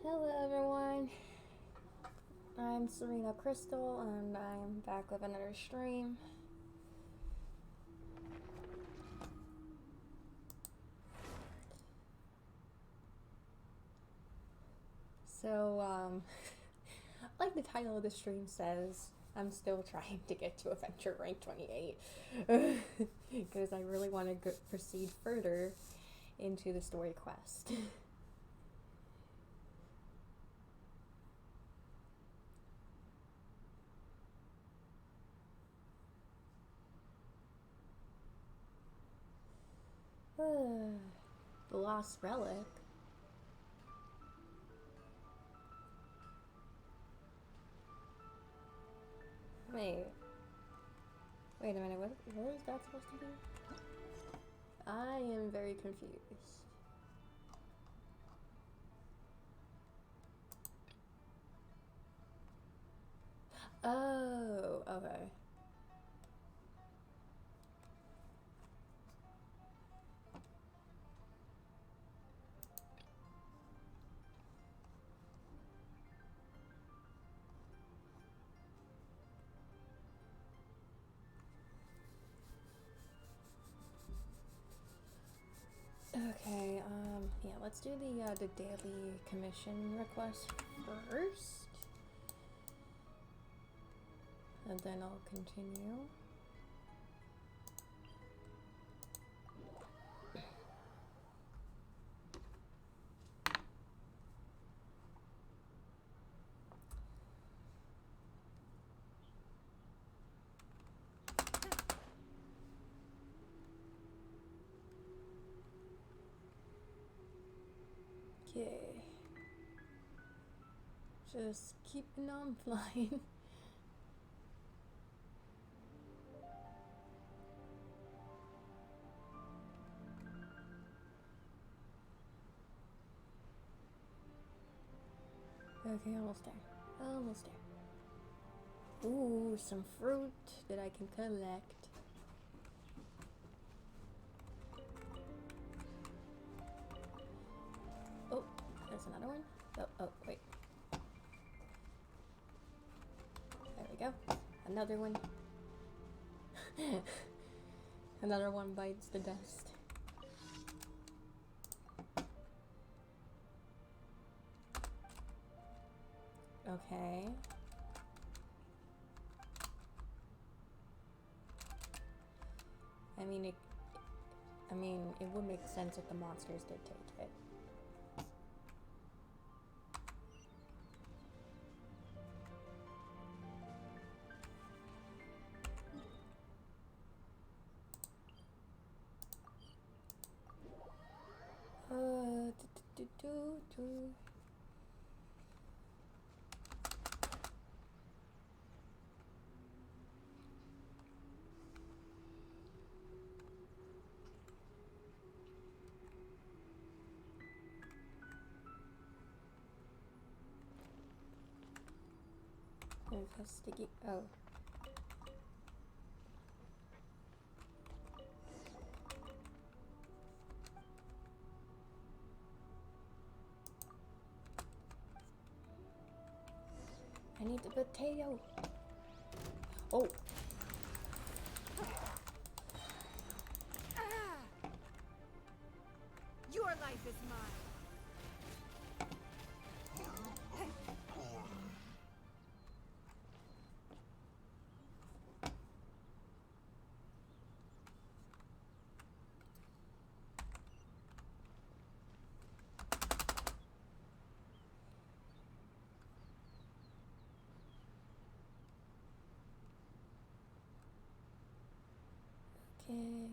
Hello everyone, I'm Serena Crystal and I'm back with another stream. So, like the title of the stream says, I'm still trying to get to Adventure Rank 28 because I really want to proceed further into the story quest. The Lost Relic. Wait. Wait a minute, what is that supposed to be? I am very confused. Oh, okay. Okay, yeah, let's do the daily commission request first. And then I'll continue. Okay. Just keeping on flying. Okay, almost there. Almost there. Ooh, some fruit that I can collect. Oh, there's another one. Oh, wait. There we go. Another one. Another one bites the dust. Okay. I mean, it would make sense if the monsters did take it. Do. There's a sticky. Oh. I need the potato. Oh. Your life is mine. Okay.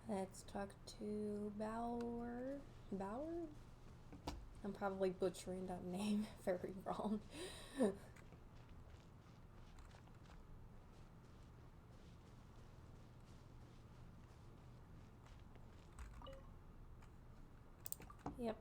Let's talk to Bauer. Bauer? I'm probably butchering that name very wrong. Yep.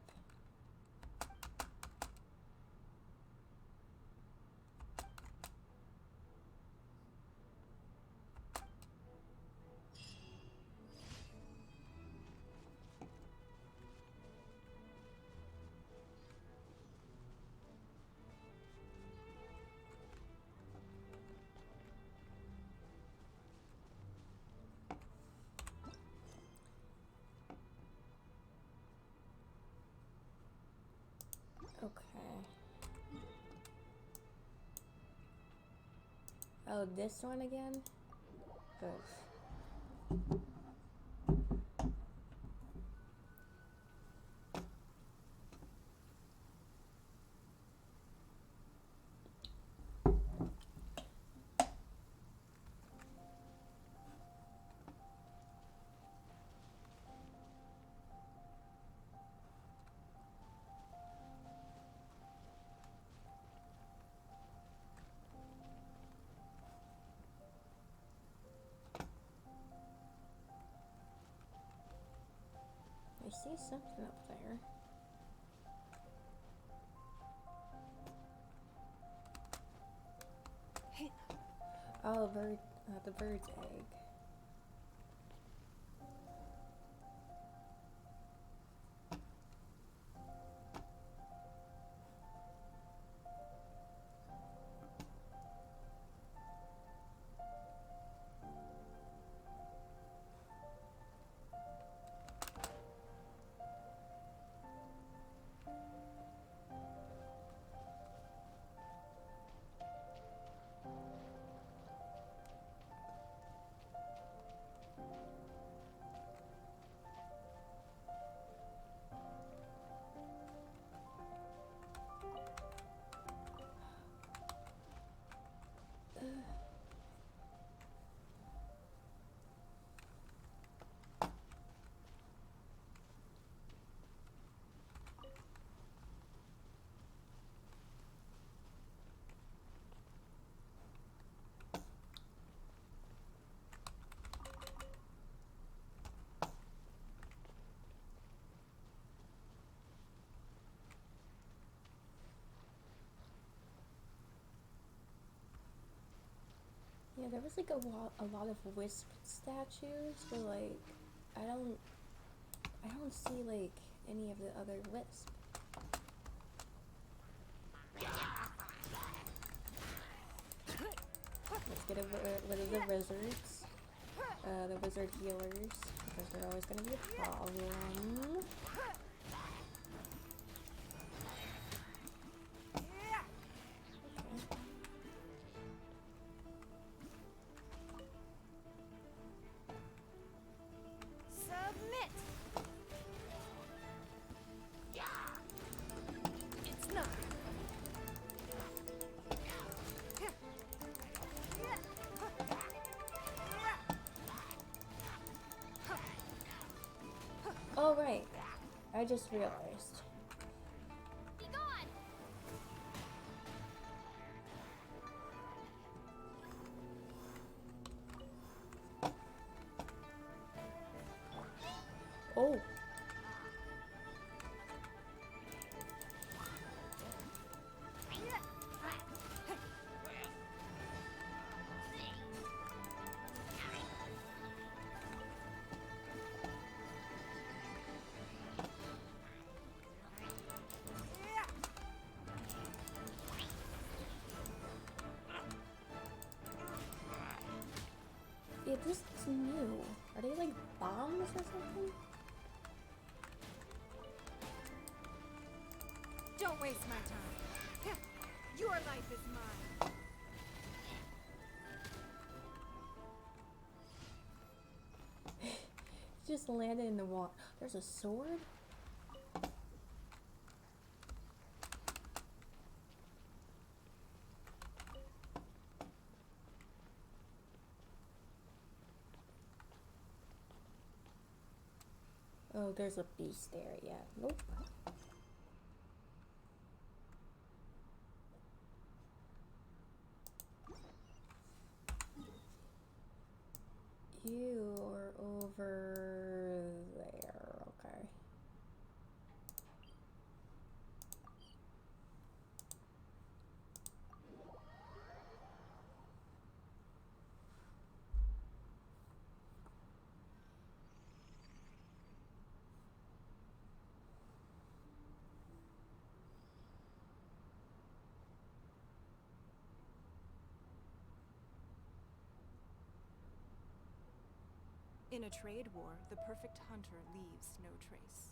Oh, this one again? Good. I see something up there. Oh, the bird's egg. Yeah, there was like a lot of Wisp statues, but like I don't see like any of the other Wisp. Let's get rid of the wizards, the wizard healers, because they're always gonna be a problem. Oh, right. I just realized. Be gone! Oh. Yeah, this is new. Are they like bombs or something? Don't waste my time. Your life is mine. Just landed in the water. There's a sword? Oh, there's a beast there, yeah. Nope. You are over there, okay. In a trade war, the perfect hunter leaves no trace.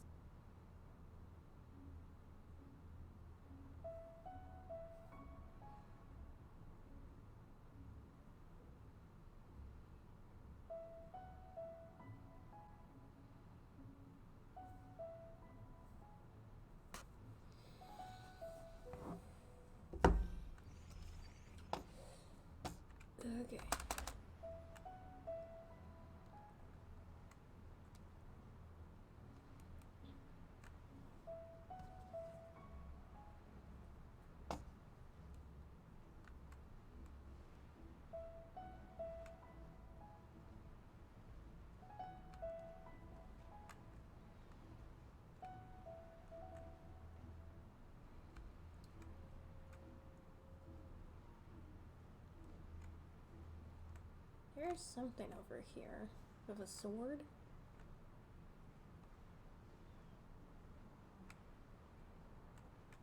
There's something over here with a sword.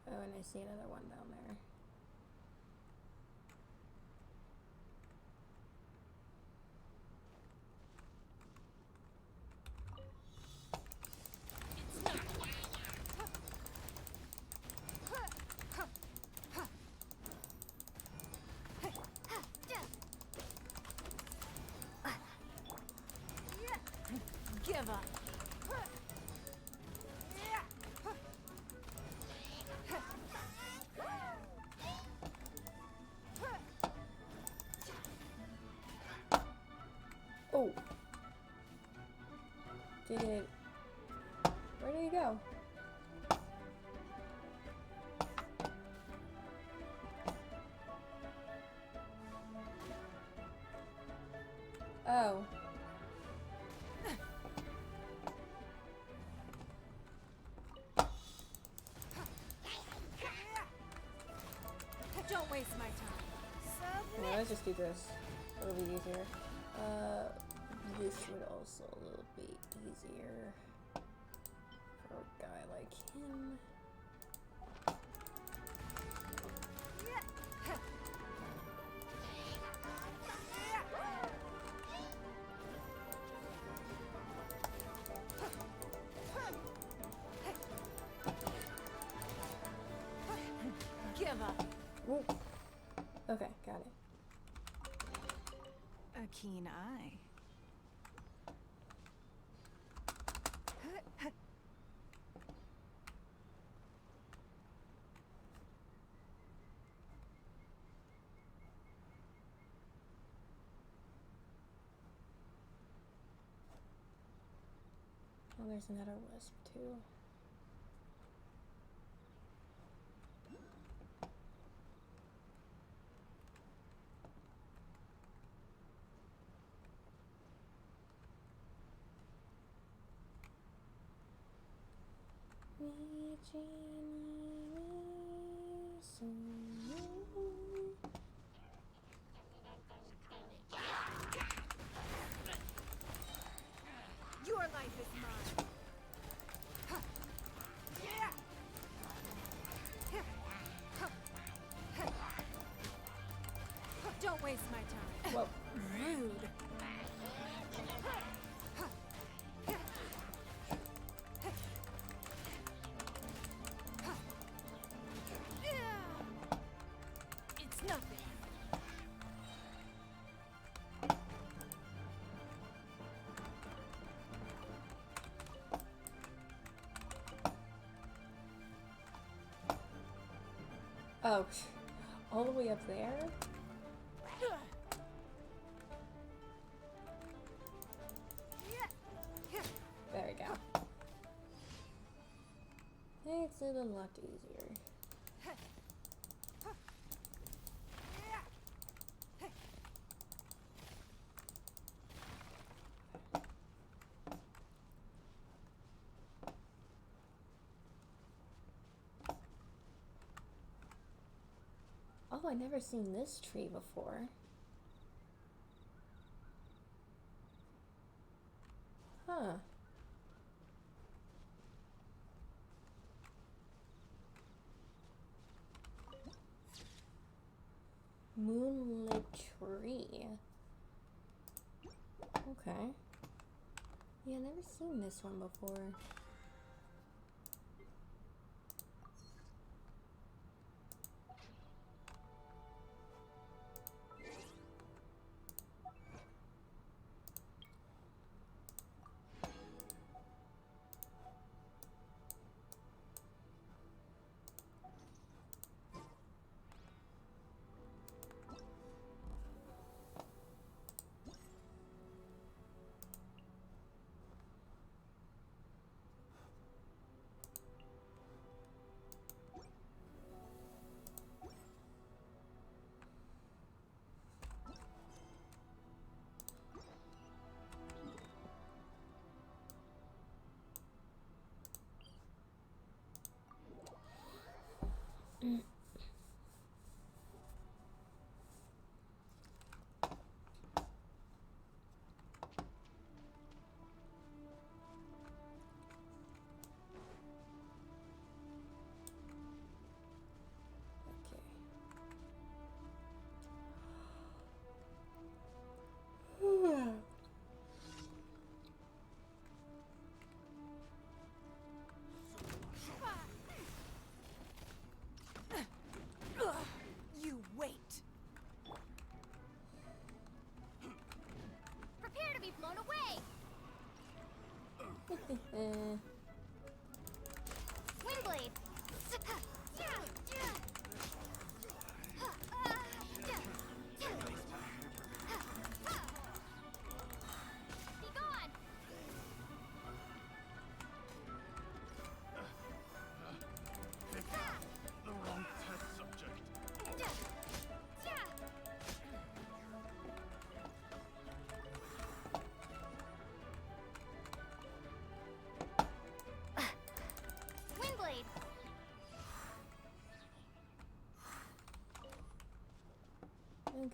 Oh, and I see another one down there. Give up. Oh! Did it... Where did he go? Oh. Don't waste my time. Well, let's just do this. It'll be easier. This would also a little bit easier for a guy like him. Give up. Ooh. Okay, got it. A keen eye. Oh, there's another wisp too. Your life is mine. Don't waste my time. Whoa. Rude. It's nothing. Oh, all the way up there? There we go. Makes it a lot easier. Oh, I never seen this tree before. Huh. Moonlit tree. Okay. Yeah, never seen this one before.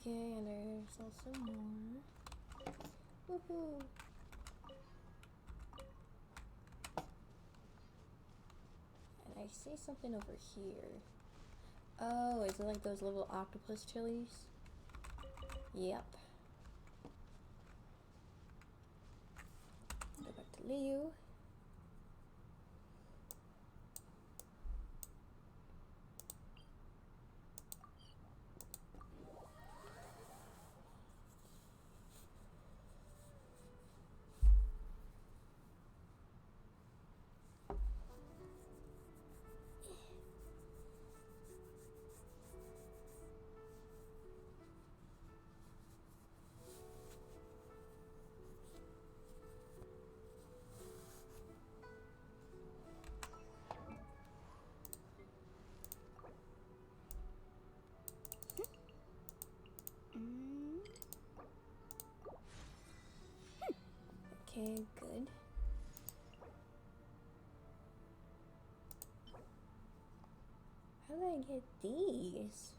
Okay, and there's also more. Woohoo! And I see something over here. Oh, is it like those little octopus chilies? Yep. Go back to Leo. Okay, good. How do I get these?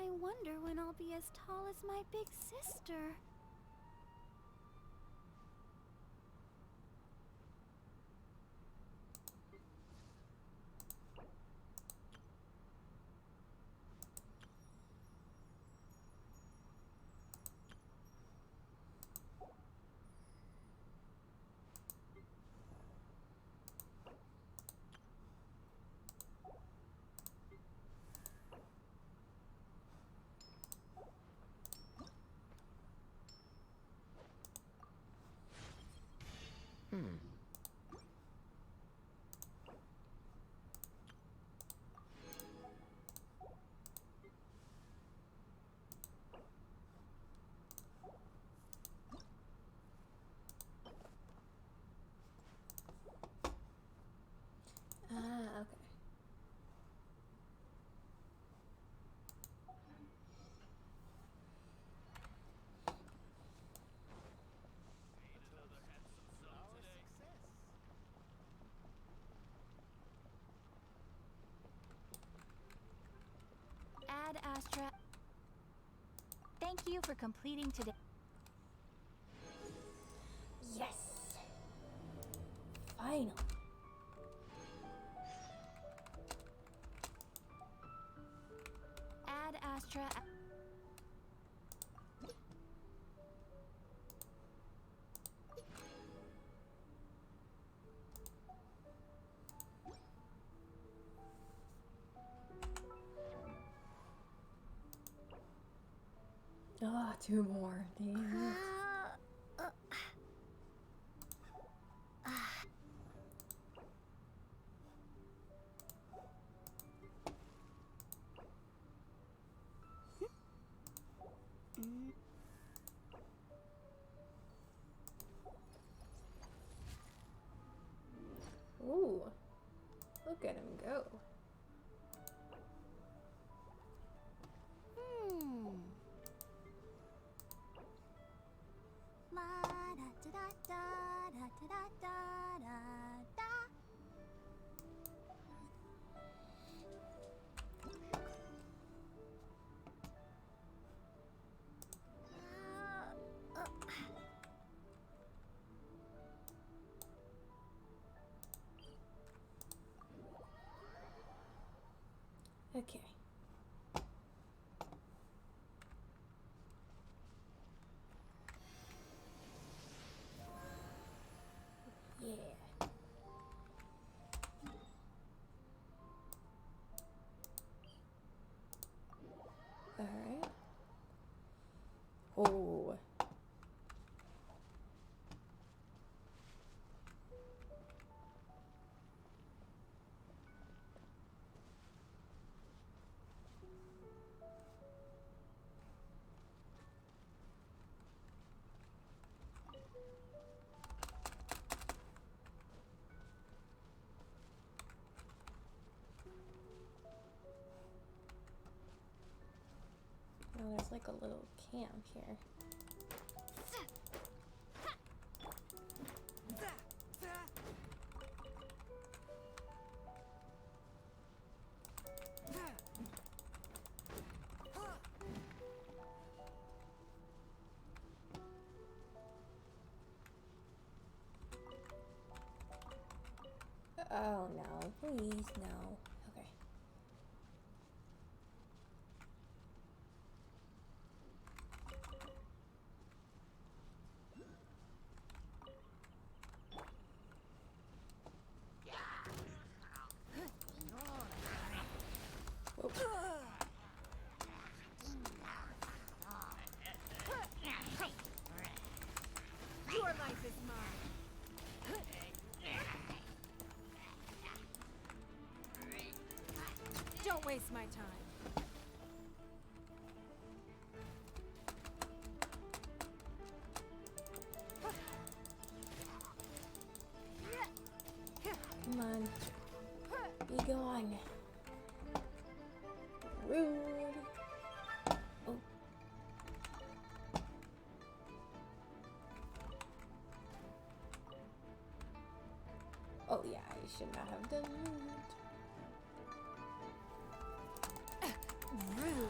I wonder when I'll be as tall as my big sister. Ah, okay. Ad Astra. Thank you for completing today. Yes! Finally! Ad Astra. Ah, two more. Damn it. Ooh, look at him go. La da da da da da da da da da. Okay. Yeah. Alright. Oh. there's like a little camp here. Oh no, please no. Okay. Whoa. Your life is mine. Don't waste my time. Come on. Be gone. Rude. Oh. Oh yeah, I should not have done that. Rude.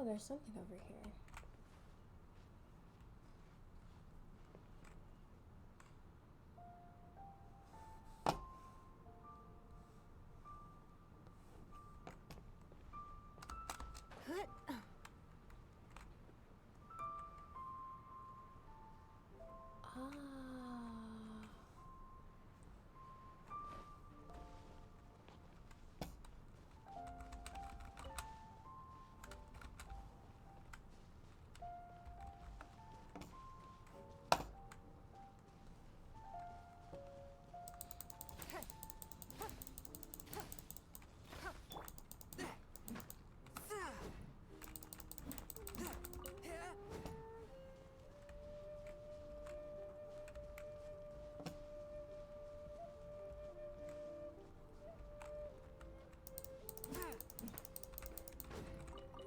Oh, there's something over here. Ah.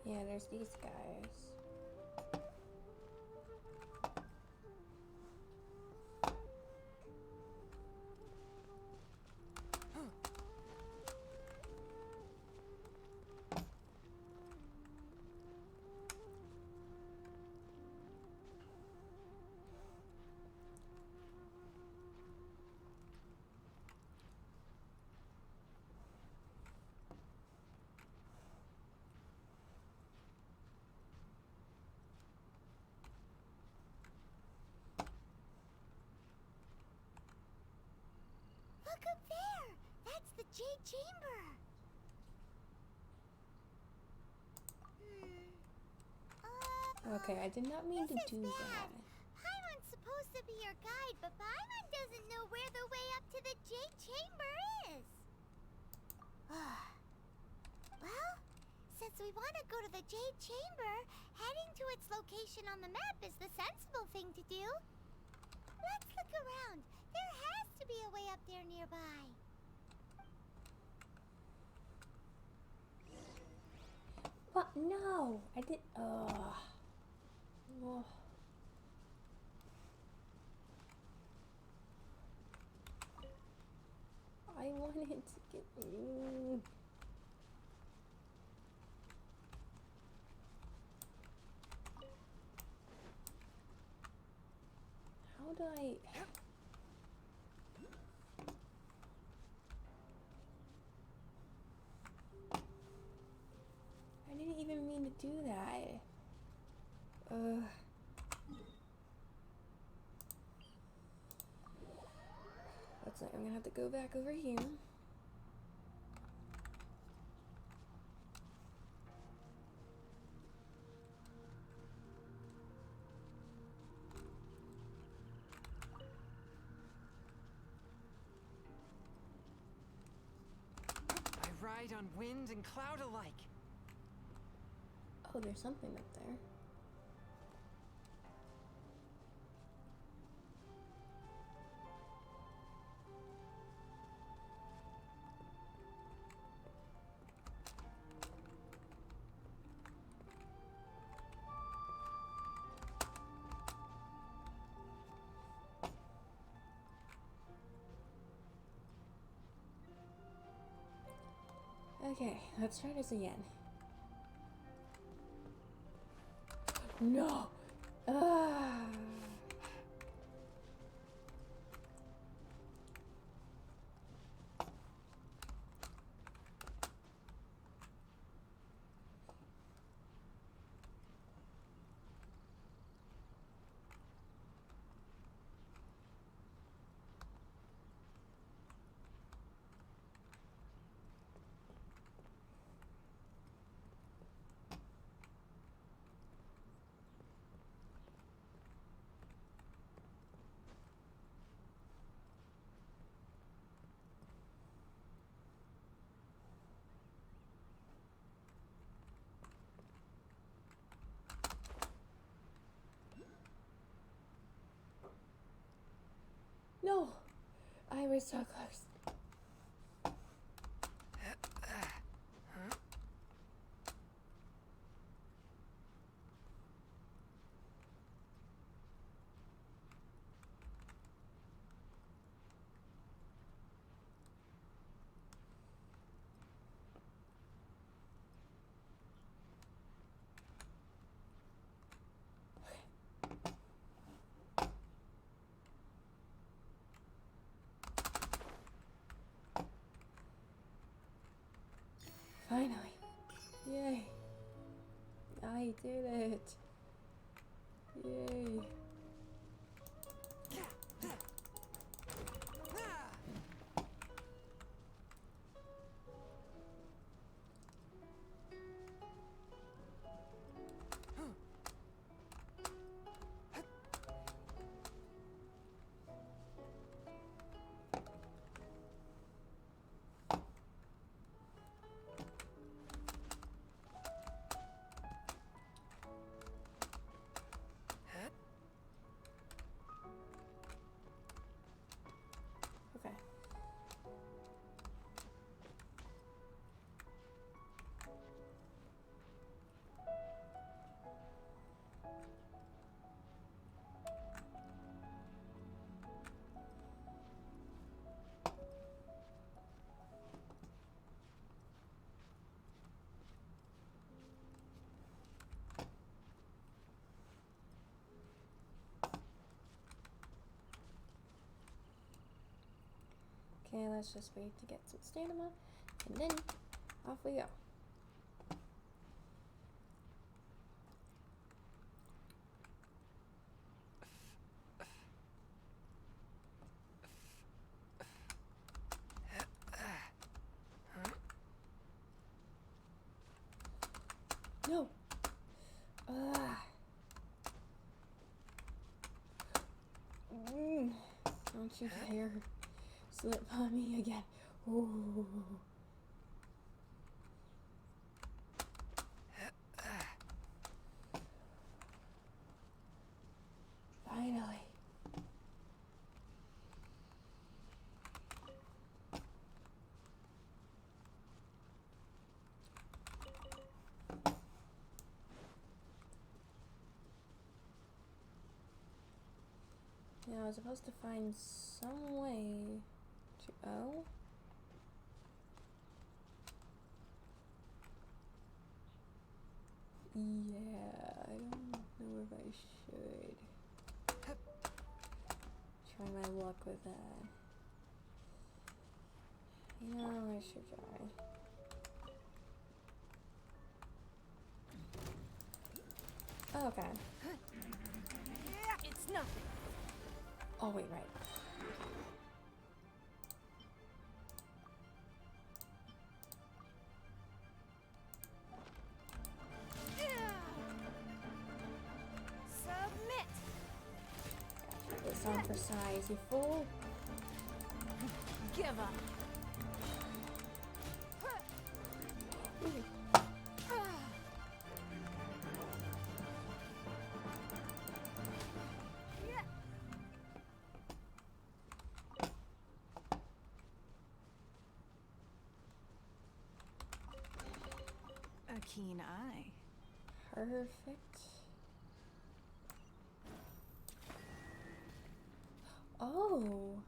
Yeah, there's these guys. Look up there! That's the Jade Chamber! Okay, I did not mean to This is do bad. that. Paimon's supposed to be your guide, but Paimon doesn't know where the way up to the Jade Chamber is. Well, since we want to go to the Jade Chamber, heading to its location on the map is the sensible thing to do. Let's look around. There has to be a way up there nearby. What? No! I did. Ugh. Ugh. I wanted to get. How do I? I didn't even mean to do that. Looks like I'm gonna have to go back over here. I ride on wind and cloud alike. Oh, there's something up there. Okay, let's try this again. No! Ah! No! I was so close. Finally. Yay. I did it. Yay. Okay. Okay, let's just wait to get some stamina, and then off we go. No! Don't you dare slip on me again. Ooh. Finally. Yeah, I was supposed to find some way to... Oh? Yeah, I don't know if I should try my luck with that. You know, I should try. Okay. It's nothing. Oh, wait, right. Submit. This on for size, you fool. Give up. Ooh. A keen eye. Perfect. Oh.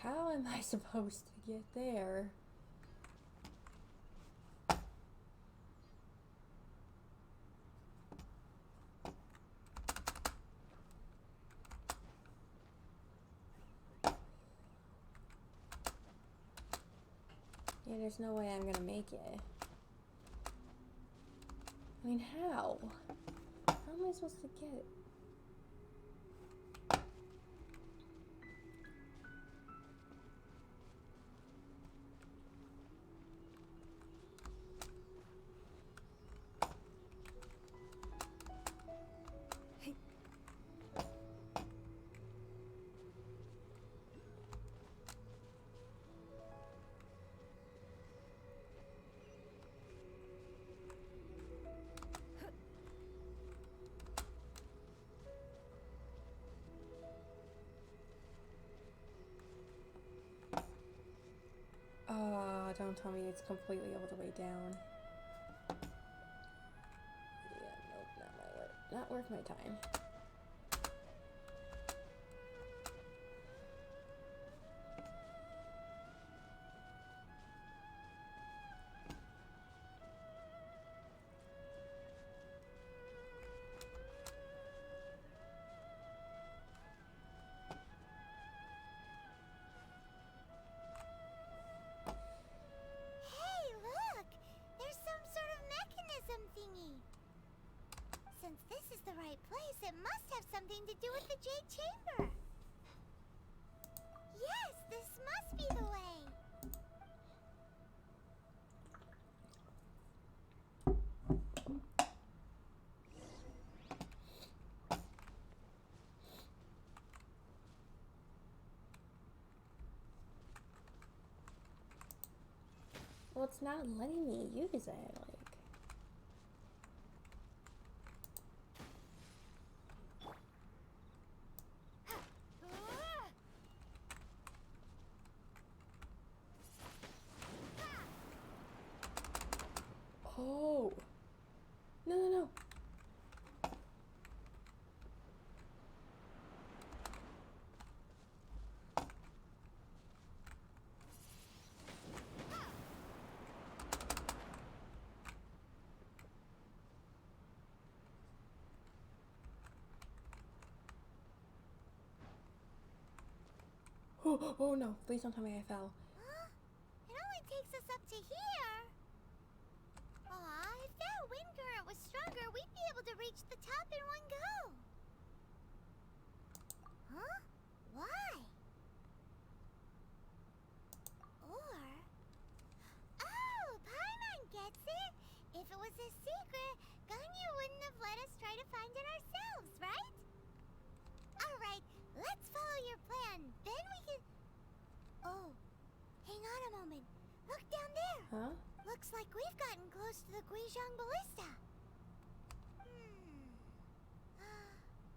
How am I supposed to get there? Yeah, there's no way I'm gonna make it. I mean, how? How am I supposed to get it? Oh, don't tell me it's completely all the way down. Yeah, nope, not worth my time. Hey, look! There's some sort of mechanism thingy. Since this is the right place, it must have something to do with the Jade Chamber. Yes, this must be the way. Well, it's not letting me use it, like. Oh. No, no, no. Oh no, please don't tell me I fell. Huh? It only takes us up to here. Aw, if that wind current was stronger, we'd be able to reach the top in one go. Huh? Why? Or... Oh, Paimon gets it! If it was a secret, Ganyu wouldn't have let us try to find it ourselves, right? Alright, let's follow your plan. Then we can... Oh, hang on a moment. Look down there. Huh? Looks like we've gotten close to the Guizhong Ballista.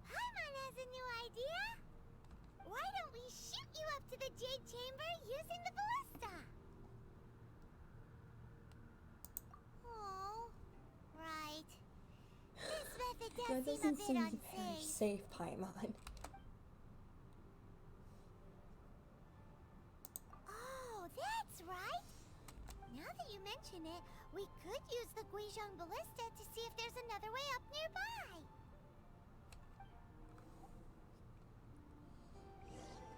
Paimon has a new idea. Why don't we shoot you up to the Jade Chamber using the ballista? Oh, right. This method That does seem a doesn't bit seem very unsafe. safe, Paimon. Oh, that's right. Now that you mention it, we could use the Guizhong Ballista to see if there's another way up nearby.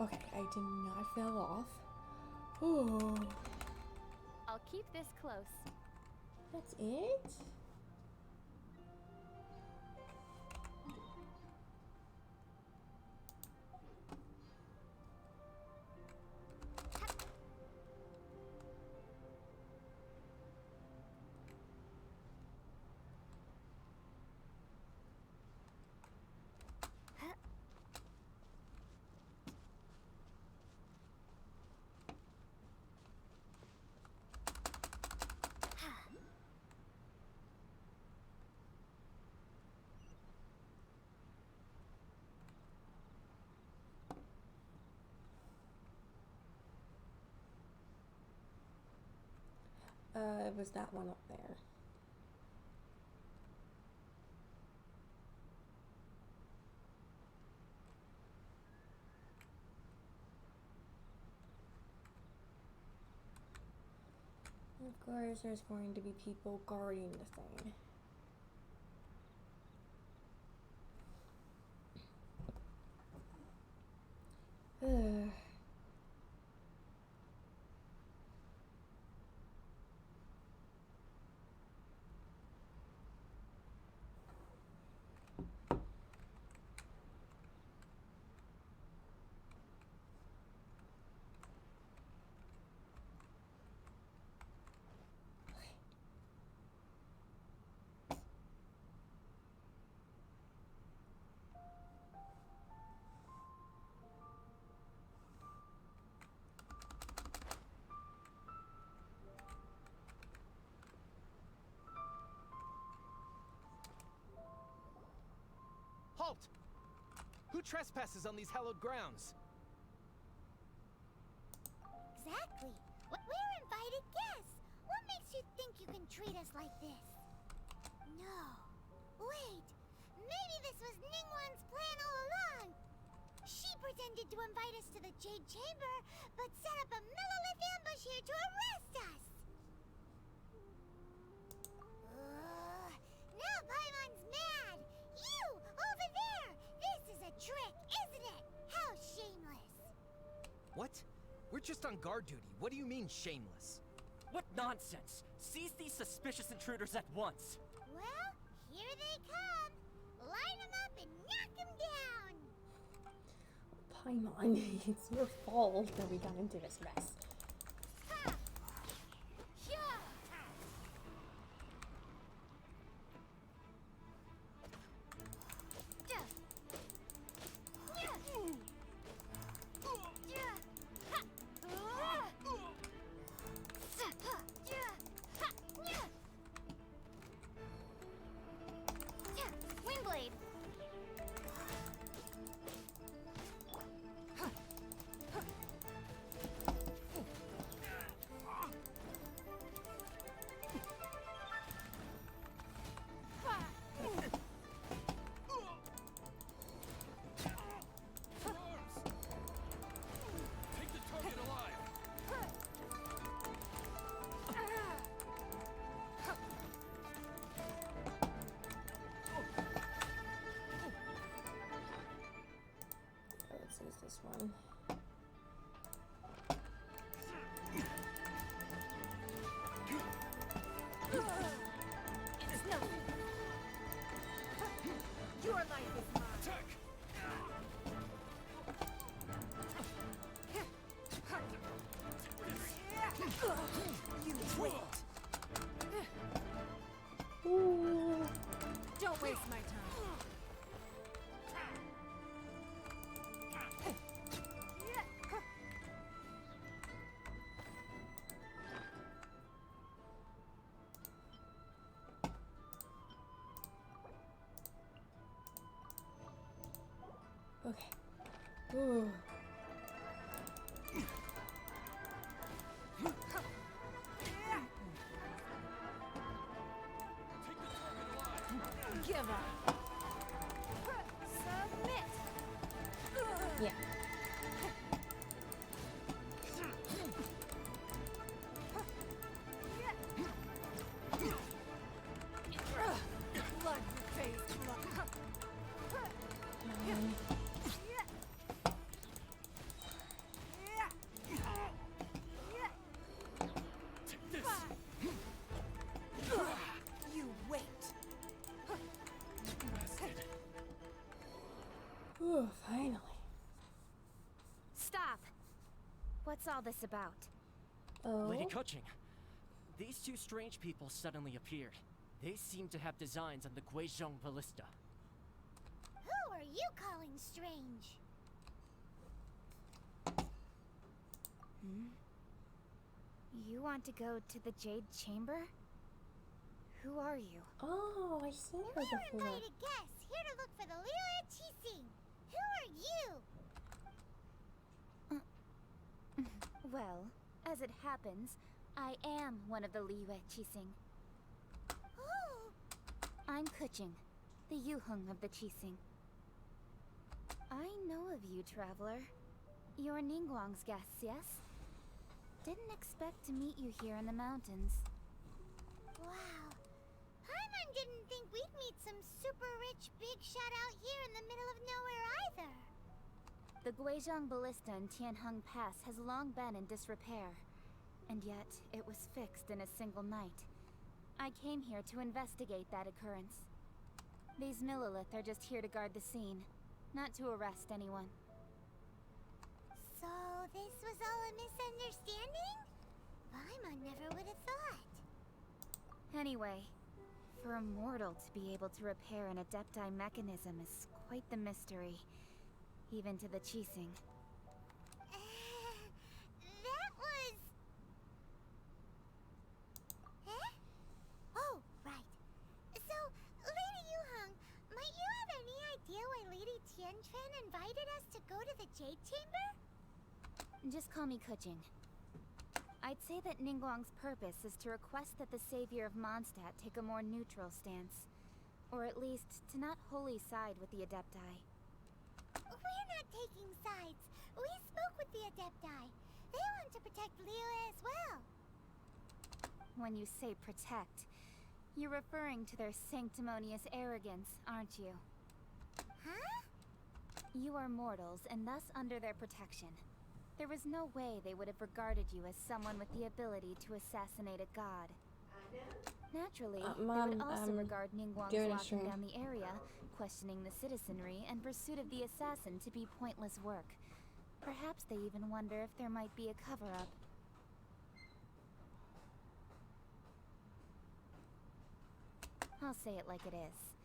Okay, I did not fell off. Oh, I'll keep this close. that's it? It was that one up there. Of course, there's going to be people guarding the thing. Ugh. Halt! Who trespasses on these hallowed grounds? Exactly. We're invited guests. What makes you think you can treat us like this? No. Wait. Maybe this was Ningguang's plan all along. She pretended to invite us to the Jade Chamber, but set up a Millelith ambush here to arrest us. Now Paimon's mad. You, over there. This is a trick, isn't it? How shameless. What? We're just on guard duty. What do you mean, shameless? What nonsense! Seize these suspicious intruders at once! Well, here they come. Line them up and knock them down. Paimon, it's your fault that we got into this mess. Ha! Yeah! Wingblade! Take the target alive! Let's use this one. It's nothing. Your life is mine. Attack! You wait. Ooh. Don't waste my time. Okay. Ooh. Take the target alive! Give up. Submit. Yeah. Blood face. Um, Whew, finally. Stop! What's all this about? Oh. Lady Kuching, these two strange people suddenly appeared. They seem to have designs on the Guizhong Ballista. Who are you calling strange? You want to go to the Jade Chamber? Who are you? Oh, I seen her We're before. invited guests here to look for the Liyue Qixing. Who are you? Well, as it happens, I am one of the Liyue Qixing. Oh, I'm Kuching, the Yuheng of the Qixing. I know of you, traveler. You're Ningguang's guests, yes? Didn't expect to meet you here in the mountains. wow. Paimon didn't think we'd meet some super rich big shot out here in the middle of nowhere either. The Guizhong Ballista in Tianheng Pass has long been in disrepair, and yet it was fixed in a single night. I came here to investigate that occurrence. These Millilith are just here to guard the scene, not to arrest anyone. So this was all a misunderstanding? Paimon never would have thought. Anyway, for a mortal to be able to repair an Adepti mechanism is quite the mystery, even to the Qixing. That was... Eh? Oh, right. So, Lady Yuheng, might you have any idea why Lady Tianquan invited us to go to the Jade Chamber? Just call me Kuching. I'd say that Ningguang's purpose is to request that the savior of Mondstadt take a more neutral stance. Or at least, to not wholly side with the Adepti. We're not taking sides. We spoke with the Adepti. They want to protect Liyue as well. When you say protect, you're referring to their sanctimonious arrogance, aren't you? Huh? You are mortals, and thus under their protection. There was no way they would have regarded you as someone with the ability to assassinate a god. Naturally, Mom, they would also I'm regard Ningguang's doing a locking stream. down the area, questioning the citizenry, and pursuit of the assassin to be pointless work. Perhaps they even wonder if there might be a cover-up. I'll say it like it is.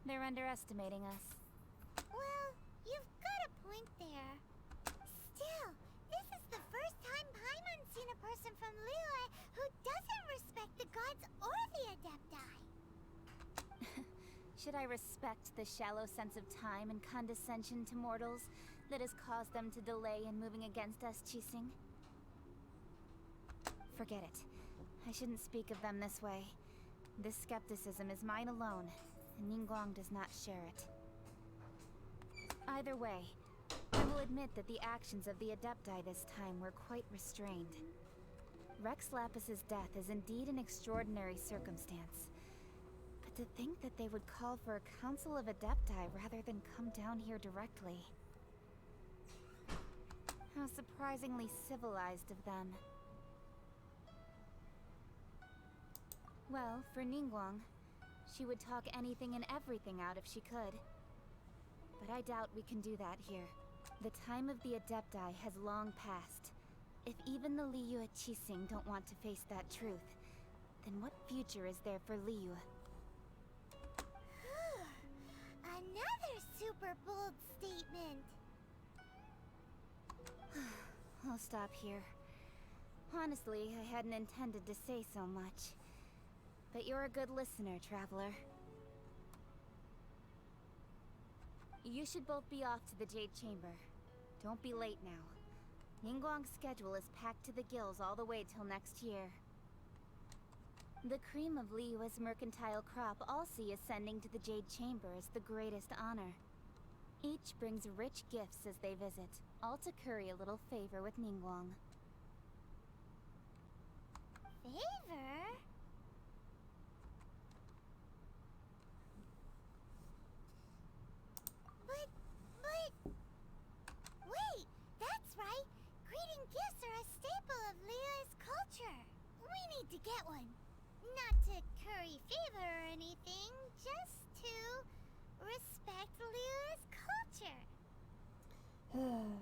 They're underestimating us. Well, you've got a point there. Still, this is the first time Paimon's seen a person from Liyue who doesn't respect the gods or the Adepti. Should I respect the shallow sense of time and condescension to mortals that has caused them to delay in moving against us, Qixing? Forget it. I shouldn't speak of them this way. This skepticism is mine alone, and Ningguang does not share it. Either way, I will admit that the actions of the Adepti this time were quite restrained. Rex Lapis's death is indeed an extraordinary circumstance. But to think that they would call for a council of Adepti rather than come down here directly. How surprisingly civilized of them. Well, for Ningguang, she would talk anything and everything out if she could. But I doubt we can do that here. The time of the Adepti has long passed. If even the Liyue Qixing don't want to face that truth, then what future is there for Liyue? Another super bold statement. I'll stop here. Honestly, I hadn't intended to say so much. But you're a good listener, traveler. You should both be off to the Jade Chamber. Don't be late now. Ningguang's schedule is packed to the gills all the way till next year. The cream of Liyue's mercantile crop all see ascending to the Jade Chamber as the greatest honor. Each brings rich gifts as they visit, all to curry a little favor with Ningguang. Favor? Wait, that's right. Greeting gifts are a staple of Liyue's culture. We need to get one. Not to curry favor or anything, just to respect Liyue's culture. Alright,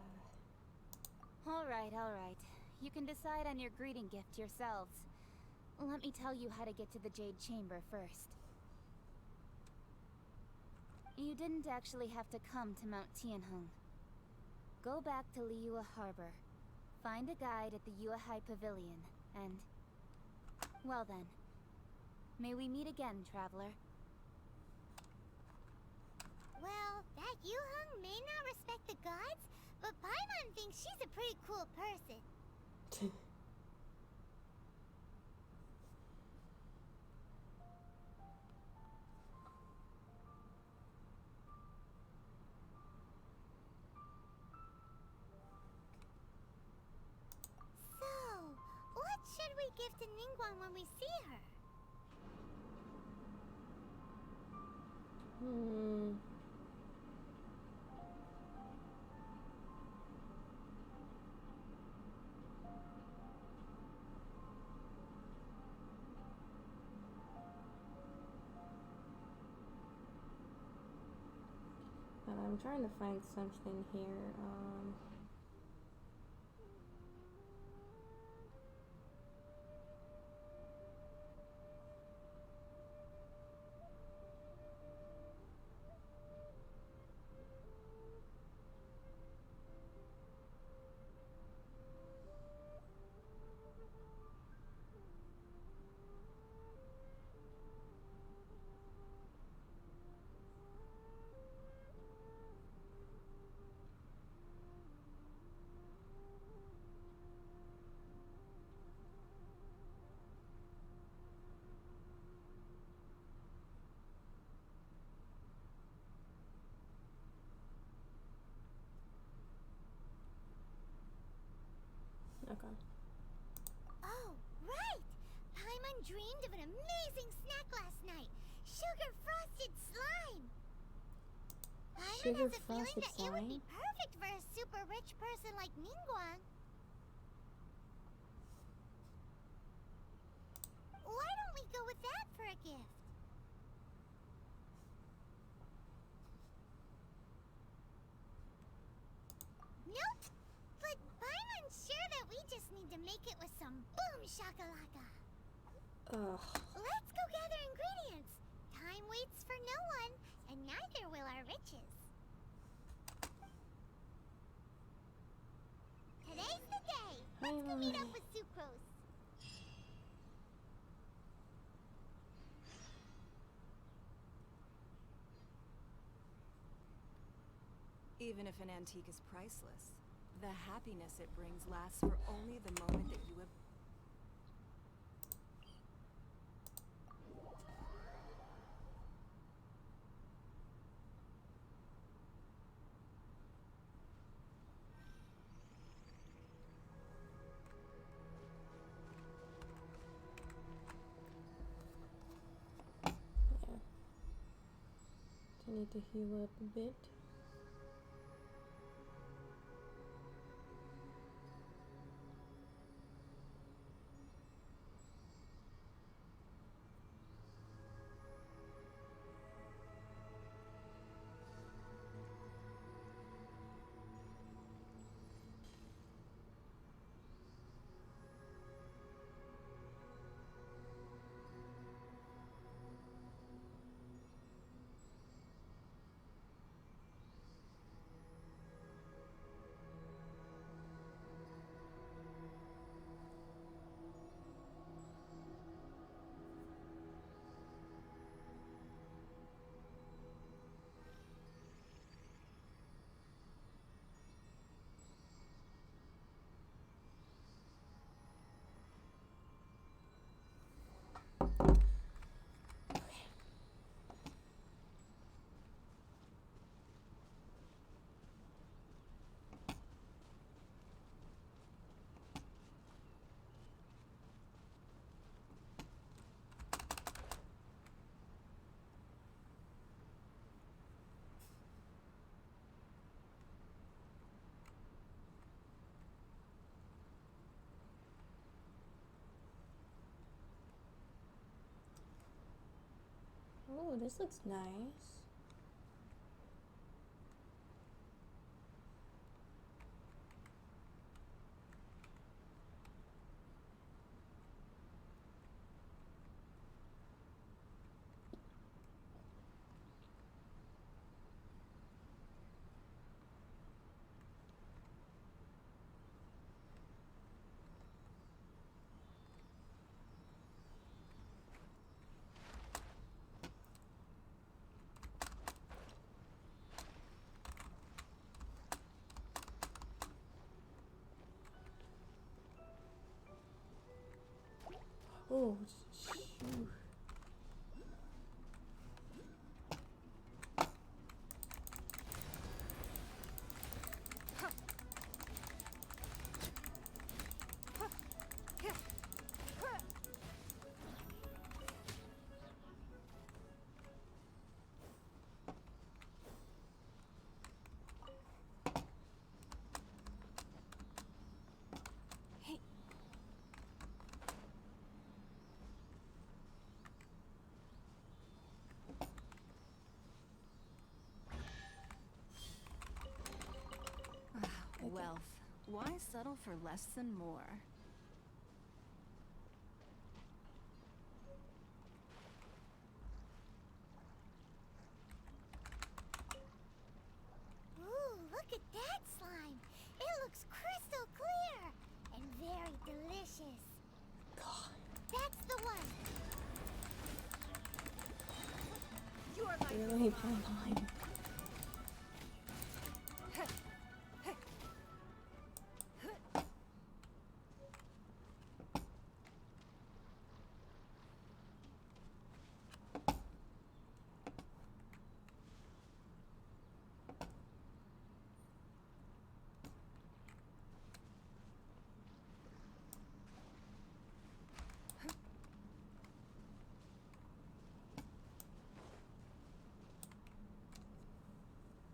alright. You can decide on your greeting gift yourselves. Let me tell you how to get to the Jade Chamber first. You didn't actually have to come to Mount Tianheng. Go back to Liyue Harbor. Find a guide at the Yuehai Pavilion, and... well then. May we meet again, traveler. Well, that Yuheng may not respect the gods, but Paimon thinks she's a pretty cool person. So, what should we give to Ningguang when we see her? I'm trying to find something here. Okay. Oh, right! Paimon dreamed of an amazing snack last night. Sugar frosted slime! Paimon Sugar has a feeling frosted that it would be slime? perfect for a super rich person like Ningguang. Why don't we go with that for a gift? Nope! But Paimon's sure that we just need to make it with some boom shakalaka. Ugh. Let's go gather ingredients. Time waits for no one, and neither will our riches. Today's the day. Let's go meet up with Sucrose. Even if an antique is priceless, the happiness it brings lasts for only the moment that you have... Yeah. Do I need to heal up a bit? Oh, this looks nice. Oh, shoot. Hey. Wealth. Why settle for less than more? Ooh, look at that slime. It looks crystal clear and very delicious. God. That's the one. Your life Really, my line.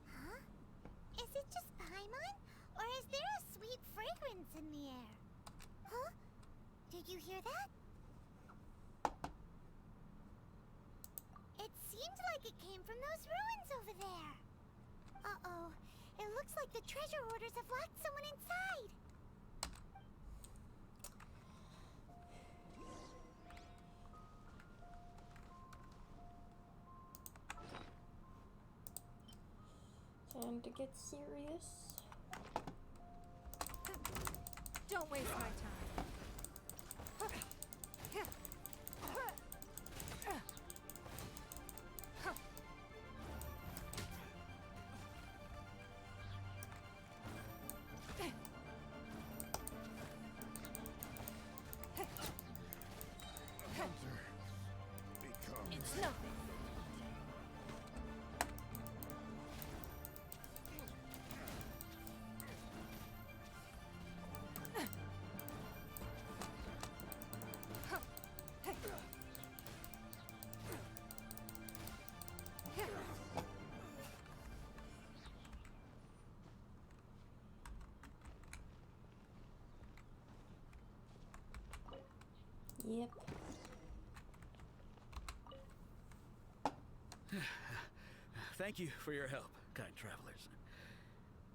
Huh? Is it just Paimon? Or is there a sweet fragrance in the air? Huh? Did you hear that? It seemed like it came from those ruins over there. Uh-oh. It looks like the treasure hoarders have locked someone inside. Time to get serious. Don't waste my time. It's nothing. Yep. Thank you for your help, kind travelers.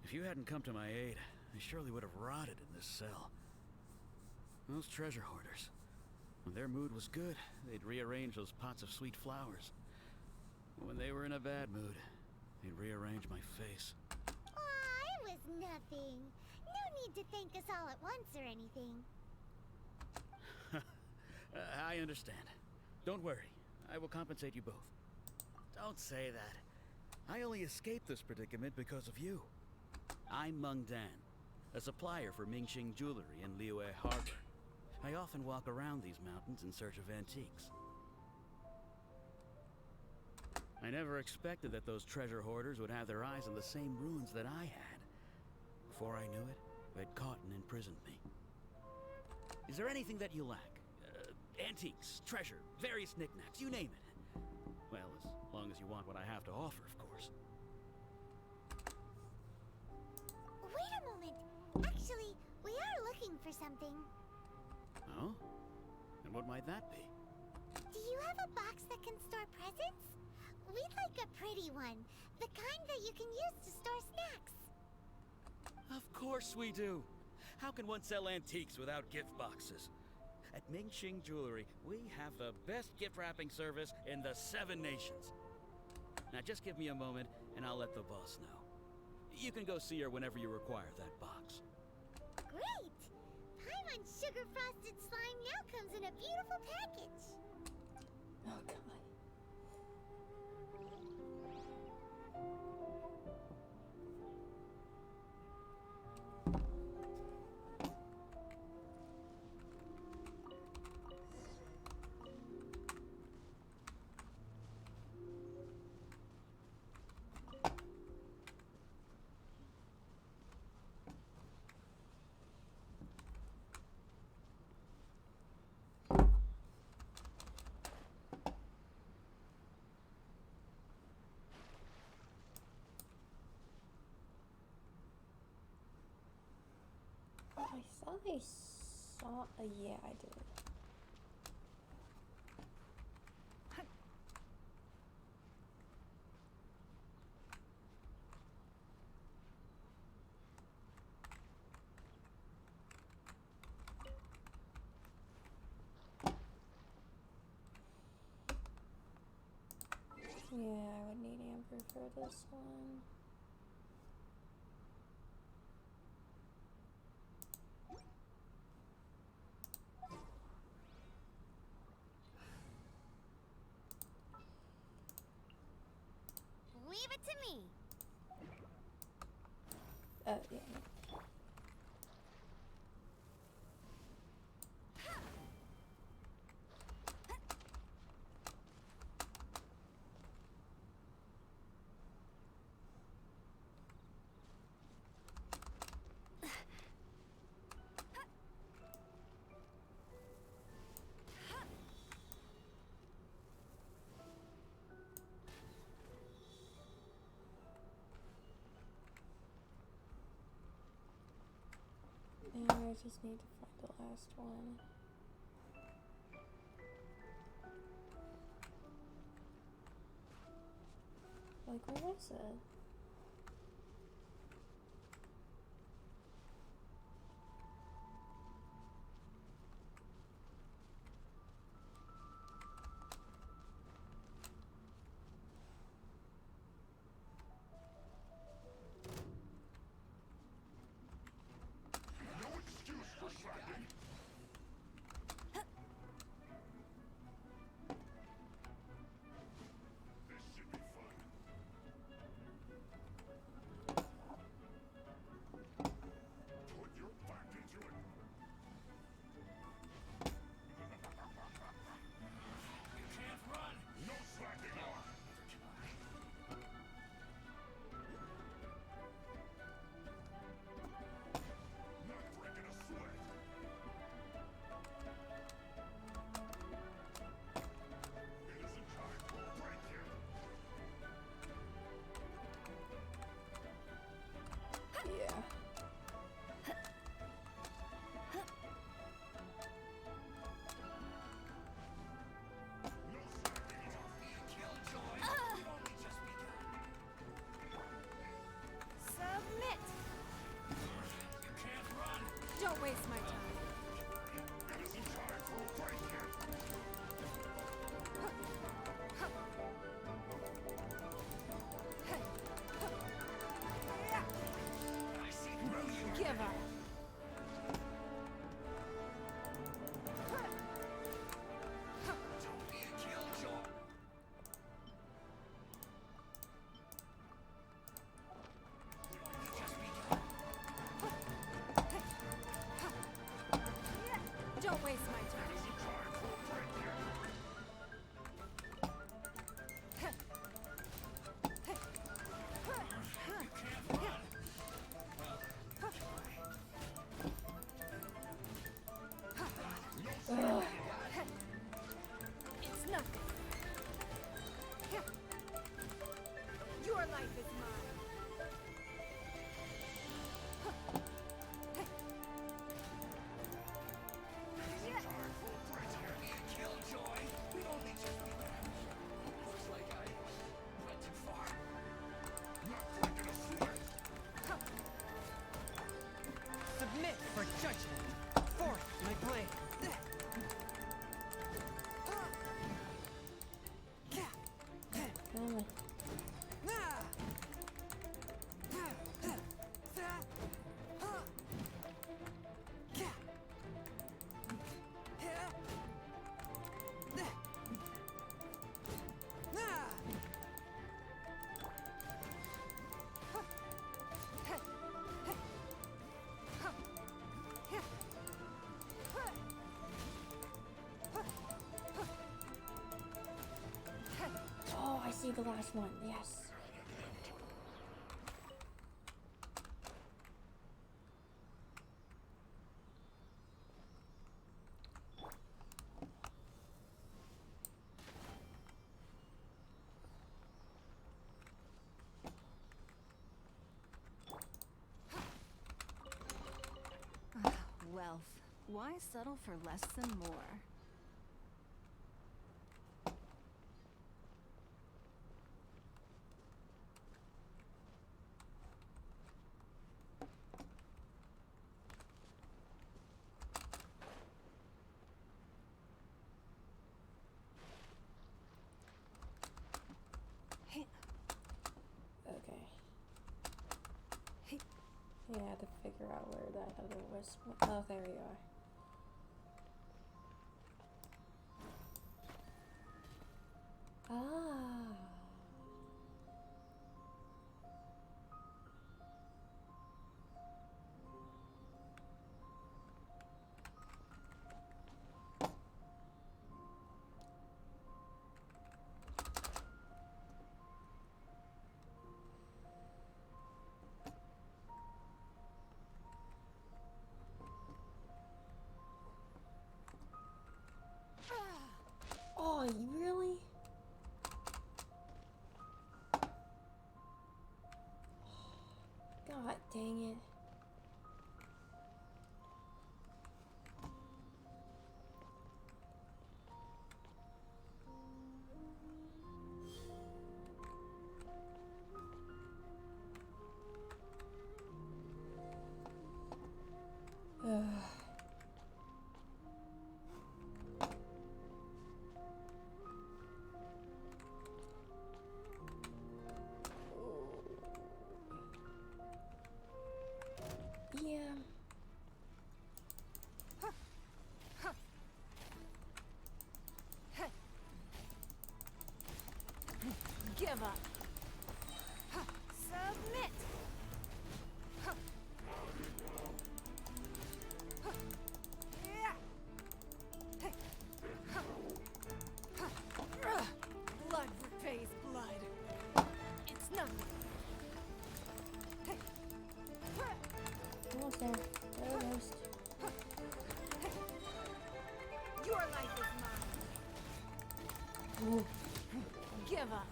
If you hadn't come to my aid, I surely would have rotted in this cell. Those treasure hoarders, when their mood was good, they'd rearrange those pots of sweet flowers. When they were in a bad mood, they'd rearrange my face. Aw, it was nothing. No need to thank us all at once or anything. I understand. Don't worry. I will compensate you both. Don't say that. I only escaped this predicament because of you. I'm Meng Dan, a supplier for Mingxing Jewelry in Liyue Harbor. I often walk around these mountains in search of antiques. I never expected that those treasure hoarders would have their eyes on the same ruins that I had. Before I knew it, they'd caught and imprisoned me. Is there anything that you lack? Antiques, treasure, various knickknacks, you name it. Well, as long as you want what I have to offer, of course. Wait a moment. Actually, we are looking for something. Oh? And what might that be? Do you have a box that can store presents? We'd like a pretty one. The kind that you can use to store snacks. Of course we do. How can one sell antiques without gift boxes? At Mingxing Jewelry, we have the best gift wrapping service in the 7 nations. Now just give me a moment, and I'll let the boss know. You can go see her whenever you require that box. Great! Paimon's sugar frosted slime now comes in a beautiful package. Oh god. I thought I saw. Yeah, I did. Yeah, I would need Amber for this one. Leave it to me. Yeah. And I just need to find the last one. Like, where is it? Yeah. Submit! Don't waste my time. Give up. Don't waste my time. Ugh. It's nothing. Your life is mine. Submit for judgment. Forth my blade. Oh, oh, I see the last one. Yes. wealth. Why settle for less than more? Okay. Yeah, I had to figure out where that other wisp went. Oh, there you are. Ah. Oh, you really? God dang it. Ugh. Yeah. Give up. Submit. Blood repays blood. It's nothing. Almost there. Almost. Your life is mine. Ooh. Give up.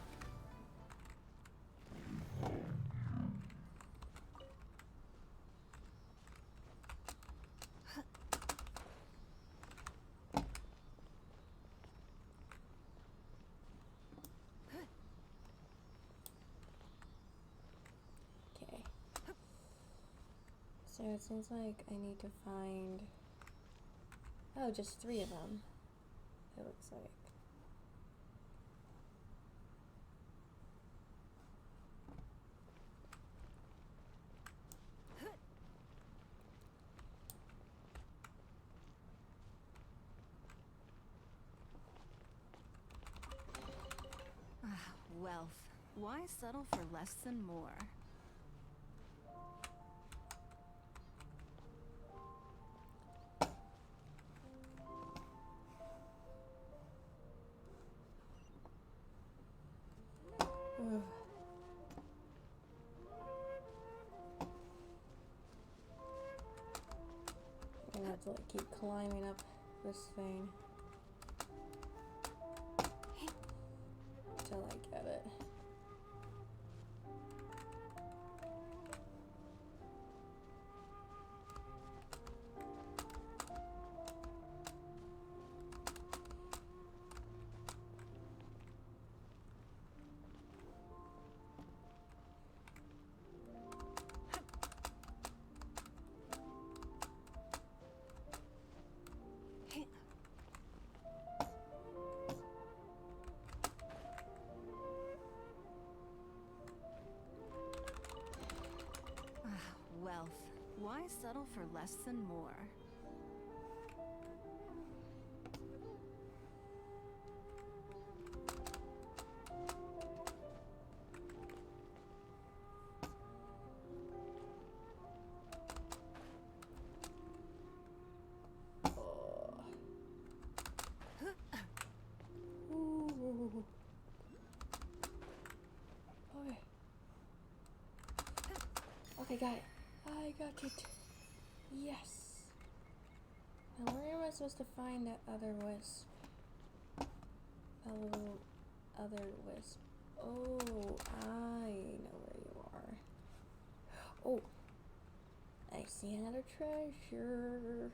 Okay. So it seems like I need to find... Oh, just 3 of them. It looks like. Wealth. Why settle for less than more? Ugh. I'm gonna have to like keep climbing up this thing till I get it. Wealth. Why settle for less than more? Ooh. Okay. Okay, got it. I got it. Yes. Now where am I supposed to find that other wisp? That little other wisp. Oh, I know where you are. Oh. Nice. see another treasure.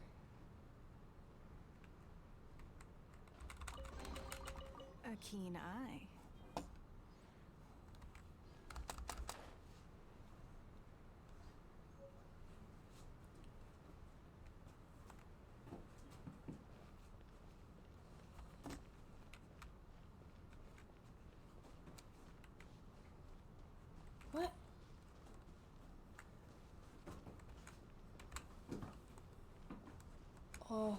A keen eye. What? Oh.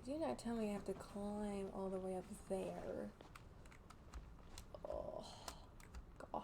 Do not tell me I have to climb all the way up there. Oh, God.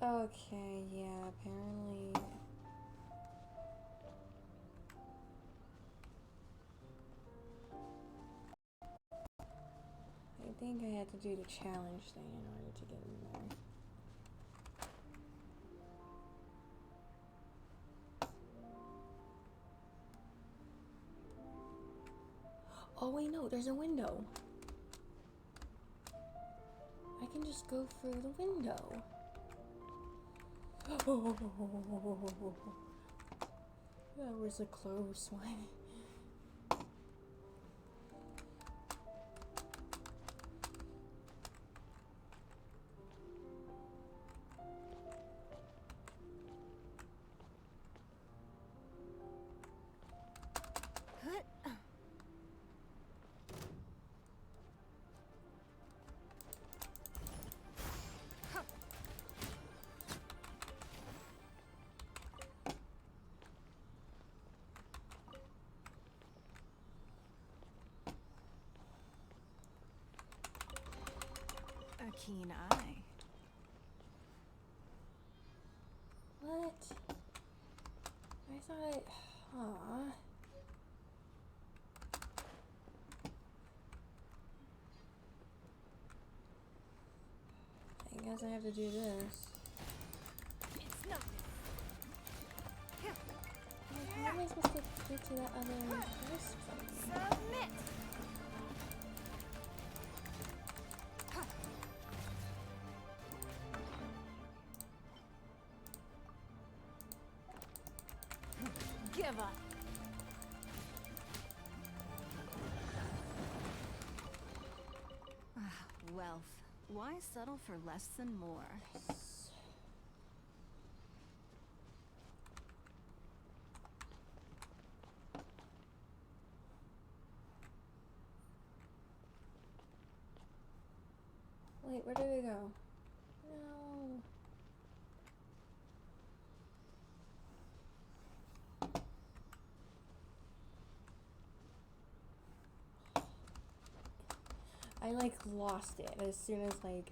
Okay, yeah, apparently. I think I had to do the challenge thing in order to get in there. Oh wait, no, there's a window. I can just go through the window. That was a close one. A keen eye. What? I thought. Aw. I guess I have to do this. It's nothing. Like, how am I supposed to get to that other this thing? Submit. Give up. Wealth. Why settle for less than more? Wait, where did it go? No. I like lost it as soon as like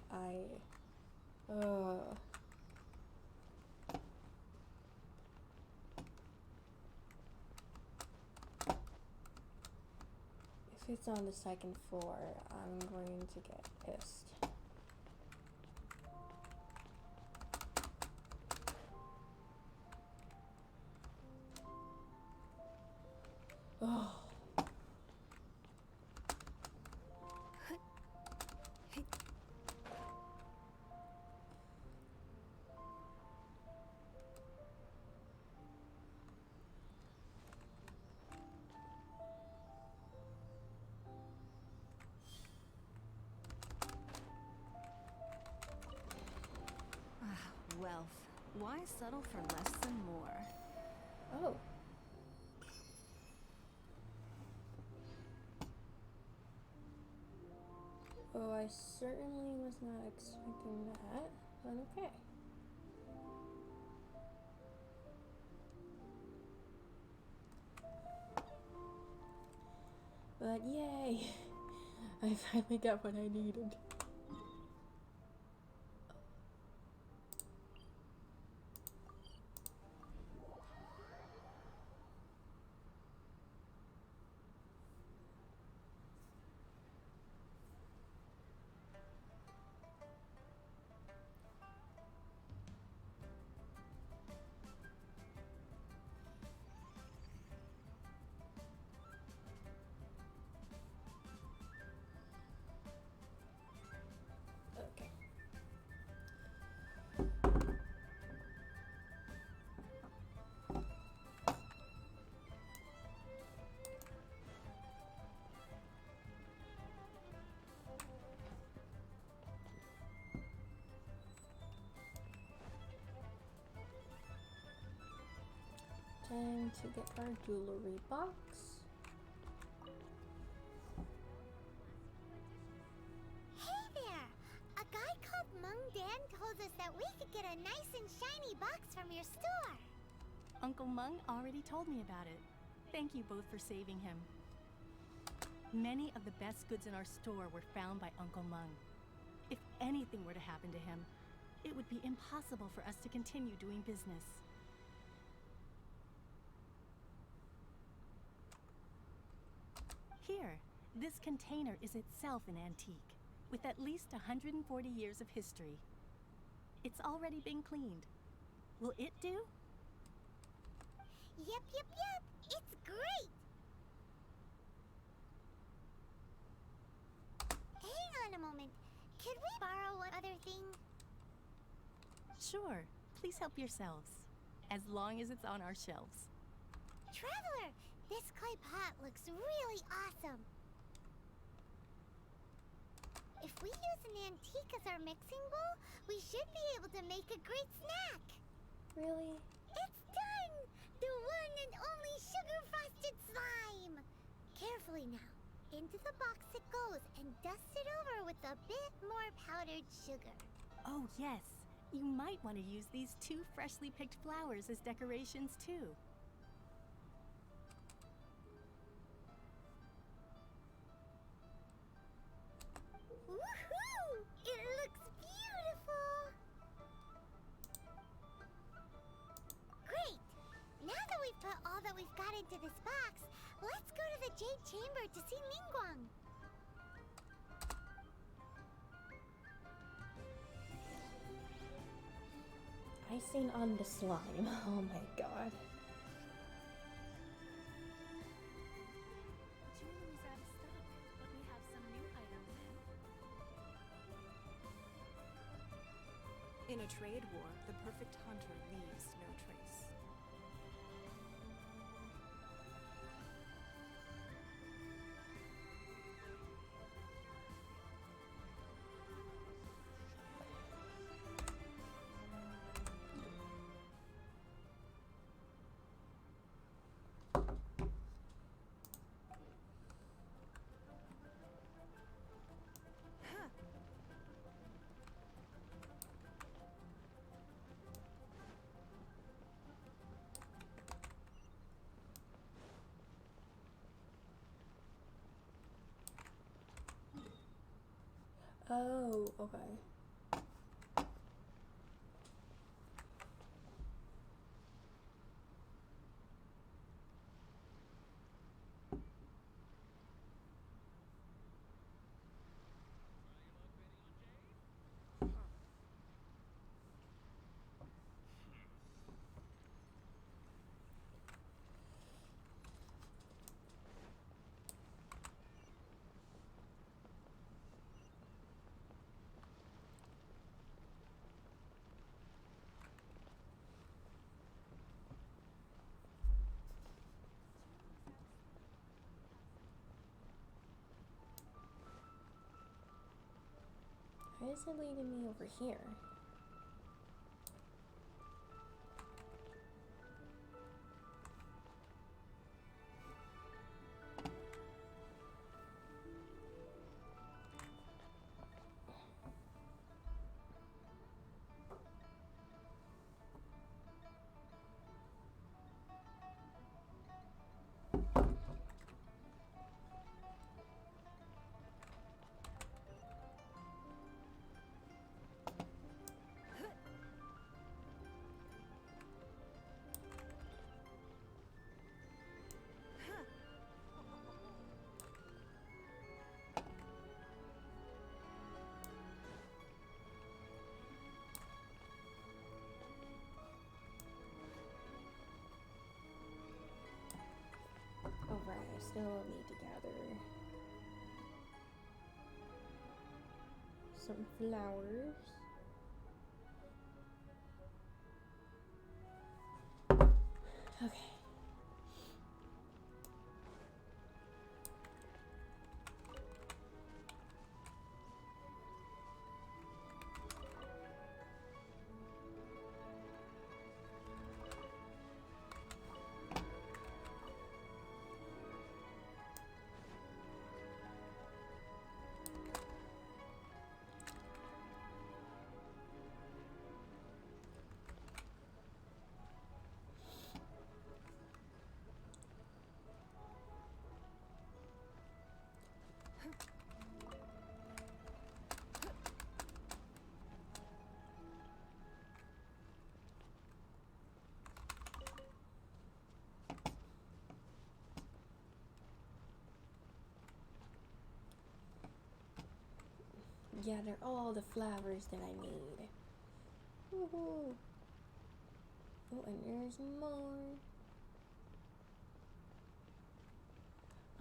if it's on the second floor, I'm going to get pissed. Oh. Wealth. Why settle for less than more? Oh. Oh, I certainly was not expecting that, but okay. But yay! I finally got what I needed. Okay. Time to get our jewelry box. Hey there! A guy called Mung Dan told us that we could get a nice and shiny box from your store. Uncle Mung already told me about it. Thank you both for saving him. Many of the best goods in our store were found by Uncle Mung. If anything were to happen to him, it would be impossible for us to continue doing business. Here, this container is itself an antique, with at least 140 years of history. It's already been cleaned. Will it do? Yep. It's great! Hang on a moment. Could we borrow one other thing? Sure. Please help yourselves. As long as it's on our shelves. Traveler, this clay pot looks really awesome. If we use an antique as our mixing bowl, we should be able to make a great snack. Really? It's done! The one and only sugar-frosted slime! Carefully now. Into the box it goes and dust it over with a bit more powdered sugar. Oh, yes. You might want to use these 2 freshly picked flowers as decorations, too. Woohoo! It looks beautiful! Great! Now that we've put all that we've got into this box, let's go to the Jade Chamber to see Ningguang. Icing on the slime. Oh my god. Jewelry's out of stock, but we have some new items in. In a trade war, the perfect hunter leaves no trace. Oh, okay. Why is it leading me over here? still need to gather some flowers. Okay. Gather all the flowers that I need. Woohoo! Oh, and there's more.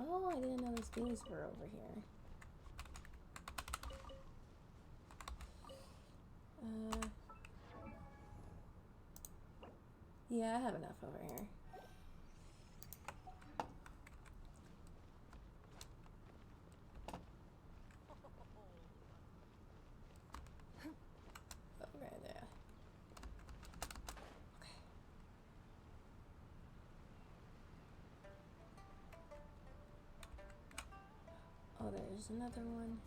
Oh, I didn't notice these were over here. Yeah, I have enough over here. Okay, there. Okay. Oh, there's another one.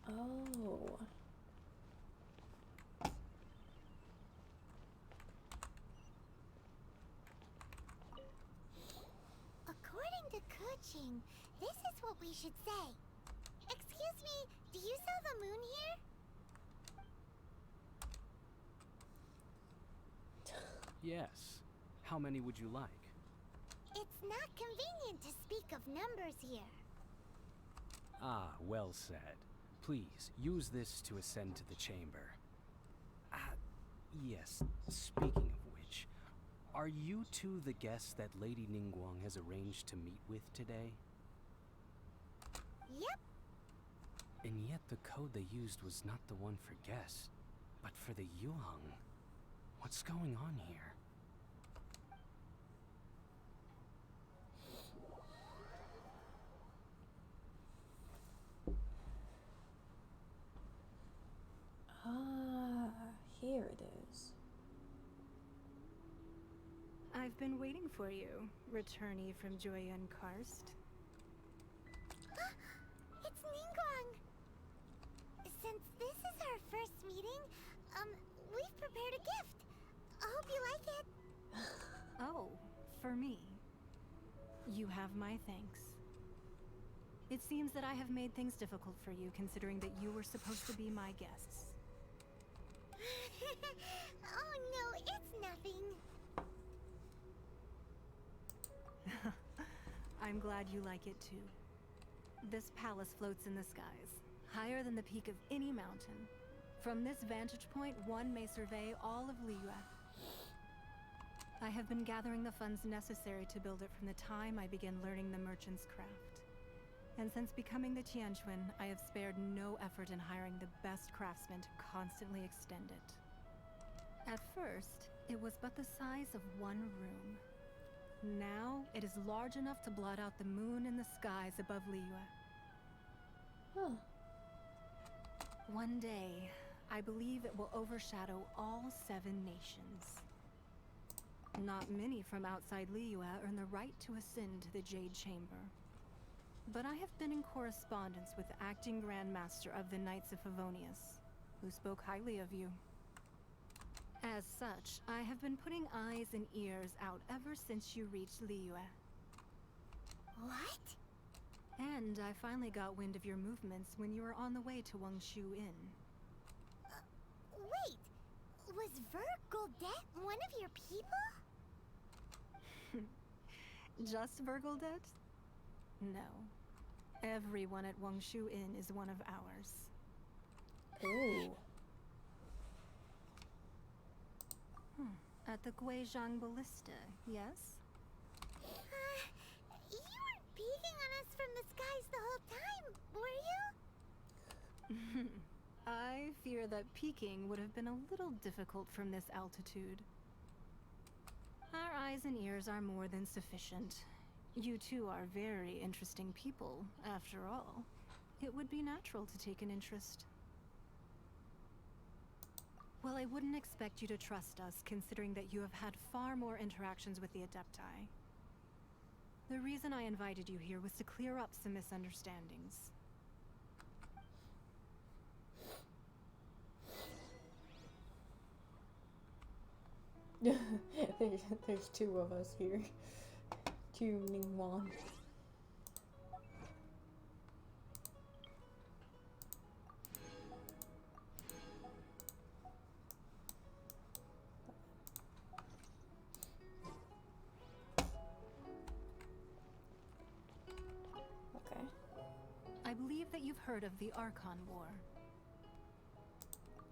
Oh. According to Kuching, this is what we should say. Excuse me, do you sell the moon here? Yes. How many would you like? It's not convenient to speak of numbers here. Ah, well said. Please, use this to ascend to the chamber. Yes, speaking of which, are you two the guests that Lady Ningguang has arranged to meet with today? Yep. And yet the code they used was not the one for guests, but for the Yuheng. What's going on here? Ah, here it is. I've been waiting for you, returnee from Joyun Karst. It's Ningguang! Since this is our first meeting, we've prepared a gift. I hope you like it. Oh, for me. You have my thanks. It seems that I have made things difficult for you, considering that you were supposed to be my guests. Oh no, it's nothing. I'm glad you like it too. This palace floats in the skies, higher than the peak of any mountain. From this vantage point, one may survey all of Liyue. I have been gathering the funds necessary to build it from the time I began learning the merchant's craft. And since becoming the Tianquan, I have spared no effort in hiring the best craftsmen to constantly extend it. At first, It was but the size of one room. Now it is large enough to blot out the moon in the skies above Liyue. Huh. One day, I believe it will overshadow all 7 nations. Not many from outside Liyue earn the right to ascend to the Jade Chamber. But I have been in correspondence with the acting Grand Master of the Knights of Favonius, who spoke highly of you. As such, I have been putting eyes and ears out ever since you reached Liyue. What? And I finally got wind of your movements when you were on the way to Wangshu Inn. Wait, was Vergoldet one of your people? Just Vergoldet? No. Everyone at Wangshu Inn is one of ours. Ooh. At the Guizhang Ballista, yes? You weren't peeking on us from the skies the whole time, were you? I fear that peeking would have been a little difficult from this altitude. Our eyes and ears are more than sufficient. You two are very interesting people, after all. It would be natural to take an interest. Well, I wouldn't expect you to trust us, considering that you have had far more interactions with the Adepti. The reason I invited you here was to clear up some misunderstandings. There's 2 of us here. 2 Ningguang. Okay. I believe that you've heard of the Archon War.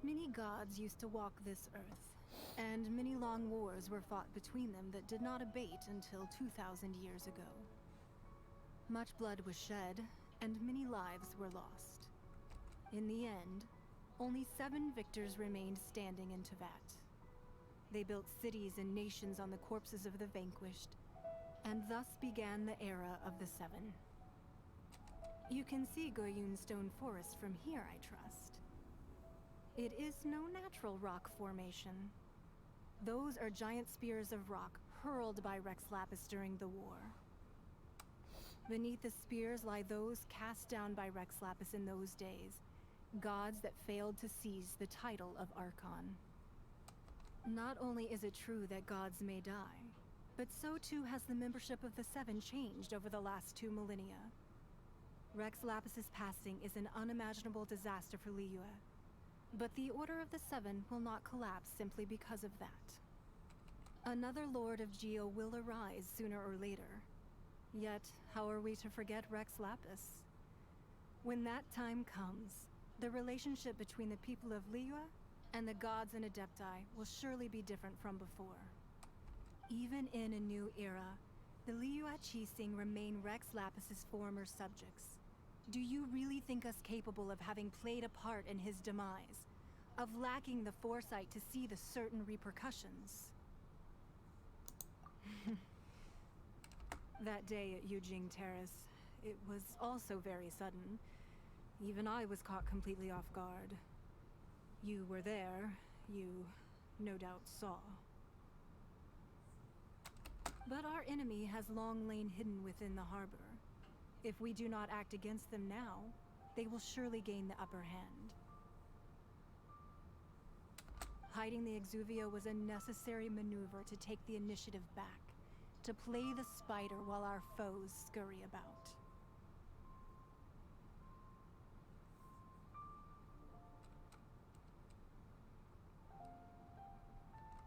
Many gods used to walk this earth, and many long wars were fought between them that did not abate until 2,000 years ago. Much blood was shed, and many lives were lost. In the end, only 7 victors remained standing in Teyvat. They built cities and nations on the corpses of the vanquished, and thus began the era of the 7. You can see Goyun Stone Forest from here, I trust. It is no natural rock formation. Those are giant spears of rock hurled by Rex Lapis during the war. Beneath the spears lie those cast down by Rex Lapis in those days, gods that failed to seize the title of Archon. Not only is it true that gods may die, but so too has the membership of the 7 changed over the last 2 millennia. Rex Lapis's passing is an unimaginable disaster for Liyue, but the Order of the 7 will not collapse simply because of that. Another Lord of Geo will arise sooner or later. Yet, how are we to forget Rex Lapis? When that time comes, the relationship between the people of Liyue and the gods and Adepti will surely be different from before. Even in a new era, the Liyue Qixing remain Rex Lapis's former subjects. Do you really think us capable of having played a part in his demise? Of lacking the foresight to see the certain repercussions? That day at Yujing Terrace, it was also very sudden. Even I was caught completely off guard. You were there, you no doubt saw. But our enemy has long lain hidden within the harbor. If we do not act against them now, they will surely gain the upper hand. Hiding the Exuvia was a necessary maneuver to take the initiative back, to play the spider while our foes scurry about.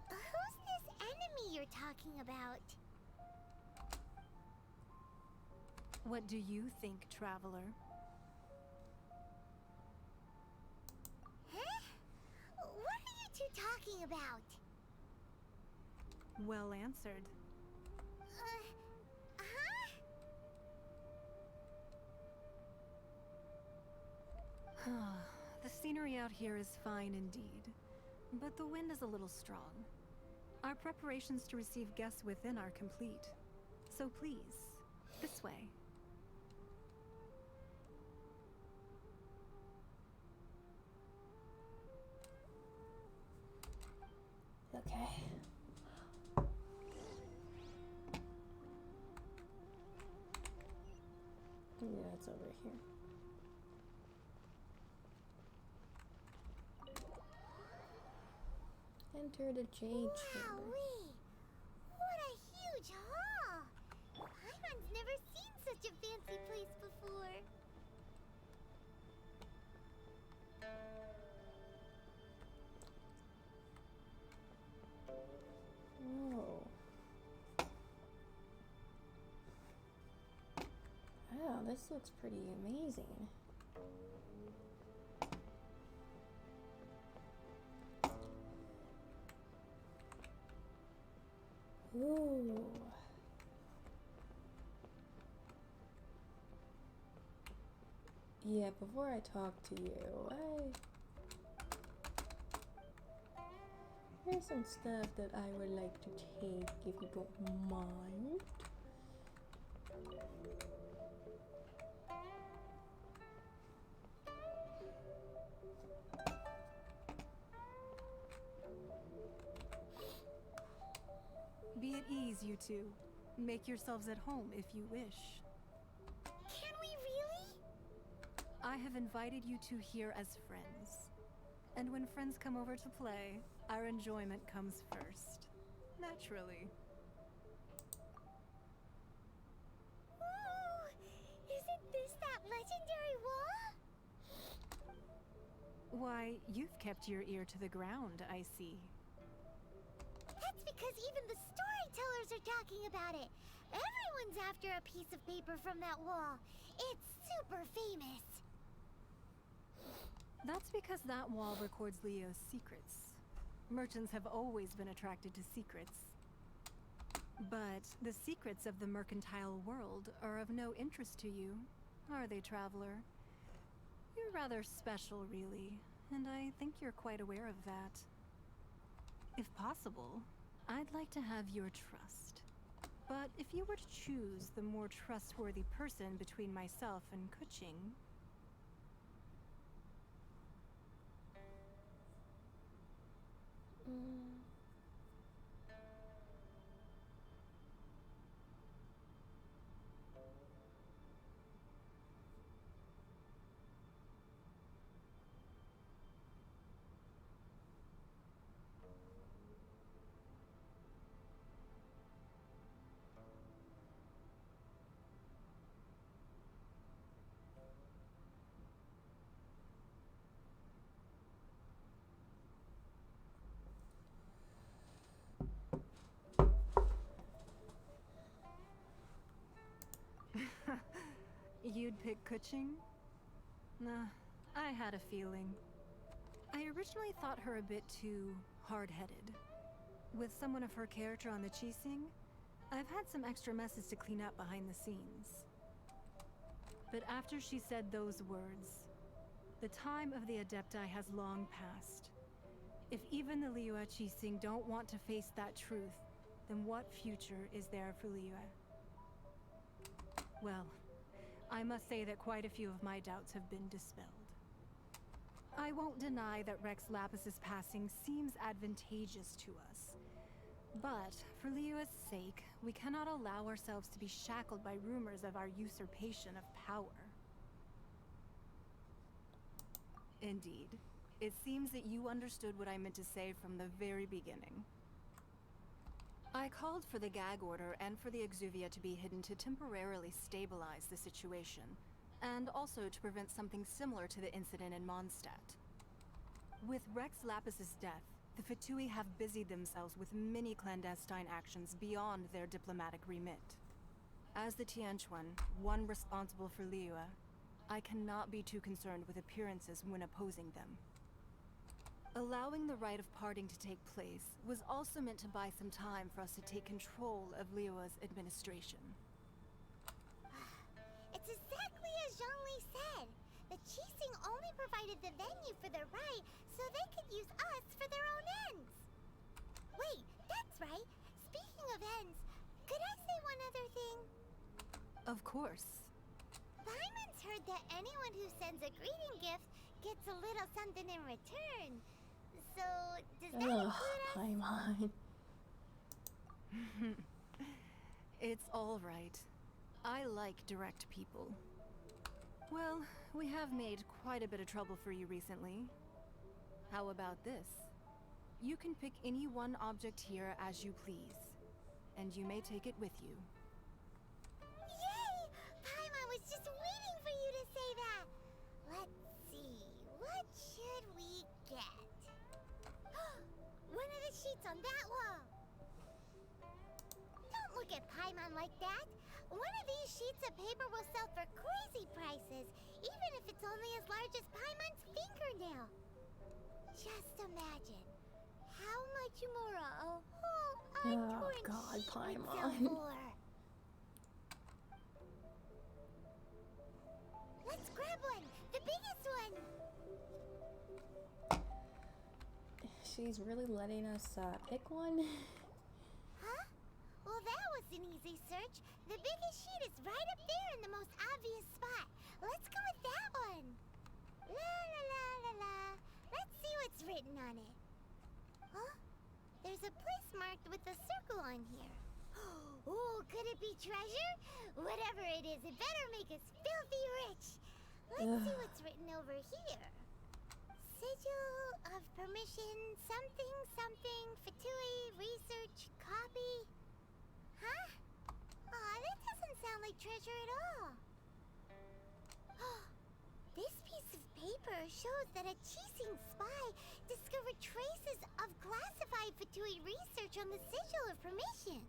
Who's this enemy you're talking about? What do you think, Traveler? Huh? What are you two talking about? Well answered. The scenery out here is fine indeed, but the wind is a little strong. Our preparations to receive guests within are complete. So please, this way. Okay. Yeah, it's over here. Enter the Jade Chamber. Wowee! What a huge hall! Paimon's never seen such a fancy place before. Oh. Wow, this looks pretty amazing. Ooh. Yeah, before I talk to you, here's some stuff that I would like to take if you don't mind. Be at ease, you two. Make yourselves at home if you wish. Can we really? I have invited you two here as friends. And when friends come over to play, our enjoyment comes first. Naturally. Ooh! Isn't this that legendary wall? Why, you've kept your ear to the ground, I see. That's because even the storytellers are talking about it. Everyone's after a piece of paper from that wall. It's super famous. That's because that wall records Leo's secrets. Merchants have always been attracted to secrets. But the secrets of the mercantile world are of no interest to you, are they, traveler? You're rather special, really, and I think you're quite aware of that. If possible, I'd like to have your trust. But if you were to choose the more trustworthy person between myself and Keqing, you'd pick Keqing? Nah, I had a feeling. I originally thought her a bit too hard-headed. With someone of her character on the Qixing, I've had some extra messes to clean up behind the scenes. But after she said those words, the time of the Adepti has long passed. If even the Liyue Qixing don't want to face that truth, then what future is there for Liyue? Well, I must say that quite a few of my doubts have been dispelled. I won't deny that Rex Lapis's passing seems advantageous to us. But, for Liyue's sake, we cannot allow ourselves to be shackled by rumors of our usurpation of power. Indeed. It seems that you understood what I meant to say from the very beginning. I called for the gag order and for the Exuvia to be hidden to temporarily stabilize the situation, and also to prevent something similar to the incident in Mondstadt. With Rex Lapis's death, the Fatui have busied themselves with many clandestine actions beyond their diplomatic remit. As the Tianquan, one responsible for Liyue, I cannot be too concerned with appearances when opposing them. Allowing the rite of parting to take place was also meant to buy some time for us to take control of Liyue's administration. It's exactly as Zhongli said. The Qixing only provided the venue for the rite so they could use us for their own ends. Wait, that's right. Speaking of ends, could I say one other thing? Of course. Paimon's heard that anyone who sends a greeting gift gets a little something in return. So, does that Ugh, include us? Paimon. It's all right. I like direct people. Well, we have made quite a bit of trouble for you recently. How about this? You can pick any one object here as you please, and you may take it with you. Yay! Paimon was just waiting for you to say that. Let's see, what should we get? One of the sheets on that wall. Don't look at Paimon like that. One of these sheets of paper will sell for crazy prices, even if it's only as large as Paimon's fingernail. Just imagine how much more a whole untorn God, sheet would sell Paimon. for. Let's grab one, the biggest one. She's really letting us pick one. Huh? Well, that was an easy search. The biggest sheet is right up there in the most obvious spot. Let's go with that one. La la la la la. Let's see what's written on it. Huh? There's a place marked with a circle on here. Oh, could it be treasure? Whatever it is, it better make us filthy rich. Let's see what's written over here. Sigil of permission, something, something, Fatui, research, copy. Huh? Aw, that doesn't sound like treasure at all. This piece of paper shows that a Qixing spy discovered traces of classified Fatui research on the Sigil of Permission.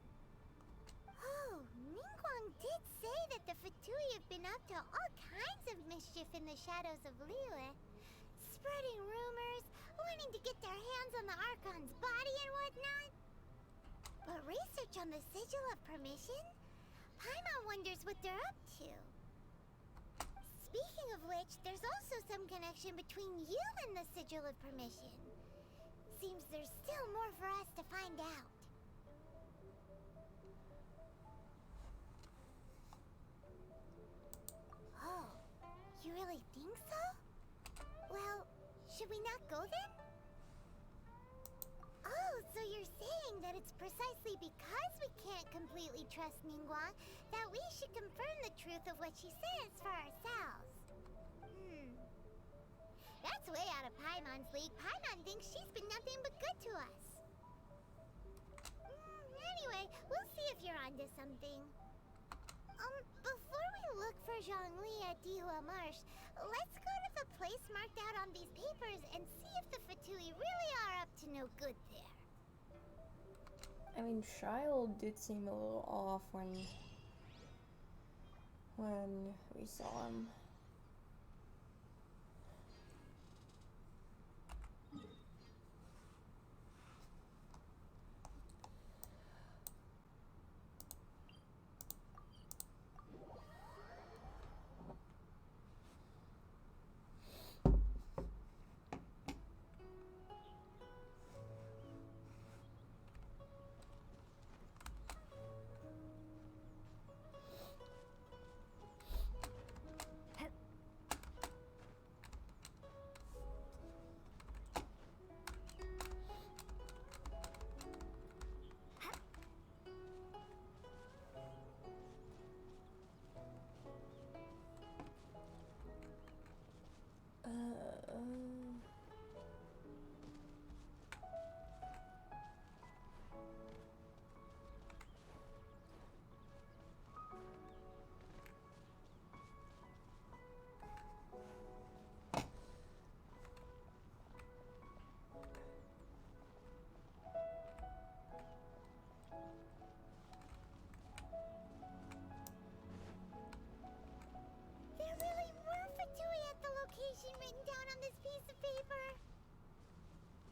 Oh, Ningguang did say that the Fatui have been up to all kinds of mischief in the shadows of Liyue. Spreading rumors, wanting to get their hands on the Archon's body and whatnot. But research on the Sigil of Permission? Paimon wonders what they're up to. Speaking of which, there's also some connection between you and the Sigil of Permission. Seems there's still more for us to find out. Oh, you really think so? Well, should we not go then? Oh, so you're saying that it's precisely because we can't completely trust Ningguang that we should confirm the truth of what she says for ourselves. That's way out of Paimon's league. Paimon thinks she's been nothing but good to us. Anyway, we'll see if you're onto something. Before we look for Zhongli at Dihua Marsh, let's go to the place marked out on these papers and see if the Fatui really are up to no good there. I mean, Child did seem a little off when we saw him. There really were Fatui at the location written down on this piece of paper.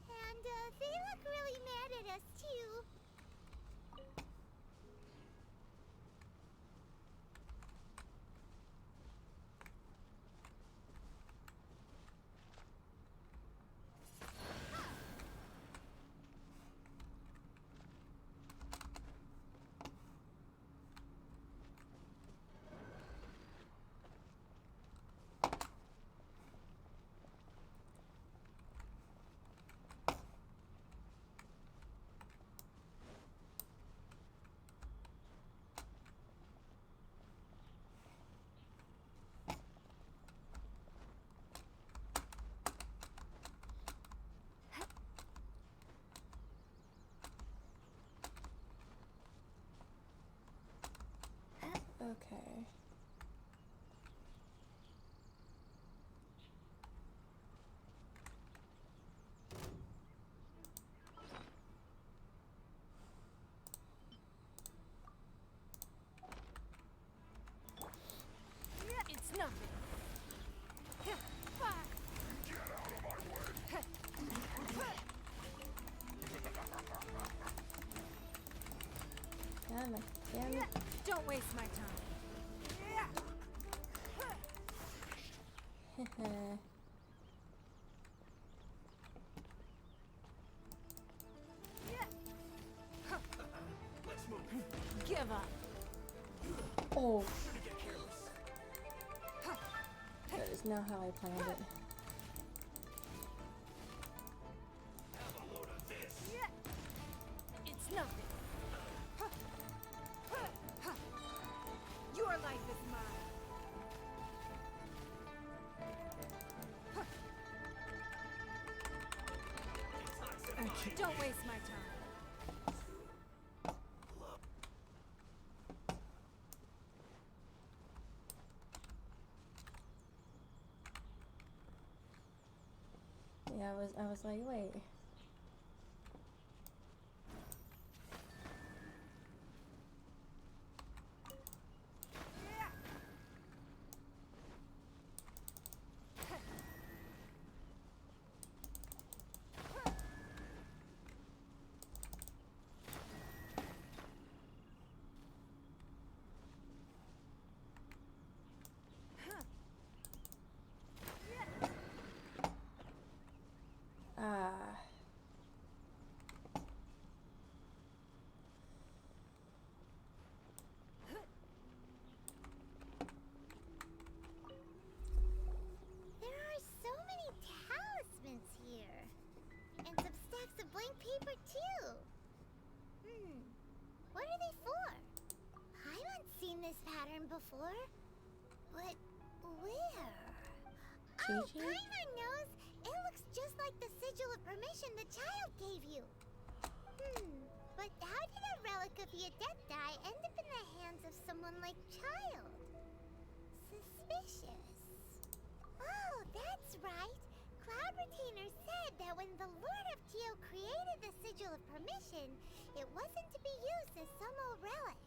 And they look really mad at us too. Okay. It's nothing. Damn it. Damn it. Don't waste my time. Give up. Oh. That is not how I planned it. It's nothing. Your life is mine. Don't waste my time. Yeah, I was like, wait. Ah. There are so many talismans here. And some stacks of blank paper, too. What are they for? Paimon's seen this pattern before. But where? Oh, Gigi? Paimon knows! It looks just like the sigil of permission the child gave you. But how did a relic of the Adepti end up in the hands of someone like Child? Suspicious. Oh, that's right. Cloud Retainer said that when the Lord of Geo created the Sigil of Permission, it wasn't to be used as some old relic.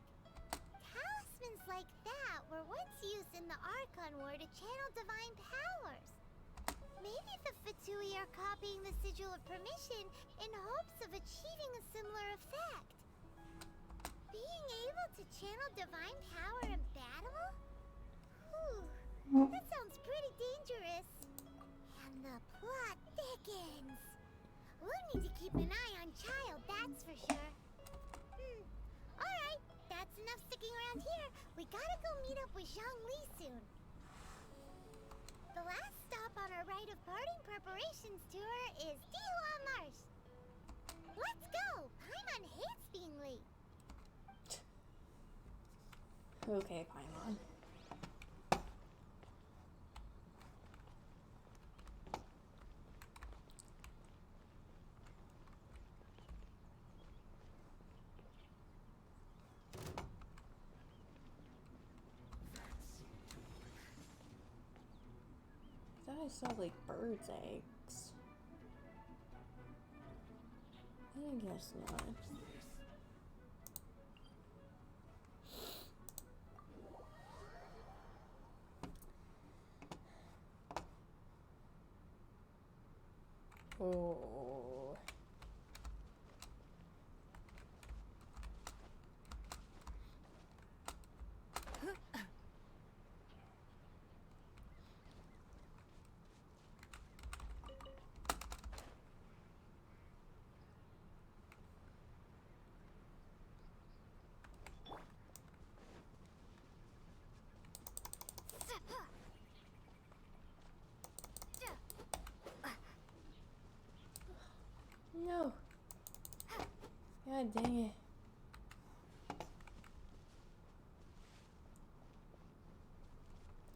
Talismans like that were once used in the Archon War to channel divine powers. Maybe the Fatui are copying the Sigil of Permission in hopes of achieving a similar effect. Being able to channel divine power in battle? Whew, that sounds pretty dangerous. And the plot thickens. We'll need to keep an eye on Child, that's for sure. Alright, that's enough sticking around here. We gotta go meet up with Zhongli soon. The last stop on our rite of parting preparations tour is Dihua Marsh. Let's go! Paimon hates being late. Okay, Paimon. I thought I saw like birds' eggs. I guess not. Oh. No. God dang it.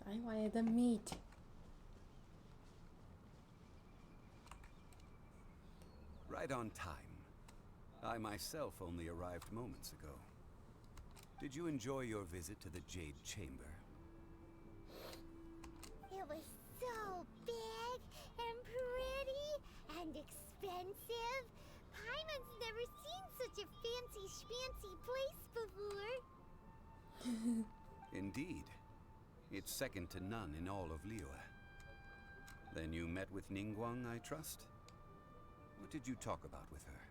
I wanted the meat. Right on time. I myself only arrived moments ago. Did you enjoy your visit to the Jade Chamber? It was so big and pretty and expensive. Paimon's never seen such a fancy schmancy place before. Indeed. It's second to none in all of Liyue. Then you met with Ningguang, I trust? What did you talk about with her?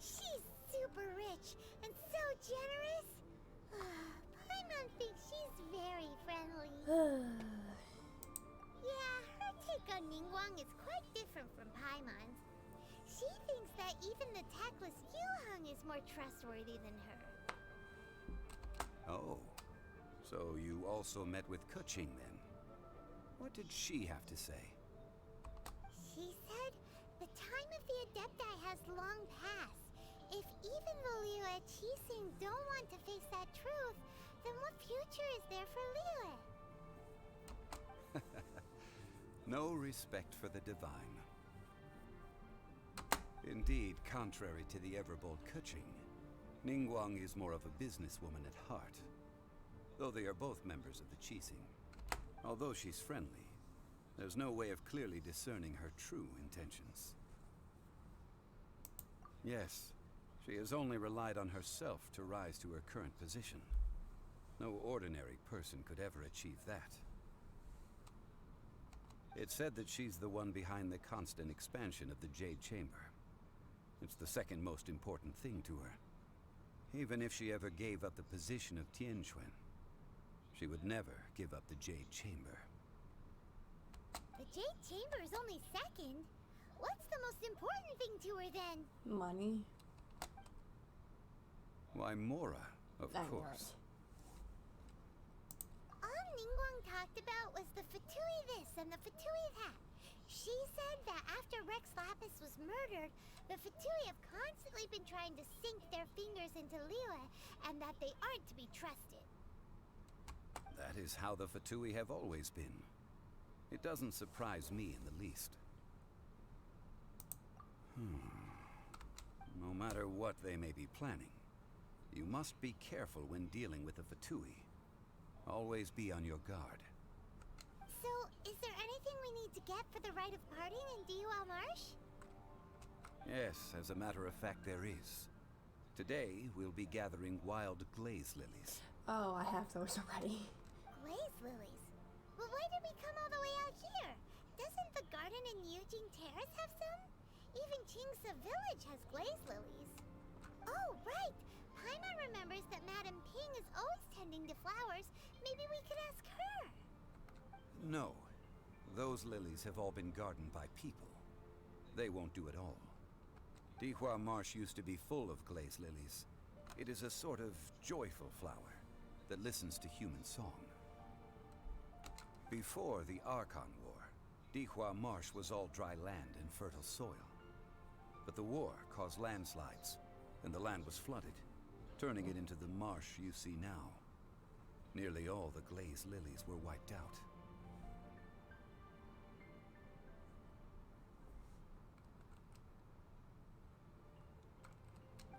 She's super rich and so generous. Paimon thinks she's very friendly. Yeah, her take on Ningguang is quite different from Paimon's. She thinks that even the tactless Yuheng is more trustworthy than her. Oh, so you also met with Keqing then? What did she have to say? She said the time of the Adepti has long passed. If even the Liyue Qixing don't want to face that truth, then what future is there for Liyue? No respect for the divine. Indeed, contrary to the ever-bold Keqing, Ningguang is more of a businesswoman at heart. Though they are both members of the Qixing. Although she's friendly, there's no way of clearly discerning her true intentions. Yes, she has only relied on herself to rise to her current position. No ordinary person could ever achieve that. It's said that she's the one behind the constant expansion of the Jade Chamber. It's the second most important thing to her. Even if she ever gave up the position of Tianquan, she would never give up the Jade Chamber. The Jade Chamber is only second. What's the most important thing to her then? Money. Why, Mora, of I know course. All Ningguang talked about was the Fatui this and the Fatui that. She said that after Rex Lapis was murdered, the Fatui have constantly been trying to sink their fingers into Liyue, and that they aren't to be trusted. That is how the Fatui have always been. It doesn't surprise me in the least. No matter what they may be planning, you must be careful when dealing with the Fatui. Always be on your guard. So, is there anything we need to get for the rite of parting in Dihua Marsh? Yes, as a matter of fact, there is. Today, we'll be gathering wild glaze lilies. Oh, I have those already. Glaze lilies? Well, why did we come all the way out here? Doesn't the garden in Yujing Terrace have some? Even Qingse Village has glaze lilies. Oh, right! Paimon remembers that Madame Ping is always tending to flowers. Maybe we could ask her. No. Those lilies have all been gardened by people. They won't do it all. Dihua Marsh used to be full of glaze lilies. It is a sort of joyful flower that listens to human song. Before the Archon War, Dihua Marsh was all dry land and fertile soil. But the war caused landslides, and the land was flooded, turning it into the marsh you see now. Nearly all the glaze lilies were wiped out.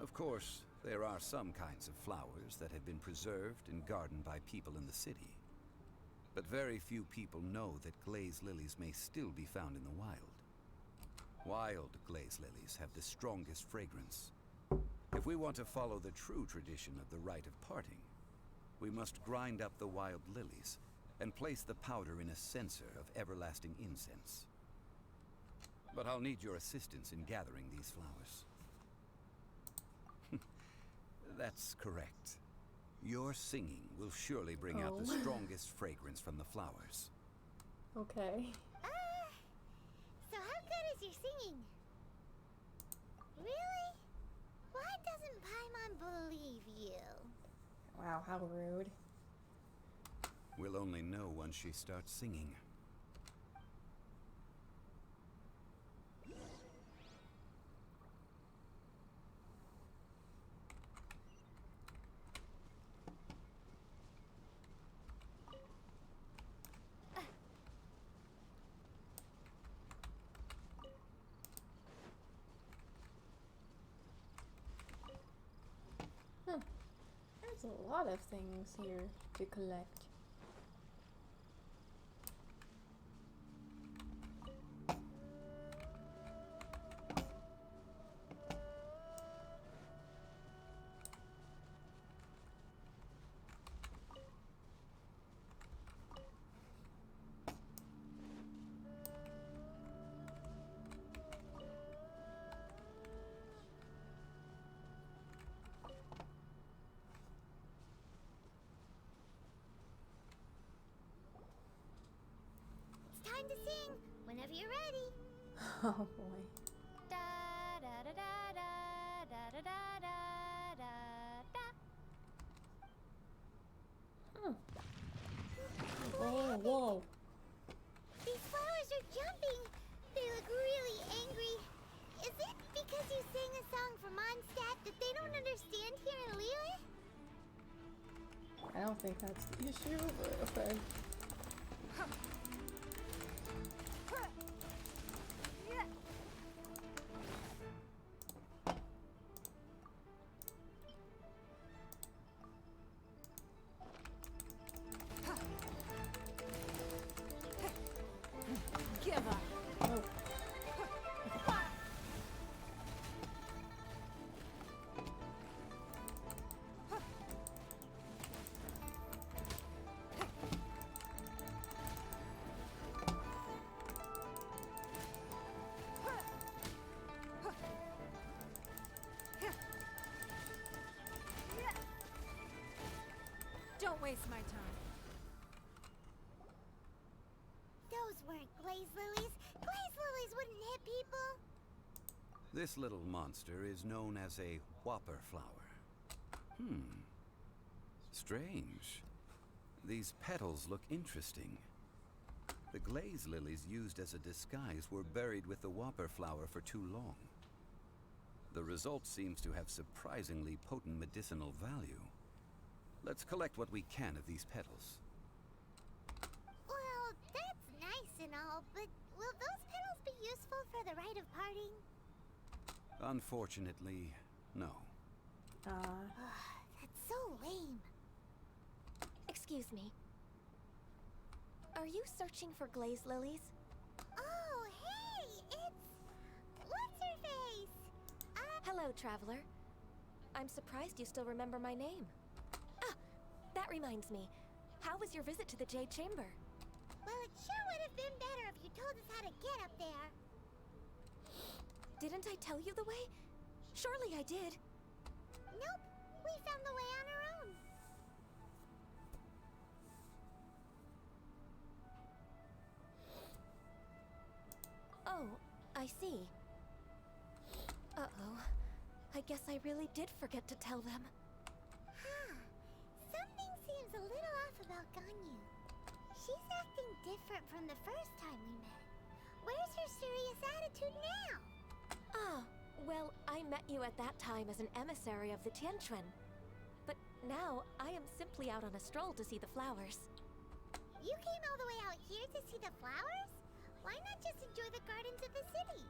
Of course, there are some kinds of flowers that have been preserved and gardened by people in the city. But very few people know that glaze lilies may still be found in the wild. Wild glaze lilies have the strongest fragrance. If we want to follow the true tradition of the rite of parting, we must grind up the wild lilies and place the powder in a censer of everlasting incense. But I'll need your assistance in gathering these flowers. That's correct. Your singing will surely bring out the strongest fragrance from the flowers. Okay. So how good is your singing? Really? Why doesn't Paimon believe you? Wow, how rude. We'll only know once she starts singing. There's a lot of things here to collect. Time to sing whenever you're ready. Oh boy. Da da da da da da da da da da. Oh, whoa. These flowers are jumping. They look really angry. Is it because you sang a song for Mondstadt that they don't understand here in Liyue? I don't think that's the issue, but okay. Give up. Oh. Don't waste my time. Those weren't glaze lilies. Glaze lilies wouldn't hit people. This little monster is known as a whopper flower. Strange. These petals look interesting. The glaze lilies used as a disguise were buried with the whopper flower for too long. The result seems to have surprisingly potent medicinal value. Let's collect what we can of these petals. Well, that's nice and all, but will those petals be useful for the rite of parting? Unfortunately, no. That's so lame. Excuse me. Are you searching for glaze lilies? Oh, hey, it's... What's her face? Hello, traveler. I'm surprised you still remember my name. Ah, that reminds me. How was your visit to the Jade Chamber? Well, it sure would have been better if you told us how to get up there. Didn't I tell you the way? Surely I did. Nope, we found the way on our own. Oh, I see. Uh-oh. I guess I really did forget to tell them. Huh. Something seems a little off about Ganyu. She's acting different from the first time we met. Where's her serious attitude now? Ah, well, I met you at that time as an emissary of the Tianquan. But now, I am simply out on a stroll to see the flowers. You came all the way out here to see the flowers? Why not just enjoy the gardens of the city?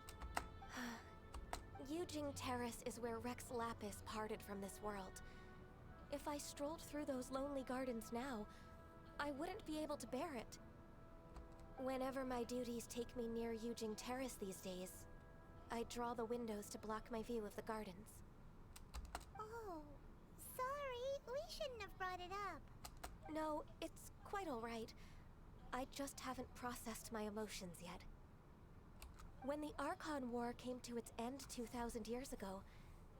Yujing Terrace is where Rex Lapis parted from this world. If I strolled through those lonely gardens now, I wouldn't be able to bear it. Whenever my duties take me near Yujing Terrace these days, I draw the windows to block my view of the gardens. Oh, sorry. We shouldn't have brought it up. No, it's quite all right. I just haven't processed my emotions yet. When the Archon War came to its end 2,000 years ago,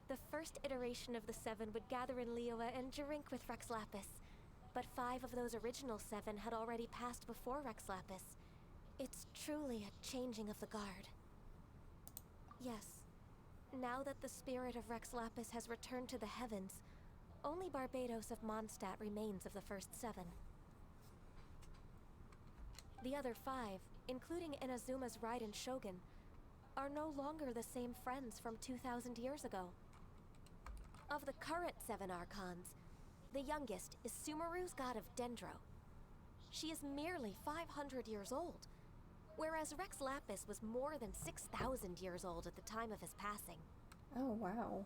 the first iteration of the Seven would gather in Liyue and drink with Rex Lapis. But 5 of those original 7 had already passed before Rex Lapis. It's truly a changing of the guard. Yes. Now that the spirit of Rex Lapis has returned to the heavens, only Barbados of Mondstadt remains of the first 7. The other 5, including Inazuma's Raiden Shogun, are no longer the same friends from 2,000 years ago. Of the current 7 Archons, the youngest is Sumeru's god of Dendro. She is merely 500 years old, whereas Rex Lapis was more than 6,000 years old at the time of his passing. Oh, wow.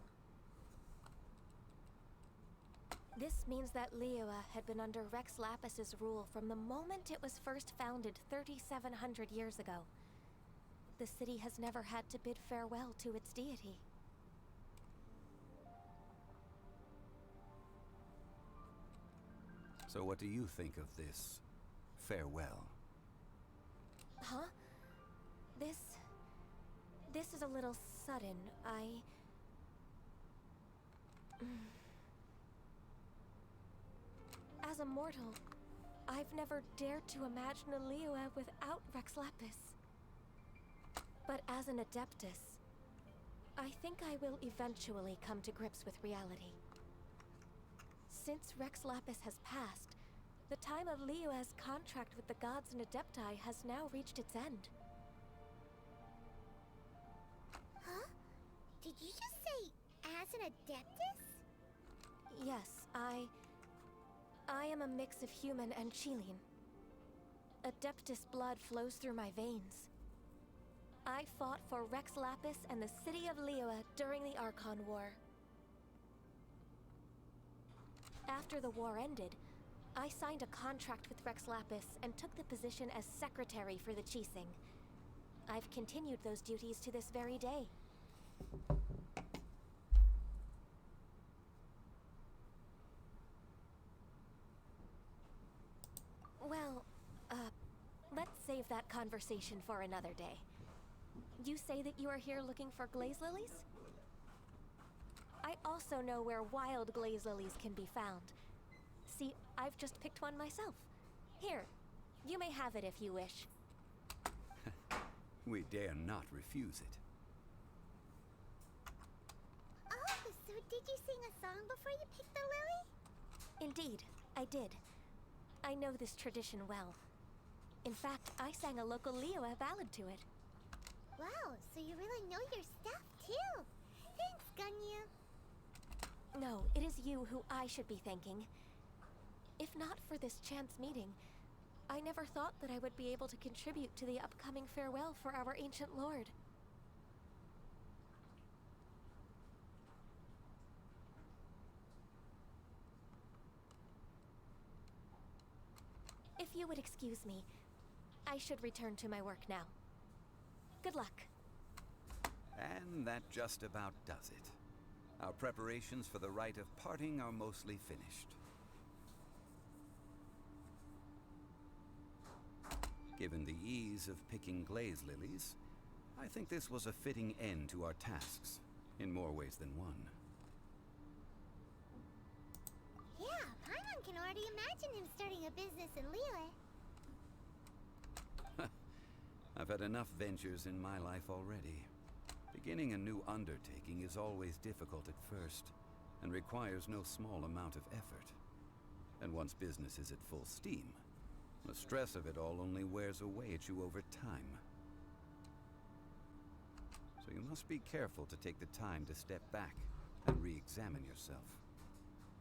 This means that Liyue had been under Rex Lapis's rule from the moment it was first founded 3,700 years ago. The city has never had to bid farewell to its deity. So what do you think of this farewell? Huh? This is a little sudden. As a mortal, I've never dared to imagine a Liyue without Rex Lapis. But as an Adeptus, I think I will eventually come to grips with reality. Since Rex Lapis has passed, the time of Liyue's contract with the gods and Adepti has now reached its end. Huh? Did you just say as an Adeptus? Yes, I am a mix of human and Qilin. Adeptus blood flows through my veins. I fought for Rex Lapis and the city of Liyue during the Archon War. After the war ended, I signed a contract with Rex Lapis and took the position as secretary for the Qixing. I've continued those duties to this very day. Well, let's save that conversation for another day. You say that you are here looking for glaze lilies? I also know where wild glaze lilies can be found. See, I've just picked one myself. Here, you may have it if you wish. We dare not refuse it. Oh, so did you sing a song before you picked the lily? Indeed, I did. I know this tradition well. In fact, I sang a local Liyue ballad to it. Wow, so you really know your stuff, too. Thanks, Gunyu. No, it is you who I should be thanking. If not for this chance meeting, I never thought that I would be able to contribute to the upcoming farewell for our ancient lord. If you would excuse me, I should return to my work now. Good luck. And that just about does it. Our preparations for the rite of parting are mostly finished. Given the ease of picking glaze lilies, I think this was a fitting end to our tasks, in more ways than one. Yeah, Paimon can already imagine him starting a business in Liyue. I've had enough ventures in my life already. Beginning a new undertaking is always difficult at first, and requires no small amount of effort. And once business is at full steam, the stress of it all only wears away at you over time. So you must be careful to take the time to step back and re-examine yourself.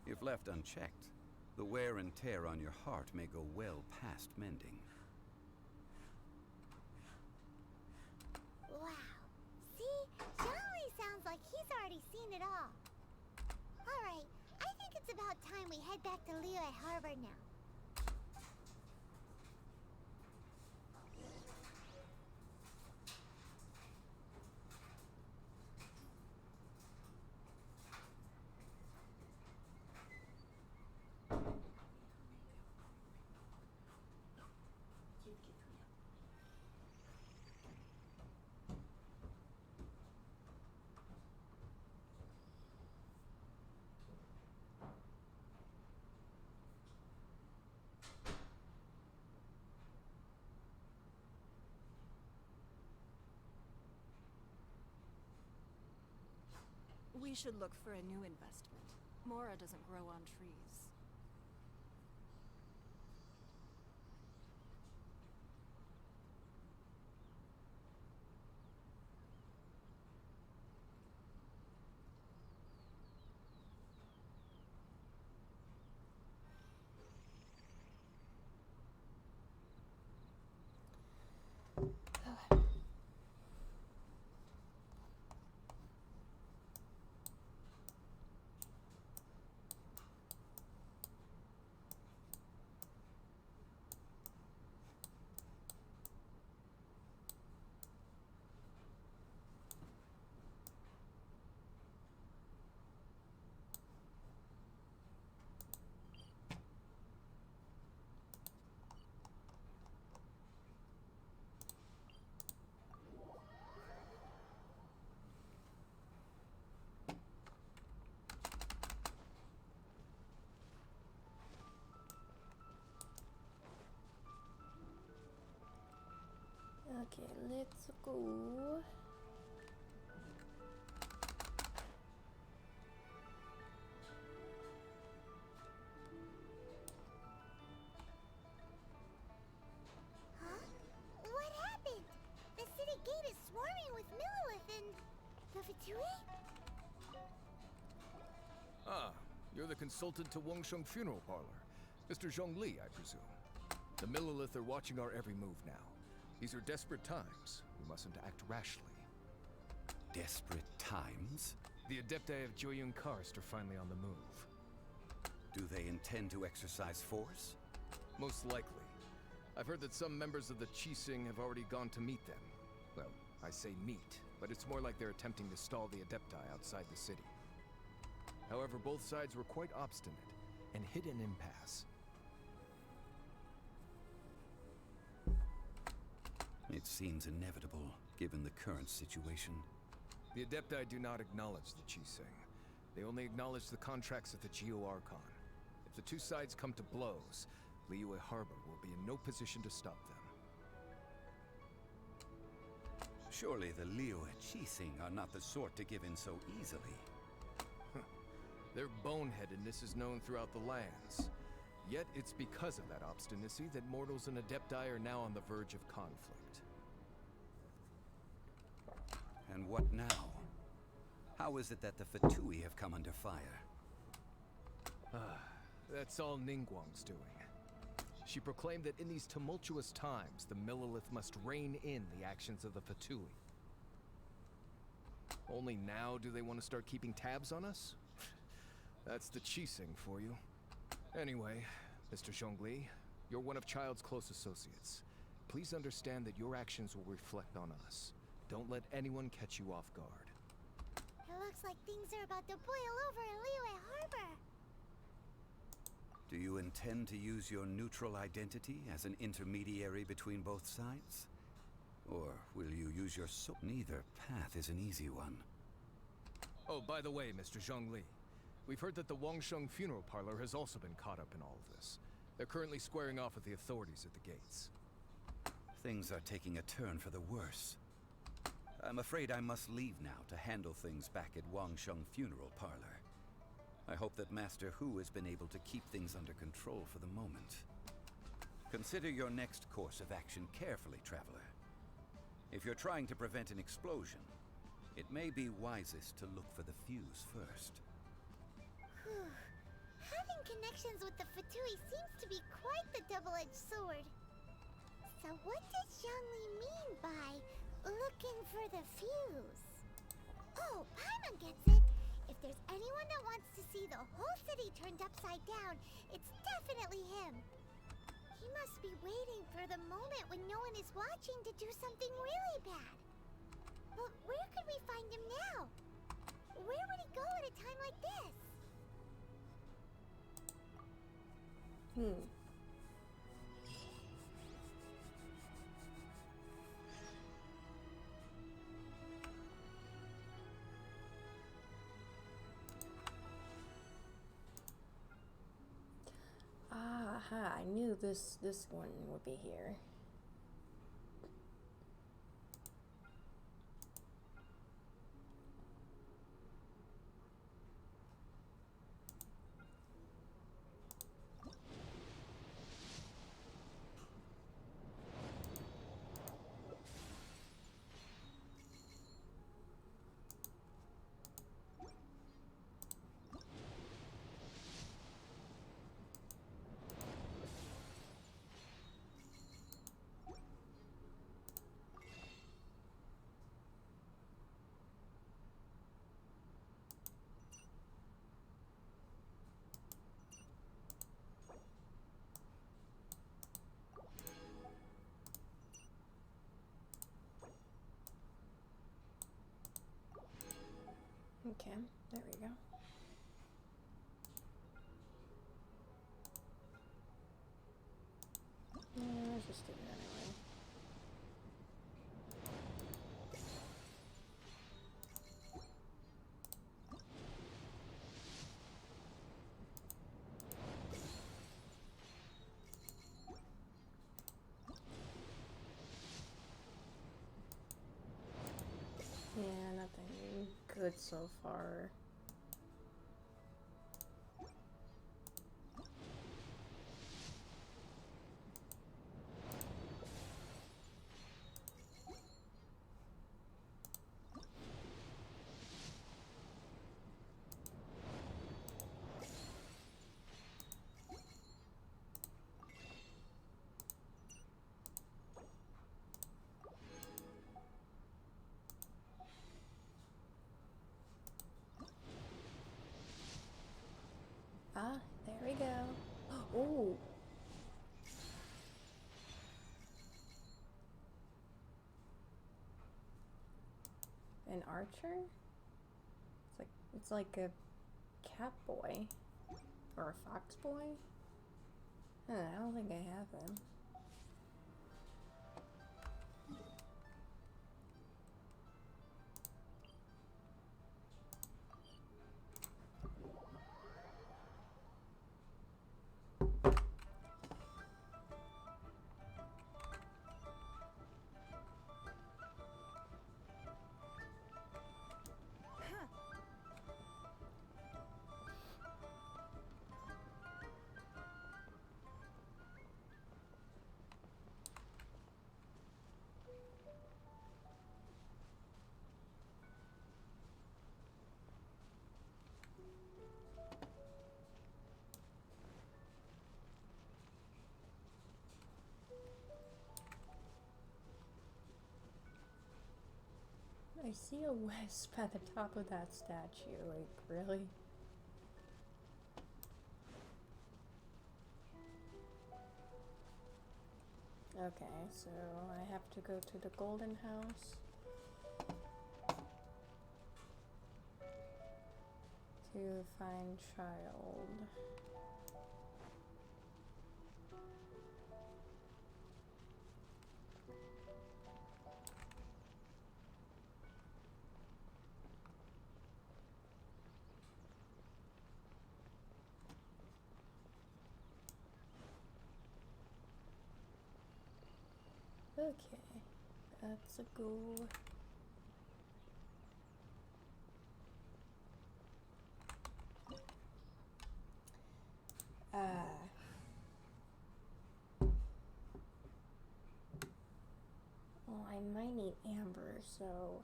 If left unchecked, the wear and tear on your heart may go well past mending. Wow. See? Zhongli sounds like he's already seen it all. Alright, I think it's about time we head back to Liyue Harbor now. We should look for a new investment. Mora doesn't grow on trees. Okay, let's go. Huh? What happened? The city gate is swarming with Millilith and the Fatui? Ah, you're the consultant to Wangsheng Funeral Parlor. Mr. Zhongli, I presume. The Millilith are watching our every move now. These are desperate times. We mustn't act rashly. Desperate times? The Adepti of Joyun Karst are finally on the move. Do they intend to exercise force? Most likely. I've heard that some members of the Qixing have already gone to meet them. Well, I say meet, but it's more like they're attempting to stall the Adepti outside the city. However, both sides were quite obstinate and hit an impasse. It seems inevitable, given the current situation. The Adepti do not acknowledge the Qixing. They only acknowledge the contracts of the Geo Archon. If the two sides come to blows, Liyue Harbor will be in no position to stop them. Surely the Liyue Qixing are not the sort to give in so easily. Their boneheadedness is known throughout the lands. Yet it's because of that obstinacy that mortals and Adepti are now on the verge of conflict. And what now? How is it that the Fatui have come under fire? That's all Ningguang's doing. She proclaimed that in these tumultuous times, the Millilith must rein in the actions of the Fatui. Only now do they want to start keeping tabs on us? That's the Qixing for you. Anyway, Mr. Zhongli, you're one of Child's close associates. Please understand that your actions will reflect on us. Don't let anyone catch you off guard. It looks like things are about to boil over in Liyue Harbor. Do you intend to use your neutral identity as an intermediary between both sides? Or will you use your soul? Neither path is an easy one. Oh, by the way, Mr. Zhongli, we've heard that the Wangsheng Funeral Parlor has also been caught up in all of this. They're currently squaring off with the authorities at the gates. Things are taking a turn for the worse. I'm afraid I must leave now to handle things back at Wangsheng Funeral Parlor. I hope that Master Hu has been able to keep things under control for the moment. Consider your next course of action carefully, Traveler. If you're trying to prevent an explosion, it may be wisest to look for the fuse first. Having connections with the Fatui seems to be quite the double-edged sword. So what does Zhongli mean by looking for the fuse? Oh, Paimon gets it! If there's anyone that wants to see the whole city turned upside down, it's definitely him. He must be waiting for the moment when no one is watching to do something really bad. But where could we find him now? Where would he go at a time like this? Aha, I knew this one would be here. Okay, there we go. Let's just do it anyway. it so far. Ah, there we go. Oh. An archer? It's like a cat boy. Or a fox boy? I don't think I have him. I see a wisp at the top of that statue, like, really? Okay, so I have to go to the Golden House to find Child. Okay, that's a go. Well, I might need Amber, so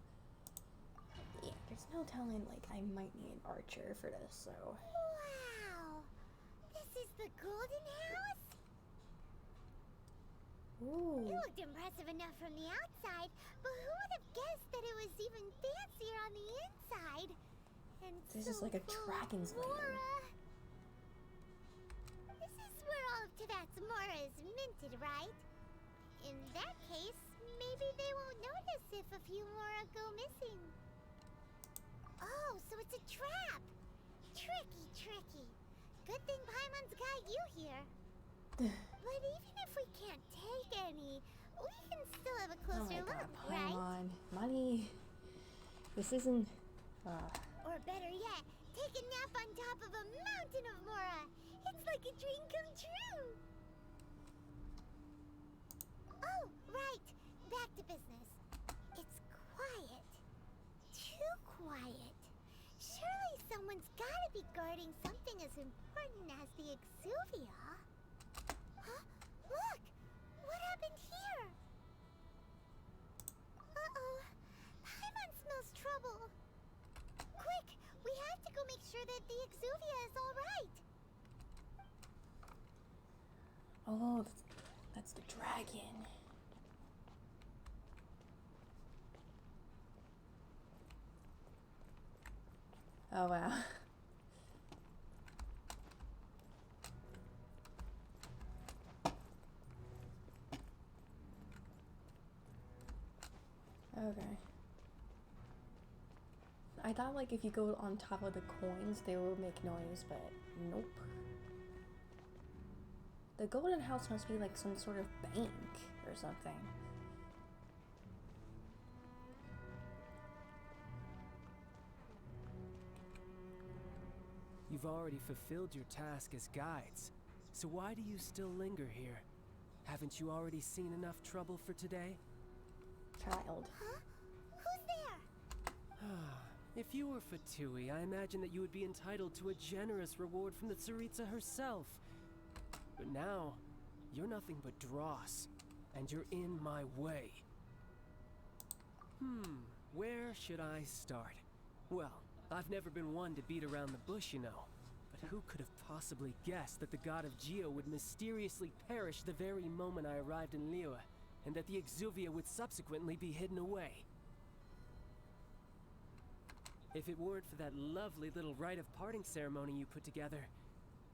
yeah, there's no telling, like, I might need an archer for this, so. Wow! This is the Golden House? Ooh. It looked impressive enough from the outside, but who would have guessed that it was even fancier on the inside? And This so is like a full of dragon's lair. Mora. This is where all of Teyvat's Mora is minted, right? In that case, maybe they won't notice if a few Mora go missing. Oh, so it's a trap! Tricky, tricky. Good thing Paimon's got you here. But even if we can't take any, we can still have a Oh closer my god, look, right? Paimon. Money. This isn't. Or better yet, take a nap on top of a mountain of Mora. It's like a dream come true. Oh, right. Back to business. It's quiet. Too quiet. Surely someone's gotta be guarding something as important as the Exuvia. Huh? Look! What happened here? Uh-oh. Paimon smells trouble. Quick! We have to go make sure that the Exuvia is alright. Oh, that's the dragon. Oh wow. Okay. I thought, like, if you go on top of the coins, they will make noise, but nope. The Golden House must be like some sort of bank or something. You've already fulfilled your task as guides, so why do you still linger here? Haven't you already seen enough trouble for today? Child. Huh? Who's there? If you were Fatui, I imagine that you would be entitled to a generous reward from the Tsaritsa herself. But now, you're nothing but dross, and you're in my way. Where should I start? Well, I've never been one to beat around the bush, you know. But who could have possibly guessed that the god of Geo would mysteriously perish the very moment I arrived in Liyue, and that the Exuvia would subsequently be hidden away? If it weren't for that lovely little rite of parting ceremony you put together,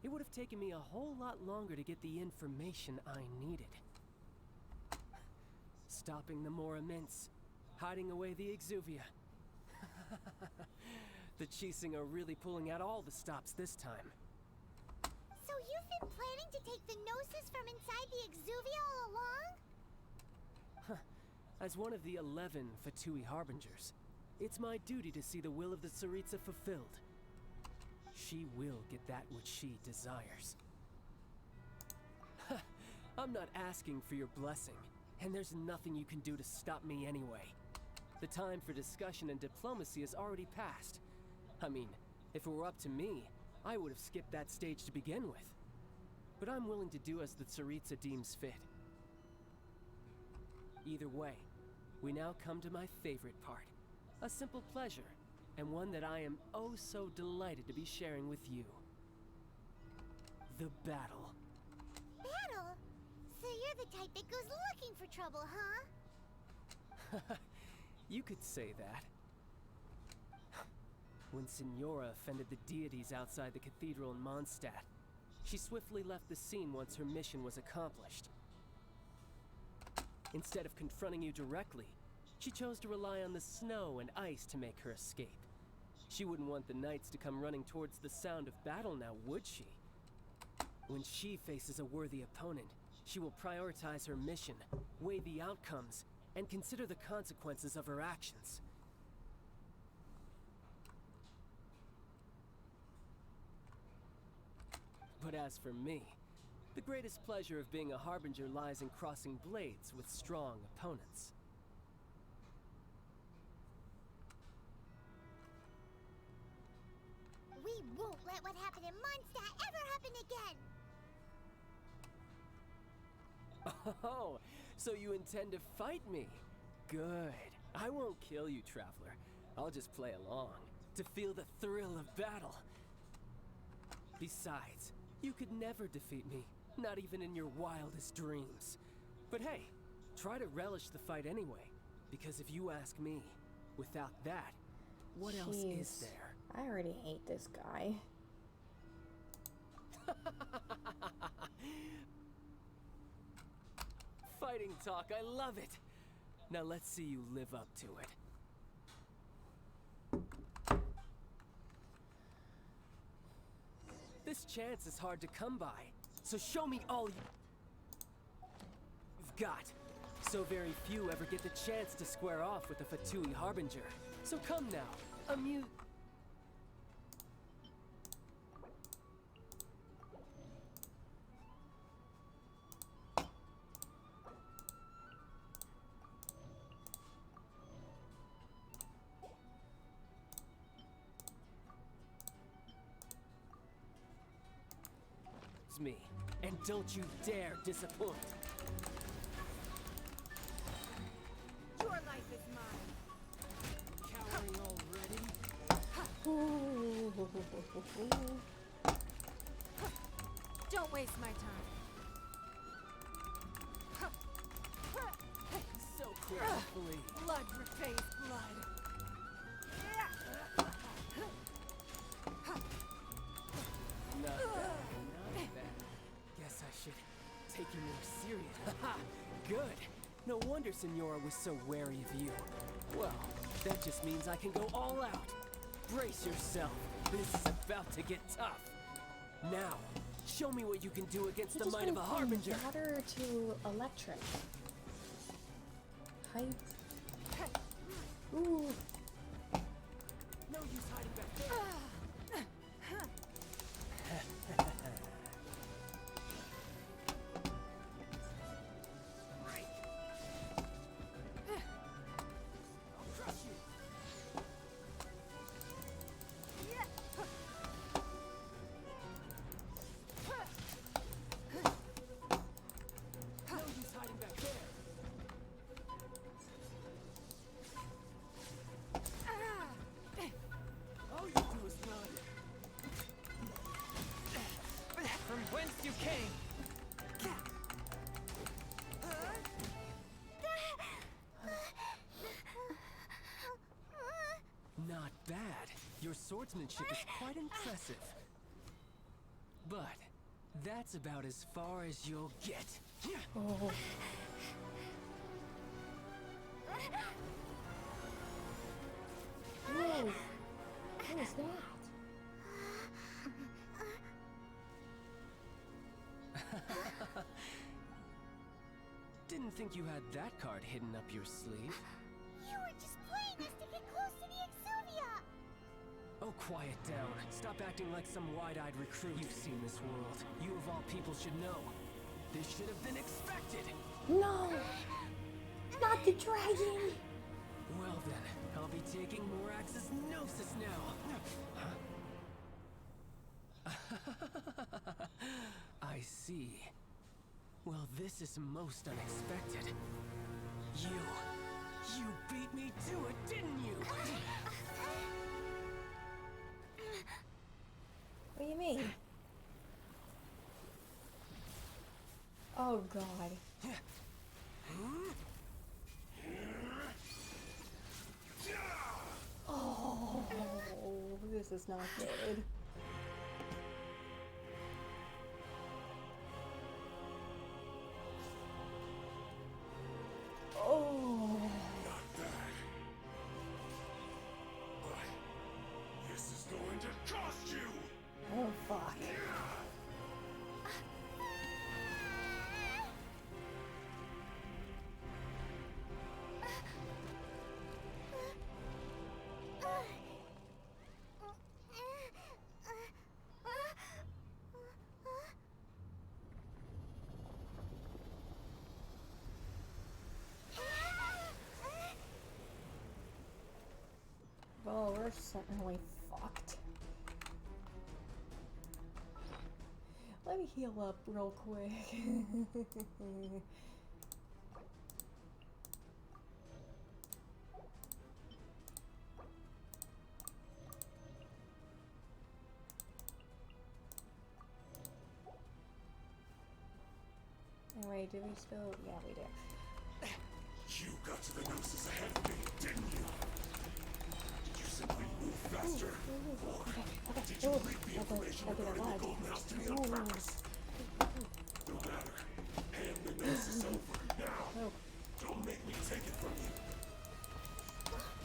it would have taken me a whole lot longer to get the information I needed. Stopping the Mora Mints, hiding away the Exuvia. The Qixing are really pulling out all the stops this time. So you've been planning to take the Gnosis from inside the Exuvia all along? As one of the 11 Fatui Harbingers, it's my duty to see the will of the Tsaritsa fulfilled. She will get that which she desires. I'm not asking for your blessing, and there's nothing you can do to stop me anyway. The time for discussion and diplomacy has already passed. I mean, if it were up to me, I would have skipped that stage to begin with. But I'm willing to do as the Tsaritsa deems fit. Either way, we now come to my favorite part. A simple pleasure, and one that I am oh so delighted to be sharing with you. The battle. Battle? So you're the type that goes looking for trouble, huh? You could say that. When Signora offended the deities outside the cathedral in Mondstadt, she swiftly left the scene once her mission was accomplished. Instead of confronting you directly, she chose to rely on the snow and ice to make her escape. She wouldn't want the knights to come running towards the sound of battle now, would she? When she faces a worthy opponent, she will prioritize her mission, weigh the outcomes, and consider the consequences of her actions. But as for me, the greatest pleasure of being a Harbinger lies in crossing blades with strong opponents. We won't let what happened in Mondstadt ever happen again! Oh, so you intend to fight me? Good. I won't kill you, Traveler. I'll just play along, to feel the thrill of battle. Besides, you could never defeat me, not even in your wildest dreams. But hey, try to relish the fight anyway, because if you ask me, without that, what else is there? I already hate this guy. Fighting talk, I love it! Now let's see you live up to it. This chance is hard to come by, so show me all you've got. So very few ever get the chance to square off with the Fatui Harbinger. So come now, amuse... me, and don't you dare disappoint. Your life is mine. Cowering already? Don't waste my time. So gracefully. Blood repays blood. Not bad. Guess I should take you more serious. Haha, good. No wonder Signora was so wary of you. Well, that just means I can go all out. Brace yourself. This is about to get tough. Now, show me what you can do against the might of a Harbinger. Water to electric. Height. Ooh. No use hiding back there. Not bad. Your swordsmanship is quite impressive. But that's about as far as you'll get. Oh. Whoa. What is that? Didn't think you had that card hidden up your sleeve. You were just playing us to get close to the Exuvia! Oh, quiet down. Stop acting like some wide-eyed recruit. You've seen this world. You of all people should know. This should have been expected. No! Not the dragon! Well then, I'll be taking Morax's Gnosis now. I see. Well, this is most unexpected. You beat me to it, didn't you? What do you mean? Oh god. Oh, this is not good. Oh. Not bad. But this is going to cost you! Oh fuck. Well, we're certainly fucked. Let me heal up real quick. Wait, do we still? Yeah, we do. You got to the Gnosis ahead of me, didn't you? Did you simply move faster? Or did you leak the information regarding the Golden House to me on purpose? No matter. Hand the Gnosis over now. Don't make me take it from you.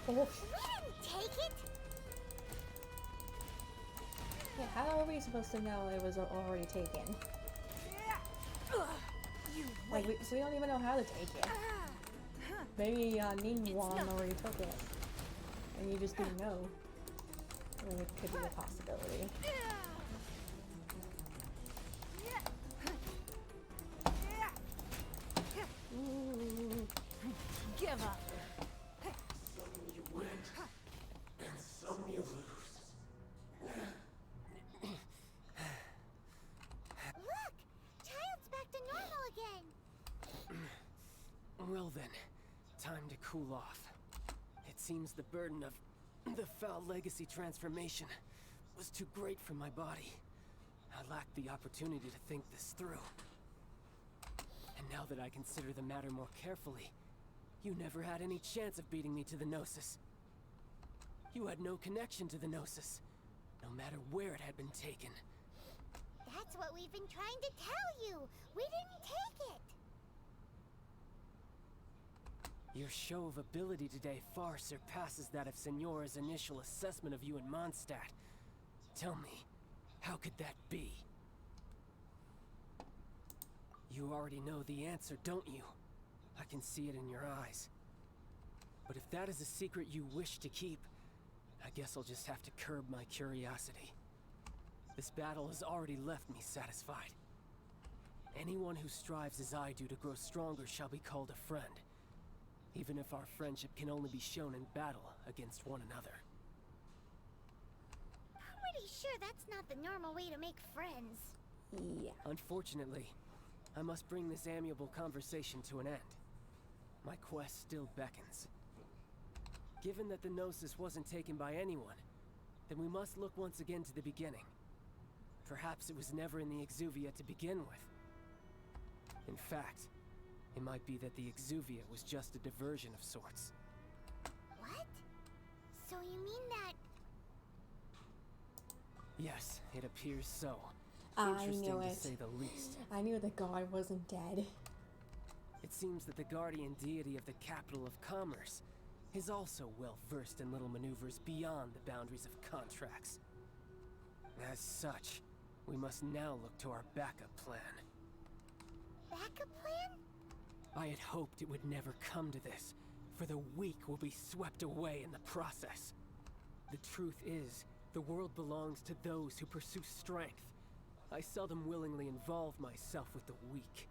Oh. We didn't take it! Yeah, how are we supposed to know it was already taken? Like, we don't even know how to take it. Maybe Ningguang already took it. And you just didn't know. I mean, it could be a possibility. Ooh. Give up! Some you win, and some you lose. Look! Child's back to normal again! Well then, time to cool off. It seems the burden of the foul legacy transformation was too great for my body. I lacked the opportunity to think this through. And now that I consider the matter more carefully, you never had any chance of beating me to the Gnosis. You had no connection to the Gnosis, no matter where it had been taken. That's what we've been trying to tell you! We didn't take it! Your show of ability today far surpasses that of Signora's initial assessment of you in Mondstadt. Tell me, how could that be? You already know the answer, don't you? I can see it in your eyes. But if that is a secret you wish to keep, I guess I'll just have to curb my curiosity. This battle has already left me satisfied. Anyone who strives as I do to grow stronger shall be called a friend. Even if our friendship can only be shown in battle against one another. Pretty sure that's not the normal way to make friends. Yeah. Unfortunately, I must bring this amiable conversation to an end. My quest still beckons. Given that the Gnosis wasn't taken by anyone, then we must look once again to the beginning. perhaps it was never in the Exuvia to begin with. In fact, it might be that the Exuvia was just a diversion of sorts. What? So you mean that... Yes, it appears so. I Interesting knew to it. say the least. I knew the god wasn't dead. It seems that the guardian deity of the capital of commerce is also well versed in little maneuvers beyond the boundaries of contracts. As such, we must now look to our backup plan. Backup plan? I had hoped it would never come to this, for the weak will be swept away in the process. The truth is, the world belongs to those who pursue strength. I seldom willingly involve myself with the weak.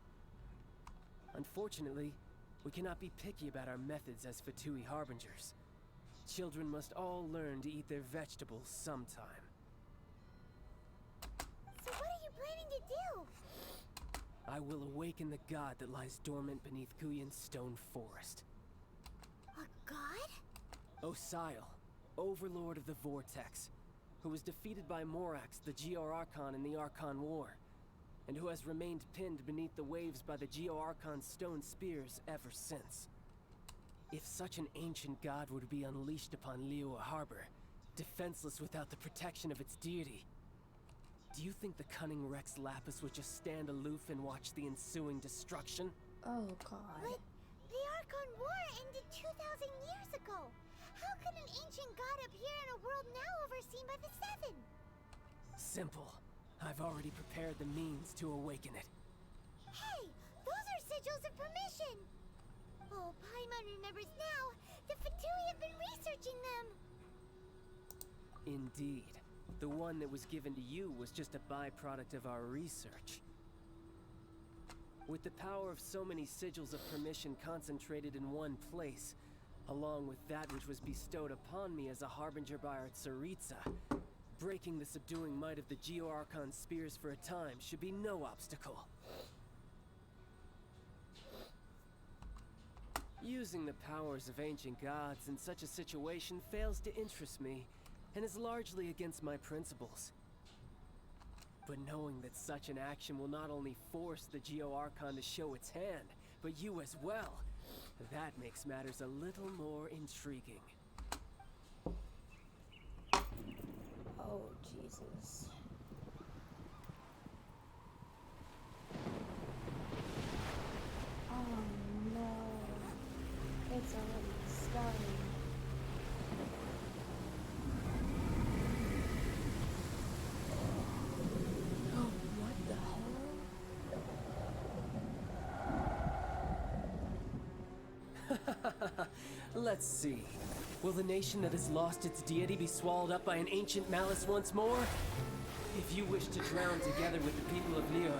Unfortunately, we cannot be picky about our methods as Fatui Harbingers. Children must all learn to eat their vegetables sometime. So what are you planning to do? I will awaken the god that lies dormant beneath Guyon's stone forest. A god? Osial, overlord of the Vortex, who was defeated by Morax, the Geo-Archon in the Archon War, and who has remained pinned beneath the waves by the Geo-Archon's stone spears ever since. If such an ancient god were to be unleashed upon Liyue Harbor, defenseless without the protection of its deity, do you think the cunning Rex Lapis would just stand aloof and watch the ensuing destruction? Oh god. But the Archon War ended 2,000 years ago. How could an ancient god appear in a world now overseen by the Seven? Simple. I've already prepared the means to awaken it. Hey, those are sigils of permission. Oh, Paimon remembers now. The Fatui have been researching them. Indeed. The one that was given to you was just a byproduct of our research. With the power of so many sigils of permission concentrated in one place, along with that which was bestowed upon me as a harbinger by our Tsaritsa, breaking the subduing might of the Geo-Archon spears for a time should be no obstacle. Using the powers of ancient gods in such a situation fails to interest me, and is largely against my principles. But knowing that such an action will not only force the Geo-Archon to show its hand, but you as well, that makes matters a little more intriguing. Oh, Jesus. Oh, no. It's already starting. Oh, what the hell? Let's see. Will the nation that has lost its deity be swallowed up by an ancient malice once more? If you wish to drown together with the people of Liyue,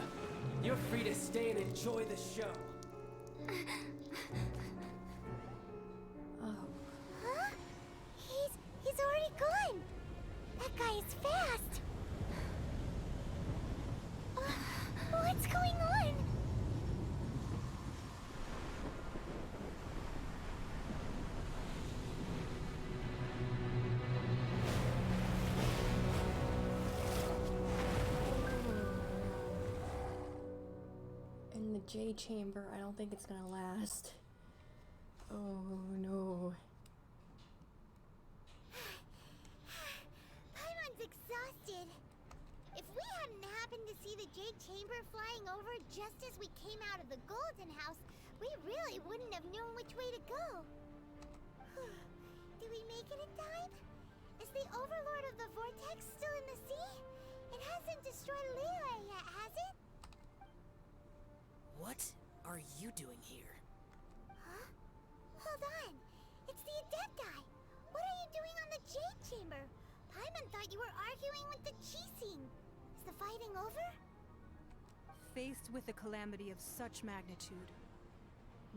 you're free to stay and enjoy the show. Oh. Huh? He's already gone. That guy is fast. What's going on? In the J chamber, I don't think it's gonna last. Oh no. Paimon's exhausted. If we hadn't happened to see the Jade Chamber flying over just as we came out of the Golden House, we really wouldn't have known which way to go. Did we make it in time? Is the Overlord of the Vortex still in the sea? It hasn't destroyed Liyue yet, has it? What are you doing here? Huh? Hold on. It's the Adepti. What are you doing on the Jade Chamber? Paimon thought you were arguing with the Qixing. Is the fighting over? Faced with a calamity of such magnitude,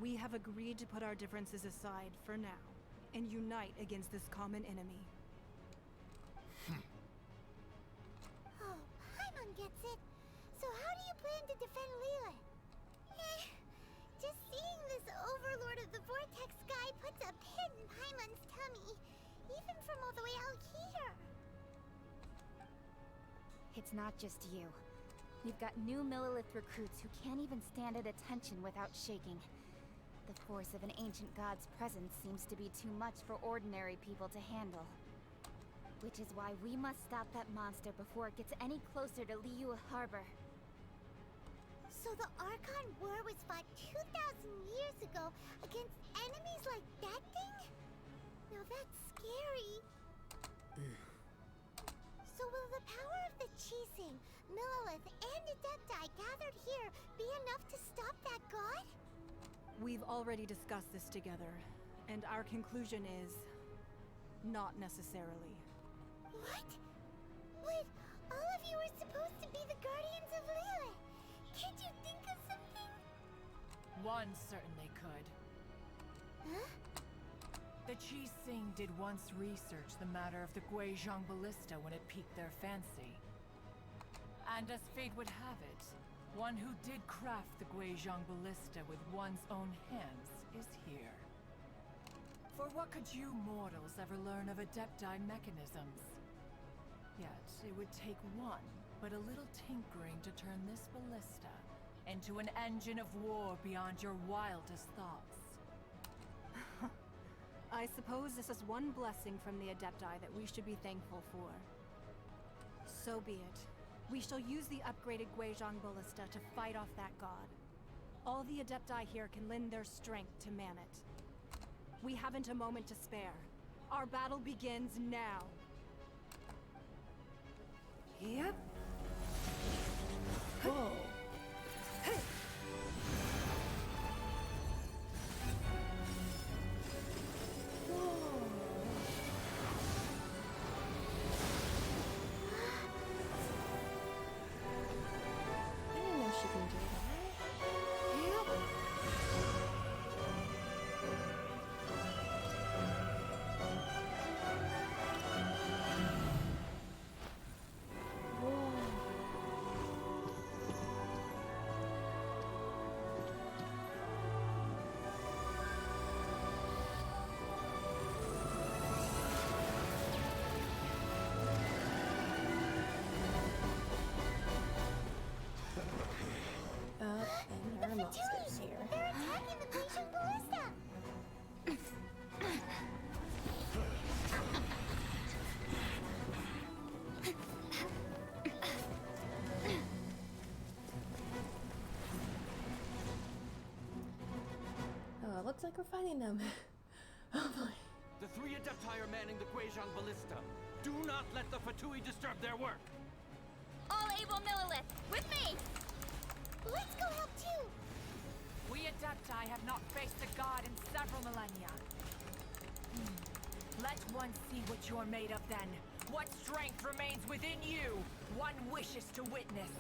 we have agreed to put our differences aside for now and unite against this common enemy. Oh, Paimon gets it. So how do you plan to defend Liyue? Just seeing this Overlord of the Vortex guy puts a pit in Paimon's tummy, even from all the way out here. It's not just you. We've got new Millelith recruits who can't even stand at attention without shaking. The force of an ancient god's presence seems to be too much for ordinary people to handle. Which is why we must stop that monster before it gets any closer to Liyue Harbor. So the Archon War was fought 2,000 years ago against enemies like that thing? Now that's scary. So will the power of the Qixing, Millelith, and Adepti gathered here be enough to stop that god? We've already discussed this together, and our conclusion is... not necessarily. What? But all of you are supposed to be the Guardians of Liyue. Can't you think of something? One certainly could. Huh? The Qixing did once research the matter of the Guizhong Ballista when it piqued their fancy. And as fate would have it, one who did craft the Guizhong Ballista with one's own hands is here. For what could you mortals ever learn of Adepti mechanisms? Yet, it would take one, but a little tinkering to turn this ballista into an engine of war beyond your wildest thoughts. I suppose this is one blessing from the Adepti that we should be thankful for. So be it. We shall use the upgraded Guizhong Ballista to fight off that god. All the Adepti here can lend their strength to man it. We haven't a moment to spare. Our battle begins now. Yep. Whoa. I didn't know she can do that. And there are monsters here. They're attacking the Guizhong Ballista! Oh, it looks like we're fighting them. Oh boy. The three Adepti are manning the Guizhong Ballista. Do not let the Fatui disturb their work. All able Millelith, with me! Let's go help too! We Adepti have not faced a god in several millennia. Let one see what you're made of then. What strength remains within you, one wishes to witness.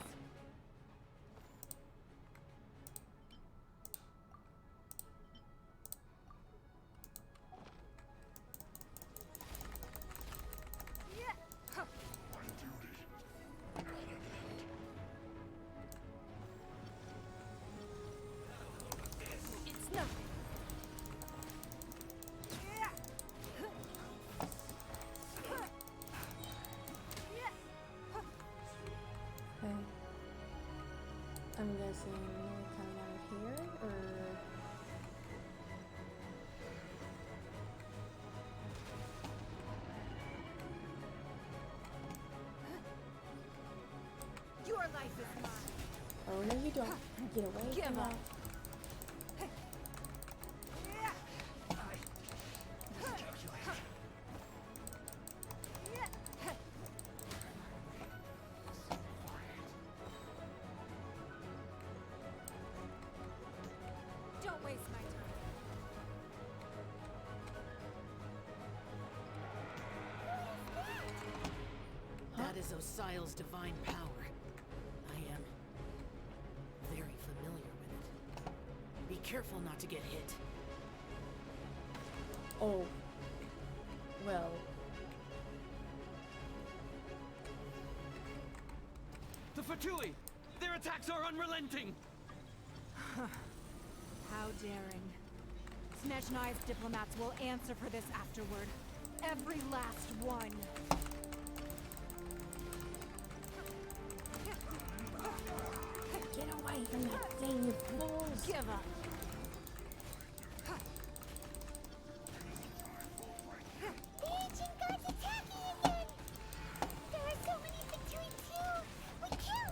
It's nothing. Okay. I'm guessing they're coming out of here, or... Your life is mine. Oh, no you don't. Get away Give from up. that. Don't waste my time. That is Osial's divine power. I am very familiar with it. Be careful not to get hit. Oh. Well. The Fatui! Their attacks are unrelenting! How daring. Snezhnai's diplomats will answer for this afterward. Every last one. away from that thing, you fools! Give up. The ancient god's attacking again! There are so many Fatui too! We can't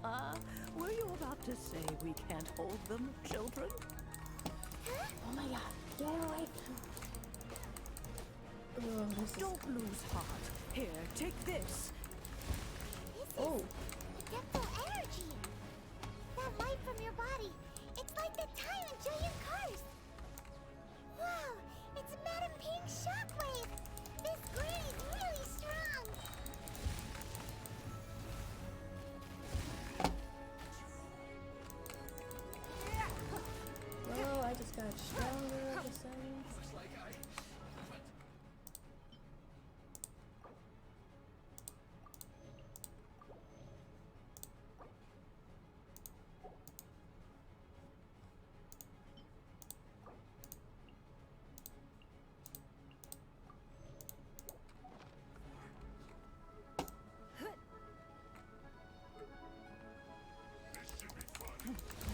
look! Were you about to say we can't hold them, children? Oh my god, get away from... Oh, this Don't lose heart. Here, take this. The Depto energy! That light from your body, it's like the time in Julian Cars! Wow, it's Madame Ping's shockwave! This granny's really strong! Oh, I just got stronger all of a sudden.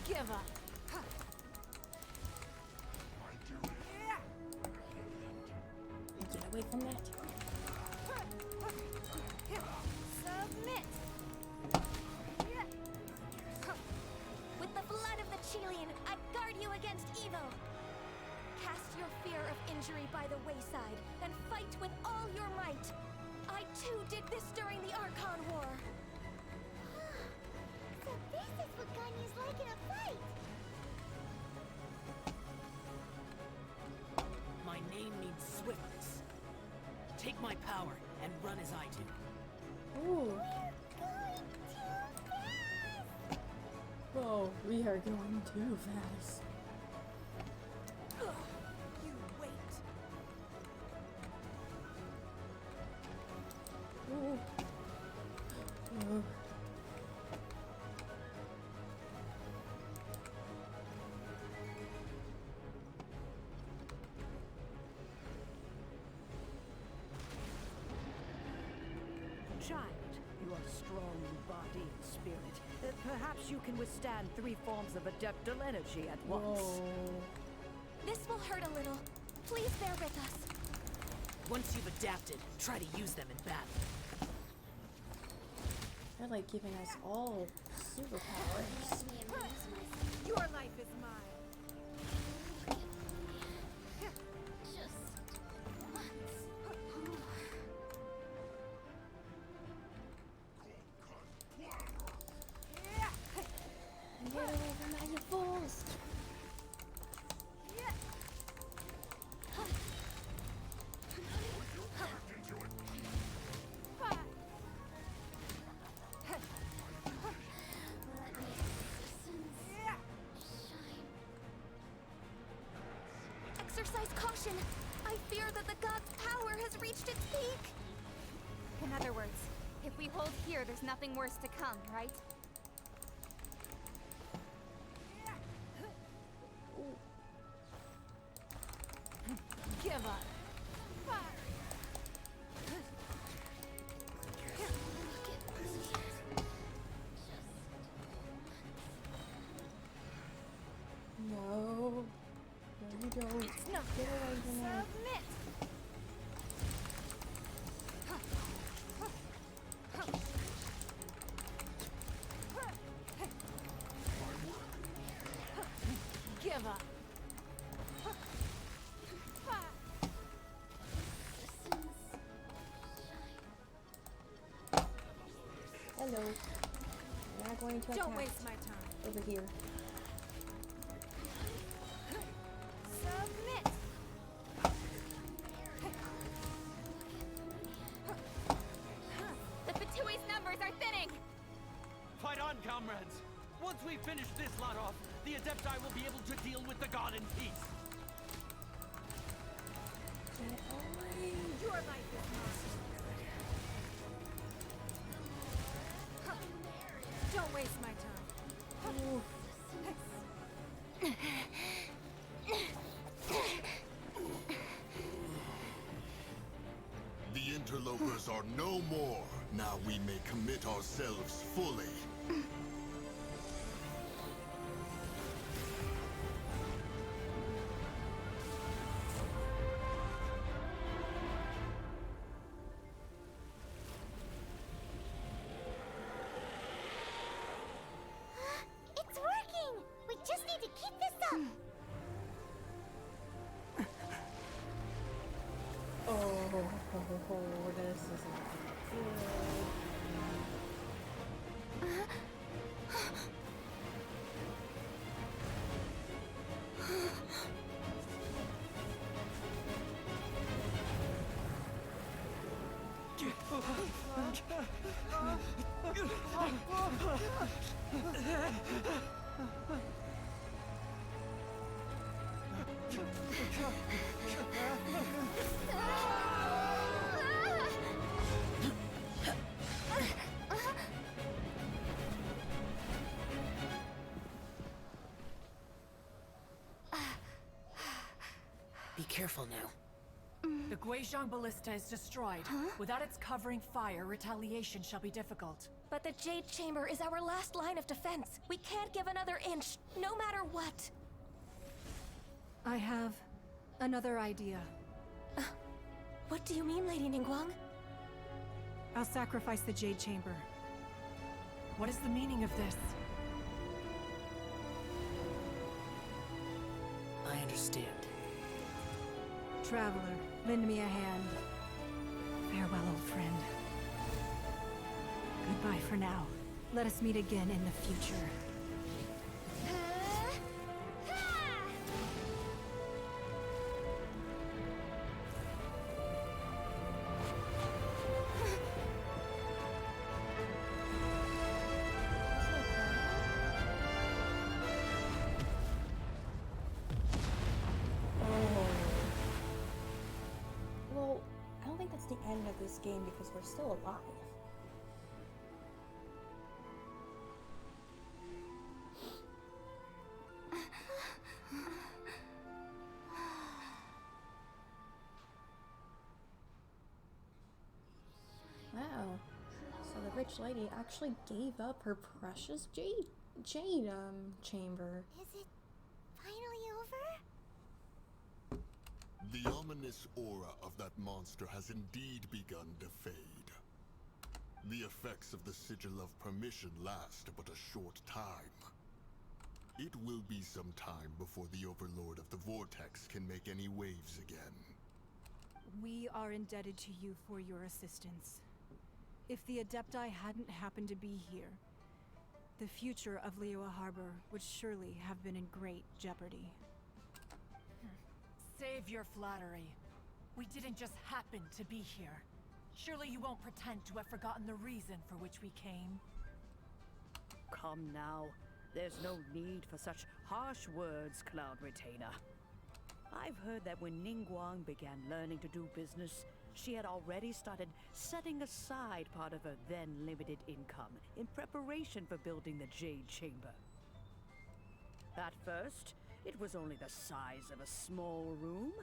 Give up. Get away from that. Submit! With the blood of the Chilean, I guard you against evil. Cast your fear of injury by the wayside and fight with all your might. I too did this during the Archon War. So this is what Ganyu's like in a fight! My name means swiftness. Take my power and run as I do. Ooh. Going too fast! Whoa, we are going too fast. You wait. Ooh. Oh. Child, you are strong in body and spirit. Perhaps you can withstand 3 forms of adeptal energy at once. Whoa. This will hurt a little. Please bear with us. Once you've adapted, try to use them in battle. They're like giving us all superpowers. Your life is mine. Get away from that, you fools! Exercise caution. I fear that the god's power has reached its peak. In other words, if we hold here, there's nothing worse to come, right? Give up. No. No, you don't. No. Get away from that. Submit! Give up. Hello. We're not going to attack. Don't waste my time. Over here. Submit! The Fatui's numbers are thinning! Fight on, comrades! Once we finish this lot off, the Adepti will be able to deal with the god in peace. Get away. Your life is mine. Don't waste my time. Ooh. The interlopers are no more. Now we may commit ourselves fully. Be careful now. The Guizhong Ballista is destroyed. Without its covering fire, retaliation shall be difficult. But the Jade Chamber is our last line of defense. We can't give another inch, no matter what. I have another idea. What do you mean, Lady Ningguang? I'll sacrifice the Jade Chamber. What is the meaning of this? I understand. Traveler, lend me a hand. Farewell, old friend. Goodbye for now. Let us meet again in the future. Well, I don't think that's the end of this game because we're still alive. Wow. So the rich lady actually gave up her precious jade chamber. Is it finally over? The ominous aura of that monster has indeed begun to fade. The effects of the Sigil of Permission last but a short time. It will be some time before the Overlord of the Vortex can make any waves again. We are indebted to you for your assistance. If the Adepti hadn't happened to be here, the future of Liyue Harbor would surely have been in great jeopardy. Save your flattery. We didn't just happen to be here. Surely you won't pretend to have forgotten the reason for which we came. Come now. There's no need for such harsh words, Cloud Retainer. I've heard that when Ningguang began learning to do business, she had already started setting aside part of her then limited income in preparation for building the Jade Chamber. At first, it was only the size of a small room,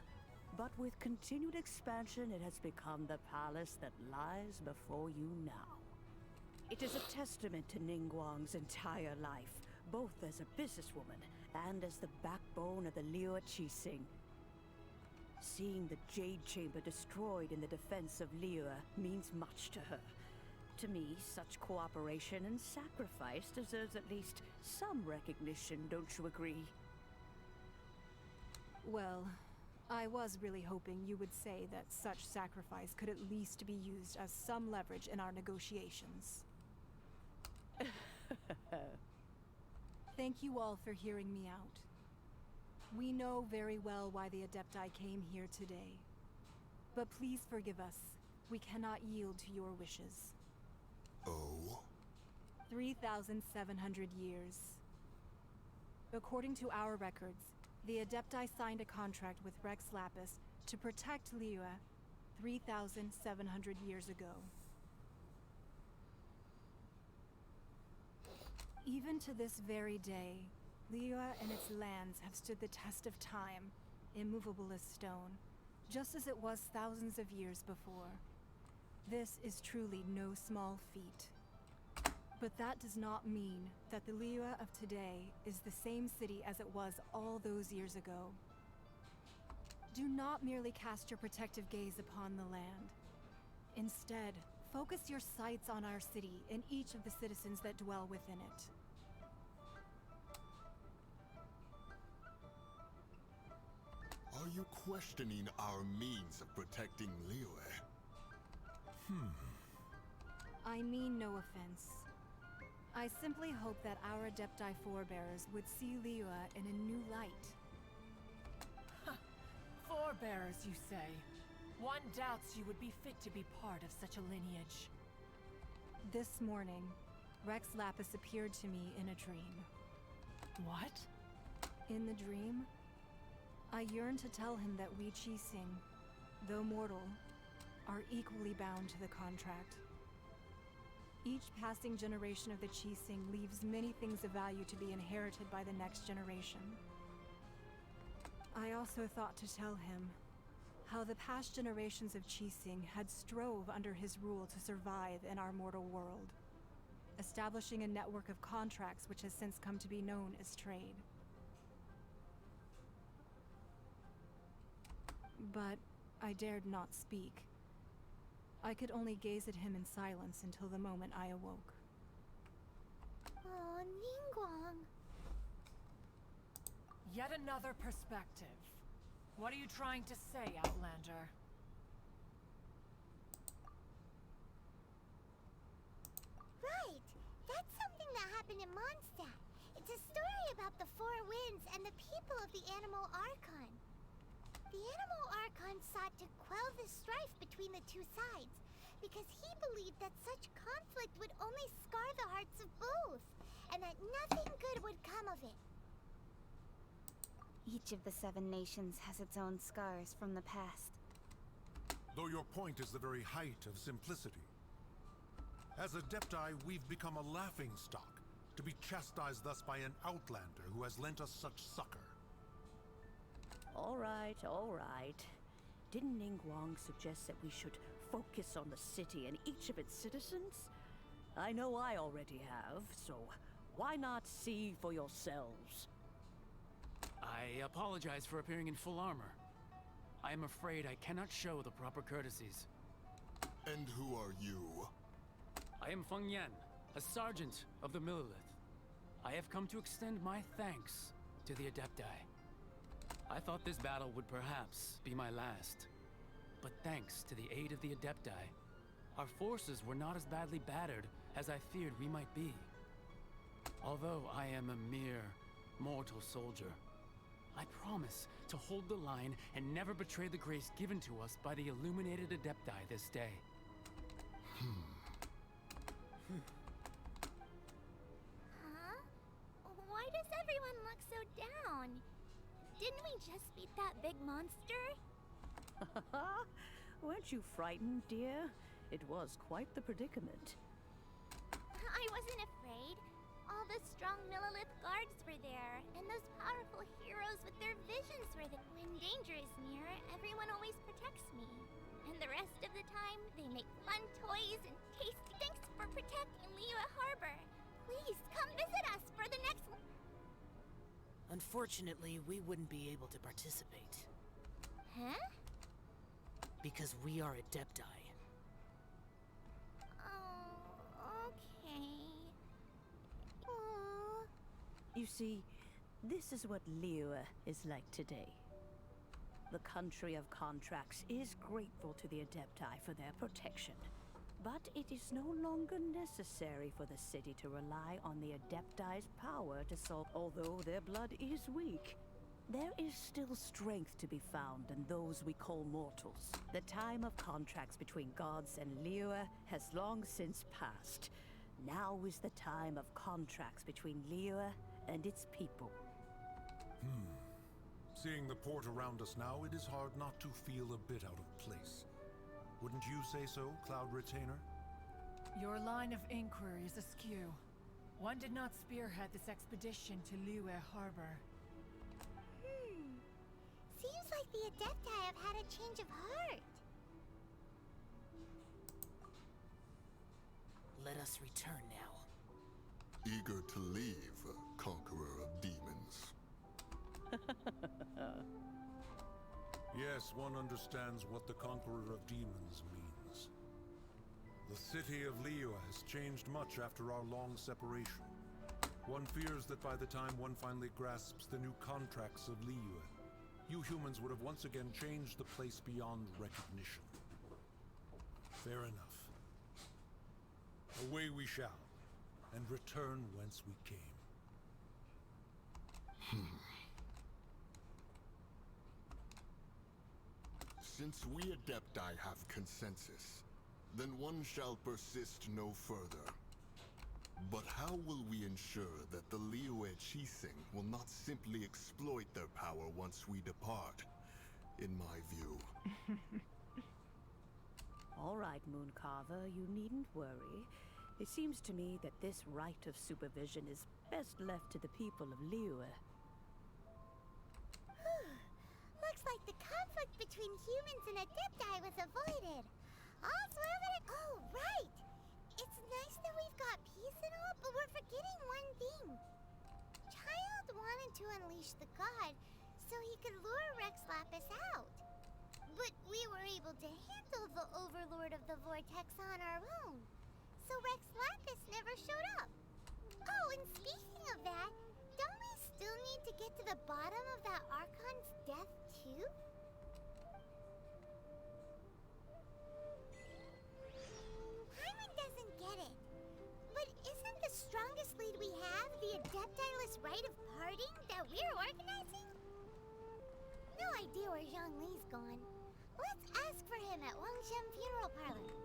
but with continued expansion it has become the palace that lies before you now. It is a testament to Ningguang's entire life, both as a businesswoman and as the backbone of the Liyue Qixing. Seeing the Jade Chamber destroyed in the defense of Liyue means much to her. To me, such cooperation and sacrifice deserves at least some recognition, don't you agree? Well, I was really hoping you would say that such sacrifice could at least be used as some leverage in our negotiations. Thank you all for hearing me out. We know very well why the Adepti came here today. But please forgive us. We cannot yield to your wishes. Oh? 3,700 years. According to our records, the Adepti signed a contract with Rex Lapis to protect Liyue 3,700 years ago. Even to this very day, Liyue and its lands have stood the test of time, immovable as stone, just as it was thousands of years before. This is truly no small feat. But that does not mean that the Liyue of today is the same city as it was all those years ago. Do not merely cast your protective gaze upon the land. Instead, focus your sights on our city and each of the citizens that dwell within it. Are you questioning our means of protecting Liyue? I mean no offense. I simply hope that our Adepti forebears would see Liyue in a new light. Forebearers, you say? One doubts you would be fit to be part of such a lineage. This morning, Rex Lapis appeared to me in a dream. What? In the dream, I yearned to tell him that we Qixing, though mortal, are equally bound to the contract. Each passing generation of the Qixing leaves many things of value to be inherited by the next generation. I also thought to tell him how the past generations of Qixing had strove under his rule to survive in our mortal world, establishing a network of contracts which has since come to be known as trade. But I dared not speak. I could only gaze at him in silence until the moment I awoke. Oh, Ningguang. Yet another perspective. What are you trying to say, Outlander? Right! That's something that happened in Mondstadt. It's a story about the Four Winds and the people of the Animal Archon. The Animal Archon sought to quell the strife between the two sides, because he believed that such conflict would only scar the hearts of both, and that nothing good would come of it. Each of the 7 nations has its own scars from the past. Though your point is the very height of simplicity. As Adepti, we've become a laughingstock, to be chastised thus by an outlander who has lent us such succor. All right, all right. Didn't Ningguang suggest that we should focus on the city and each of its citizens? I know I already have, so why not see for yourselves? I apologize for appearing in full armor. I am afraid I cannot show the proper courtesies. And who are you? I am Feng Yan, a sergeant of the Millelith. I have come to extend my thanks to the Adepti. I thought this battle would perhaps be my last. But thanks to the aid of the Adepti, our forces were not as badly battered as I feared we might be. Although I am a mere mortal soldier, I promise to hold the line and never betray the grace given to us by the illuminated Adepti this day. Huh? Why does everyone look so down? Didn't we just beat that big monster? Weren't you frightened, dear? It was quite the predicament. I wasn't afraid. All the strong Millelith guards were there, and those powerful heroes with their visions were there. When danger is near, everyone always protects me. And the rest of the time, they make fun toys and tasty. Thanks for protecting Liyue Harbor. Please, come visit us for the next one. Unfortunately, we wouldn't be able to participate. Huh? Because we are Adepti. Oh, okay. Aww. You see, this is what Liyue is like today. The country of contracts is grateful to the Adepti for their protection. But it is no longer necessary for the city to rely on the Adepti's power to solve. Although their blood is weak, there is still strength to be found in those we call mortals. The time of contracts between gods and Liyue has long since passed. Now is the time of contracts between Liyue and its people. Seeing the port around us now, it is hard not to feel a bit out of place. Wouldn't you say so, Cloud Retainer? Your line of inquiry is askew. One did not spearhead this expedition to Liyue Harbor. Seems like the Adepti have had a change of heart. Let us return now. Eager to leave, Conqueror of Demons. Yes, one understands what the Conqueror of Demons means. The city of Liyue has changed much after our long separation. One fears that by the time one finally grasps the new contracts of Liyue, you humans would have once again changed the place beyond recognition. Fair enough. Away we shall, and return whence we came. Since we Adepti have consensus, then one shall persist no further. But how will we ensure that the Liyue Qixing will not simply exploit their power once we depart? In my view. All right, Mooncarver, you needn't worry. It seems to me that this right of supervision is best left to the people of Liyue. Looks like the conflict between humans and Adepti was avoided. All's well that it... Oh, right! It's nice that we've got peace and all, but we're forgetting one thing. Child wanted to unleash the god so he could lure Rex Lapis out. But we were able to handle the Overlord of the Vortex on our own. So Rex Lapis never showed up. Oh, and speaking of that, don't we still need to get to the bottom of that Archon's death, too? Paimon doesn't get it. But isn't the strongest lead we have the Adeptiless rite of parting that we're organizing? No idea where Zhongli's gone. Let's ask for him at Wangshan Funeral Parlor.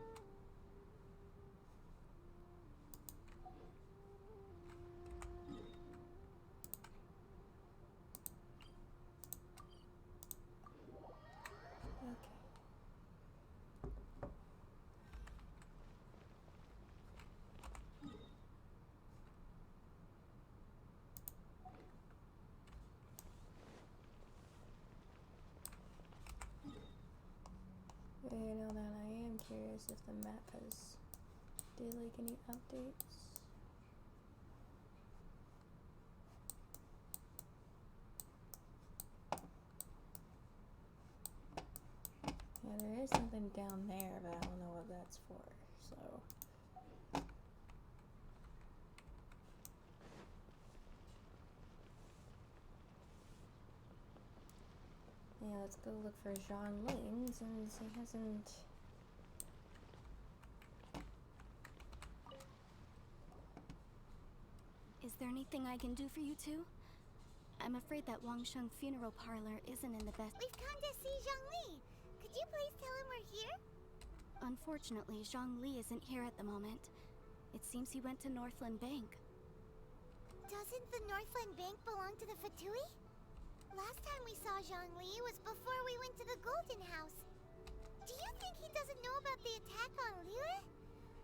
You know that I am curious if the map did like any updates. Yeah, there is something down there, but I don't know what that's for, so. Yeah, let's go look for Zhongli since he hasn't. Is there anything I can do for you two? I'm afraid that Wangsheng Funeral Parlor isn't in the best. We've come to see Zhongli. Could you please tell him we're here? Unfortunately, Zhongli isn't here at the moment. It seems he went to Northland Bank. Doesn't the Northland Bank belong to the Fatui? Last time we saw Zhongli was before we went to the Golden House. Do you think he doesn't know about the attack on Liyue?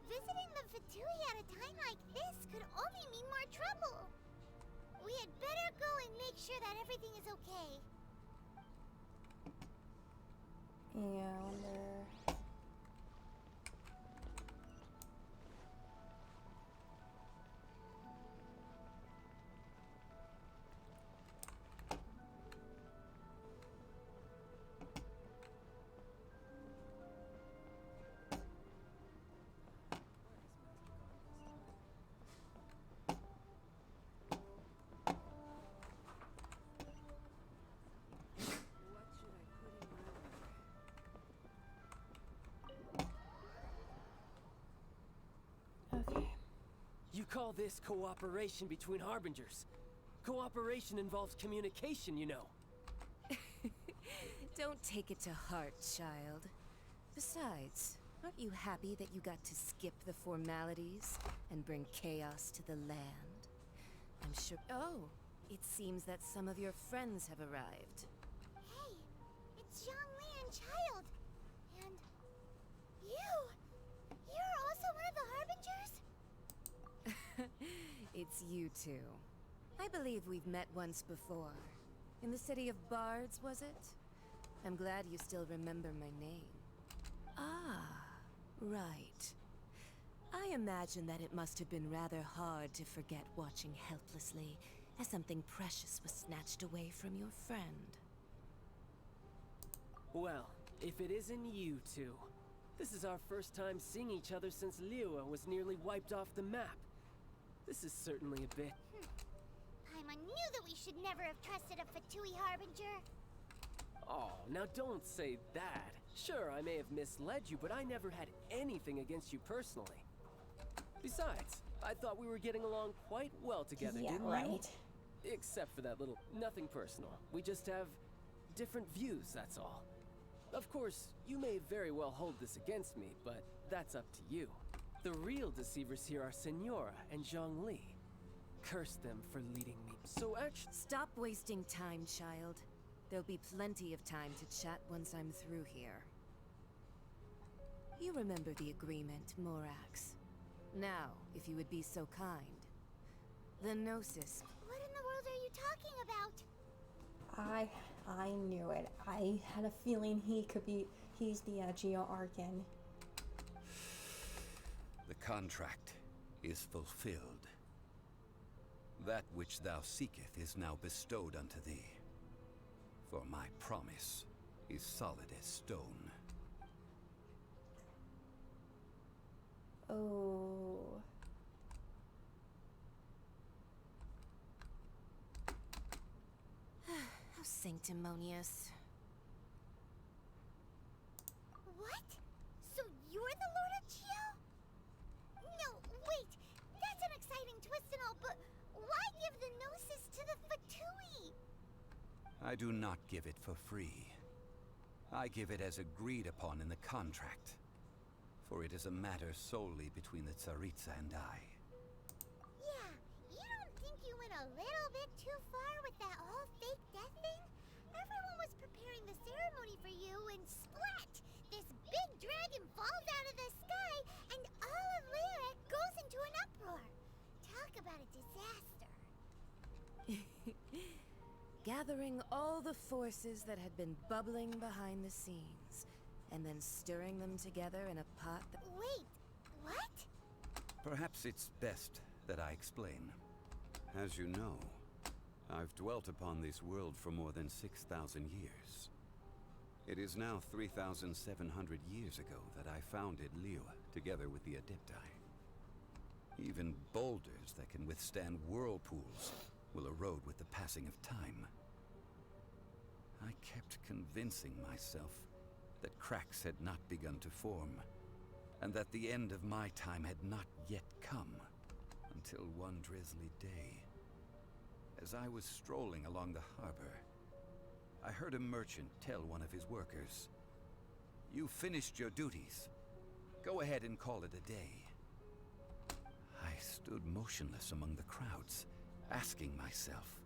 Visiting the Fatui at a time like this could only mean more trouble. We had better go and make sure that everything is okay. Yeah, I wonder. You call this cooperation between Harbingers? Cooperation involves communication, you know. Don't take it to heart, child. Besides, aren't you happy that you got to skip the formalities and bring chaos to the land? I'm sure— Oh, it seems that some of your friends have arrived. Hey, it's Zhongli and Child. And you! You're also one of the Harbingers? It's you two. I believe we've met once before. In the city of Bards, was it? I'm glad you still remember my name. Ah, right. I imagine that it must have been rather hard to forget watching helplessly as something precious was snatched away from your friend. Well, if it isn't you two. This is our first time seeing each other since Liyue was nearly wiped off the map. This is certainly a bit... Paimon knew that we should never have trusted a Fatui Harbinger. Oh, now don't say that. Sure, I may have misled you, but I never had anything against you personally. Besides, I thought we were getting along quite well together, Yeah, didn't right. you? Except for that little... nothing personal. We just have different views, that's all. Of course, you may very well hold this against me, but that's up to you. The real deceivers here are Senora and Zhongli. Curse them for leading me. So actually... Stop wasting time, child. There'll be plenty of time to chat once I'm through here. You remember the agreement, Morax. Now, if you would be so kind. The Gnosis. What in the world are you talking about? I knew it. I had a feeling he's the Geo Arcan. The contract is fulfilled. That which thou seeketh is now bestowed unto thee. For my promise is solid as stone. Oh. How sanctimonious. What? So you're the Lord of Geo? No, wait. That's an exciting twist and all, but why give the Gnosis to the Fatui? I do not give it for free. I give it as agreed upon in the contract. For it is a matter solely between the Tsaritsa and I. Yeah, you don't think you went a little bit too far with that whole fake death thing? Everyone was preparing the ceremony for you and splat! This big dragon falls out of the sky and all of Lyra goes into an uproar. Talk about a disaster. Gathering all the forces that had been bubbling behind the scenes, and then stirring them together in a pot that... Wait, what? Perhaps it's best that I explain. As you know, I've dwelt upon this world for more than 6,000 years. It is now 3,700 years ago that I founded Liyue, together with the Adepti. Even boulders that can withstand whirlpools will erode with the passing of time. I kept convincing myself that cracks had not begun to form, and that the end of my time had not yet come, until one drizzly day. As I was strolling along the harbor, I heard a merchant tell one of his workers, "You finished your duties. Go ahead and call it a day." I stood motionless among the crowds, asking myself,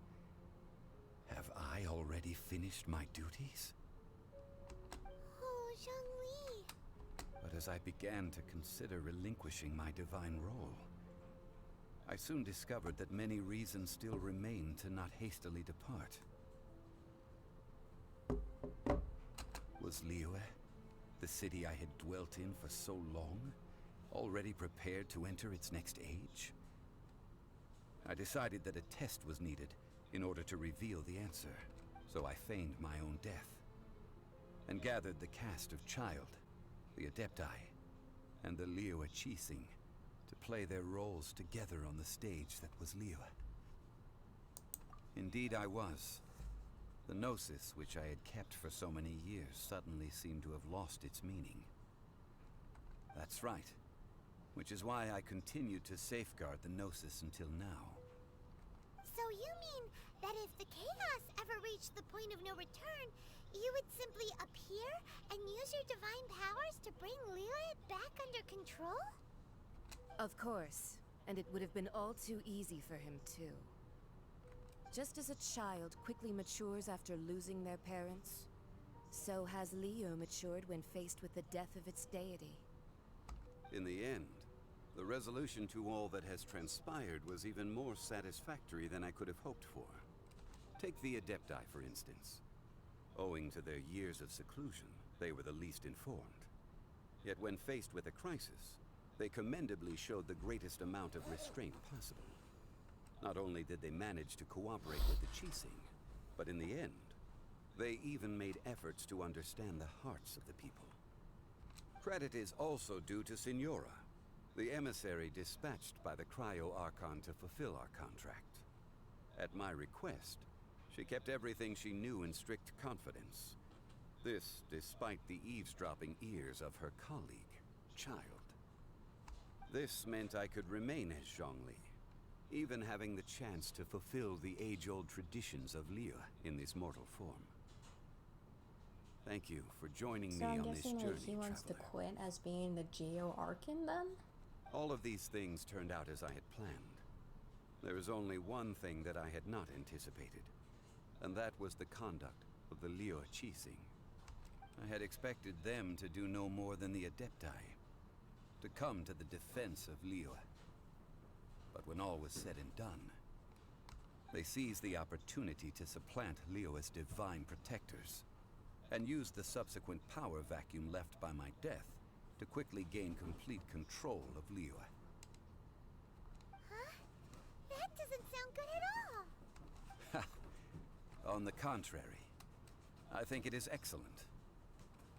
have I already finished my duties? Oh, Zhongli. But as I began to consider relinquishing my divine role, I soon discovered that many reasons still remained to not hastily depart. Was Liyue, the city I had dwelt in for so long, already prepared to enter its next age? I decided that a test was needed in order to reveal the answer, so I feigned my own death, and gathered the cast of Child, the Adepti, and the Liyue Qixing to play their roles together on the stage that was Liyue. Indeed I was. The Gnosis, which I had kept for so many years, suddenly seemed to have lost its meaning. That's right. Which is why I continued to safeguard the Gnosis until now. So you mean that if the chaos ever reached the point of no return, you would simply appear and use your divine powers to bring Liyue back under control? Of course, and it would have been all too easy for him too. Just as a child quickly matures after losing their parents, so has Liyue matured when faced with the death of its deity. In the end, the resolution to all that has transpired was even more satisfactory than I could have hoped for. Take the Adepti, for instance. Owing to their years of seclusion, they were the least informed. Yet when faced with a crisis, they commendably showed the greatest amount of restraint possible. Not only did they manage to cooperate with the Qixing, but in the end, they even made efforts to understand the hearts of the people. Credit is also due to Senora, the emissary dispatched by the Cryo Archon to fulfill our contract. At my request, she kept everything she knew in strict confidence. This despite the eavesdropping ears of her colleague, Child. This meant I could remain as Zhongli, even having the chance to fulfill the age-old traditions of Liyue in this mortal form. Thank you for joining me So I'm on this guessing journey, like he wants to traveler. quit as being the Geo Arcan then? All of these things turned out as I had planned. There is only one thing that I had not anticipated, and that was the conduct of the Liyue Qixing. I had expected them to do no more than the Adepti, to come to the defense of Liyue. But when all was said and done, they seized the opportunity to supplant Liyue's divine protectors, and used the subsequent power vacuum left by my death to quickly gain complete control of Liyue. Huh? That doesn't sound good at all. On the contrary, I think it is excellent.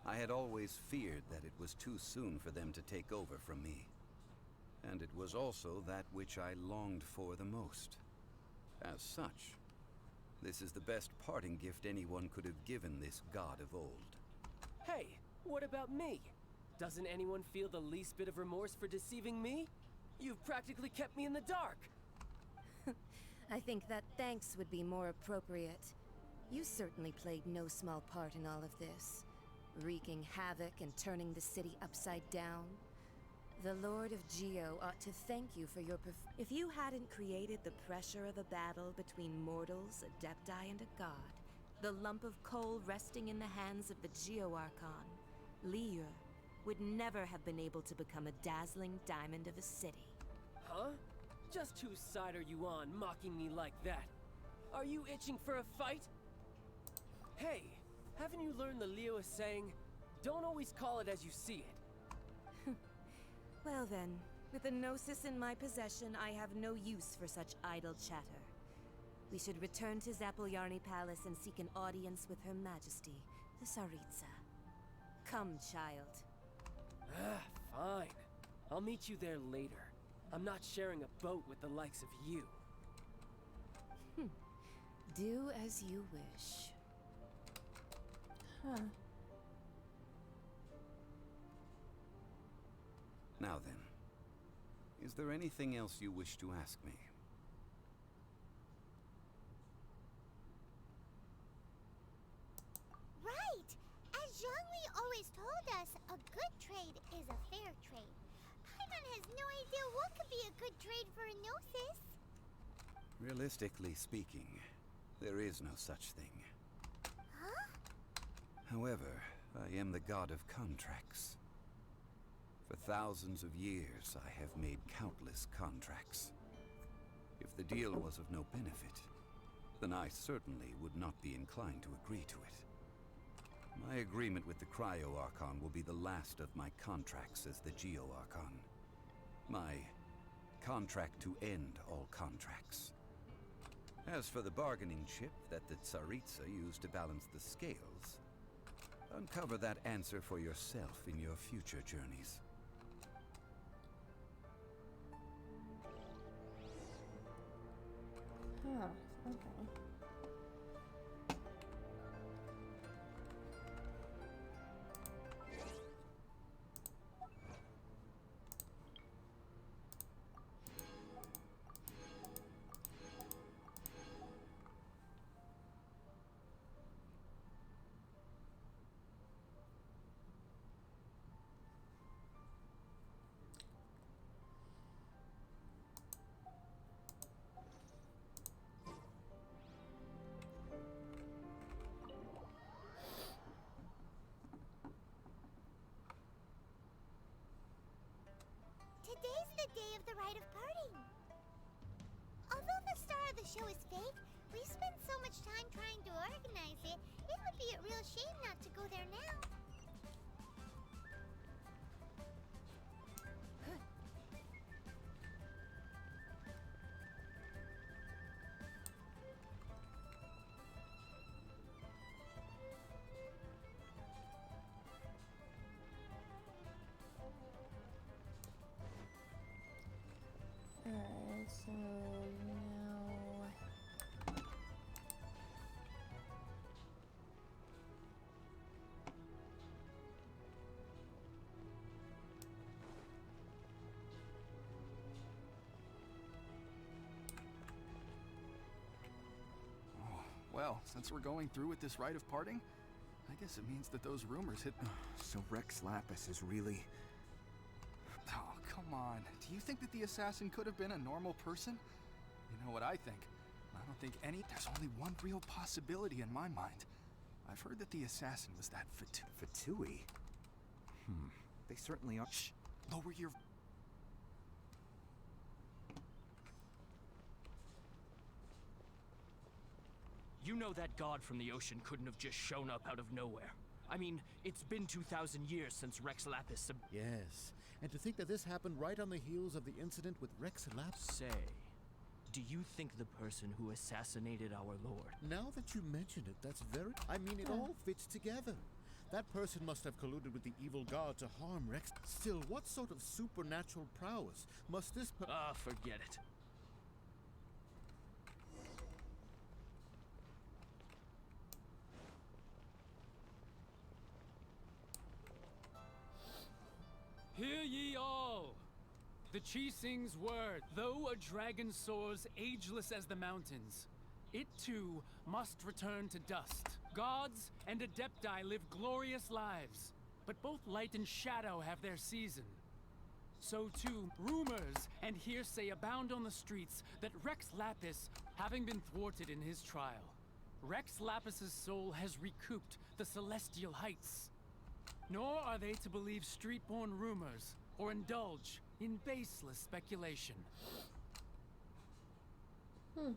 I had always feared that it was too soon for them to take over from me. And it was also that which I longed for the most. As such, this is the best parting gift anyone could have given this god of old. Hey, what about me? Doesn't anyone feel the least bit of remorse for deceiving me? You've practically kept me in the dark. I think that thanks would be more appropriate. You certainly played no small part in all of this, wreaking havoc and turning the city upside down. The Lord of Geo ought to thank you for your If you hadn't created the pressure of a battle between mortals, Adepti, and a god, the lump of coal resting in the hands of the Geo Archon, Liyue would never have been able to become a dazzling diamond of a city. Huh? Just whose side are you on, mocking me like that? Are you itching for a fight? Hey, haven't you learned the Liyue saying, don't always call it as you see it? Well then, with the Gnosis in my possession, I have no use for such idle chatter. We should return to Zapoljarny Palace and seek an audience with Her Majesty, the Tsaritsa. Come, child. Ah, fine. I'll meet you there later. I'm not sharing a boat with the likes of you. Do as you wish. Huh. Now then, is there anything else you wish to ask me? Right! As Zhongli always told us, a good trade is a fair trade. Paimon has no idea what could be a good trade for a Gnosis. Realistically speaking, there is no such thing. Huh? However, I am the god of contracts. For thousands of years, I have made countless contracts. If the deal was of no benefit, then I certainly would not be inclined to agree to it. My agreement with the Cryo Archon will be the last of my contracts as the Geo Archon. My contract to end all contracts. As for the bargaining chip that the Tsaritsa used to balance the scales, uncover that answer for yourself in your future journeys. Huh, okay. Today's the day of the rite of parting. Although the star of the show is fake, we spent so much time trying to organize it, it would be a real shame not to go there now. Alright, so now... Well, since we're going through with this rite of parting, I guess it means that those rumors hit... So Rex Lapis is really... Oh, come Come on, do you think that the assassin could have been a normal person? You know what I think? I don't think there's only one real possibility in my mind. I've heard that the assassin was that Fatui? They certainly are. Shh! Lower your... You know that god from the ocean couldn't have just shown up out of nowhere. I mean, it's been 2,000 years since Rex Lapis Yes, and to think that this happened right on the heels of the incident with Rex Lapis. Say, do you think the person who assassinated our lord... Now that you mention it, that's very... I mean, it all fits together. That person must have colluded with the evil god to harm Rex. Still, what sort of supernatural prowess must this forget it. Hear ye all! The Qixing's word, though a dragon soars ageless as the mountains, it too must return to dust. Gods and Adepti live glorious lives, but both light and shadow have their season. So too, rumors and hearsay abound on the streets that Rex Lapis, having been thwarted in his trial, Rex Lapis's soul has recouped the celestial heights. Nor are they to believe street-born rumors or indulge in baseless speculation. Paimon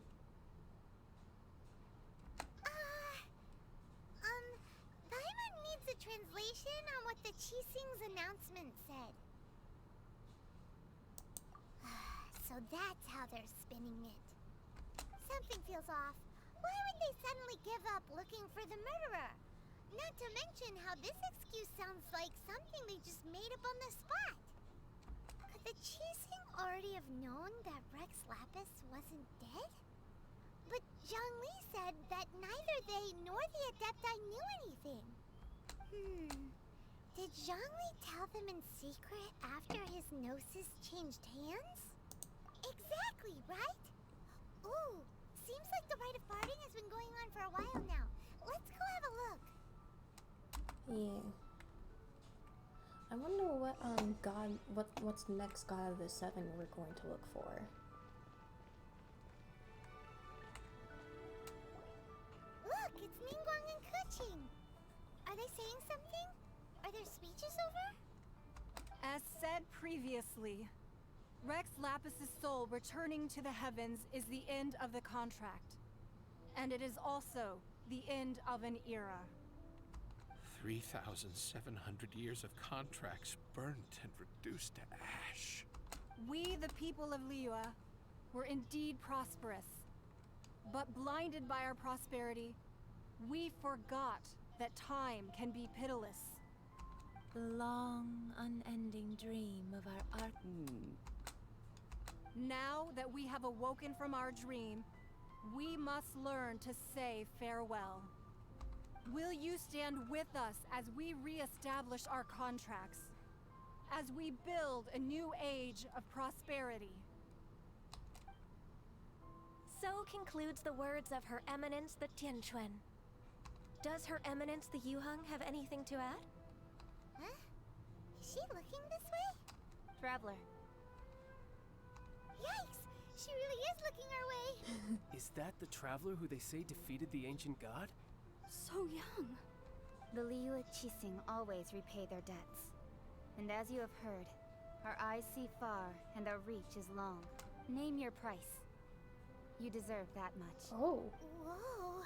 needs a translation on what the Qixing's announcement said. So that's how they're spinning it. Something feels off. Why would they suddenly give up looking for the murderer? Not to mention how this excuse sounds like something they just made up on the spot. Could the Qixing already have known that Rex Lapis wasn't dead? But Zhongli said that neither they nor the Adepti knew anything. Did Zhongli tell them in secret after his gnosis changed hands? Exactly, right? Ooh, seems like the rite of parting has been going on for a while now. Let's go have a look. Yeah. I wonder what what's the next god of the seven we're going to look for. Look, it's Ningguang and Keqing. Are they saying something? Are their speeches over? As said previously, Rex Lapis's soul returning to the heavens is the end of the contract. And it is also the end of an era. 3,700 years of contracts burnt and reduced to ash. We, the people of Liyue, were indeed prosperous. But blinded by our prosperity, we forgot that time can be pitiless. The long, unending dream of our arch... Now that we have awoken from our dream, we must learn to say farewell. Will you stand with us as we re-establish our contracts? As we build a new age of prosperity? So concludes the words of Her Eminence the Tianquan. Does Her Eminence the Yuheng have anything to add? Huh? Is she looking this way? Traveler. Yikes! She really is looking our way! Is that the traveler who they say defeated the ancient god? So young. The Liyue Qixing always repay their debts. And as you have heard, our eyes see far and our reach is long. Name your price. You deserve that much. Oh. Whoa.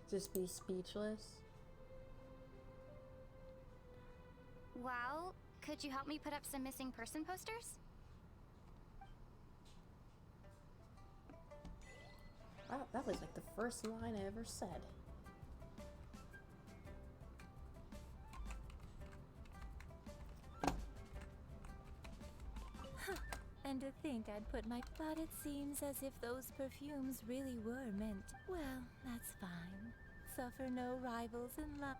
Just be speechless. Well, could you help me put up some missing person posters? Wow, that was like the first line I ever said. And to think I'd put my... But it seems as if those perfumes really were meant... Well, that's fine. Suffer no rivals in love.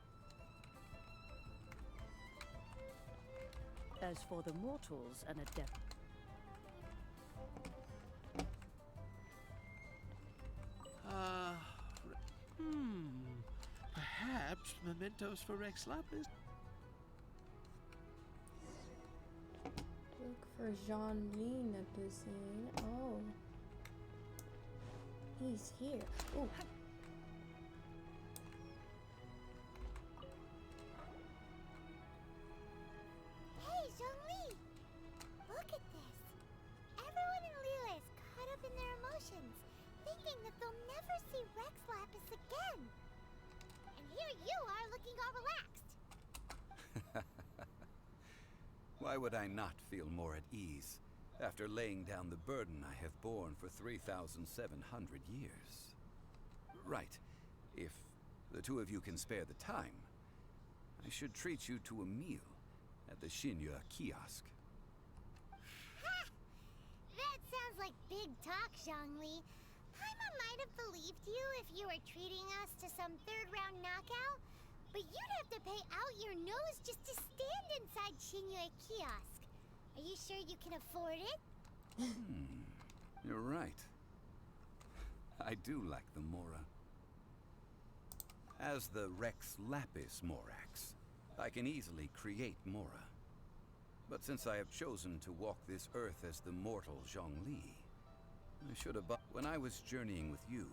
As for the mortals and adept... Perhaps mementos for Rex Lapis? Look for Jean-Lee at the scene. Oh. He's here. Ooh. Hey, Zhongli! Look at this. Everyone in Liyue is caught up in their emotions, thinking that they'll never see Rex Lapis again. And here you are looking all relaxed. Why would I not feel more at ease after laying down the burden I have borne for 3,700 years? Right. If the two of you can spare the time, I should treat you to a meal at the Shinya kiosk. Ha! That sounds like big talk, Zhongli. Paimon might have believed you if you were treating us to some third-round knockout, but you'd have to pay out your nose just to stand inside Shinya kiosk. Are you sure you can afford it? You're right. I do like the Mora. As the Rex Lapis Morax, I can easily create Mora. But since I have chosen to walk this earth as the mortal Zhongli, I should have... When I was journeying with you,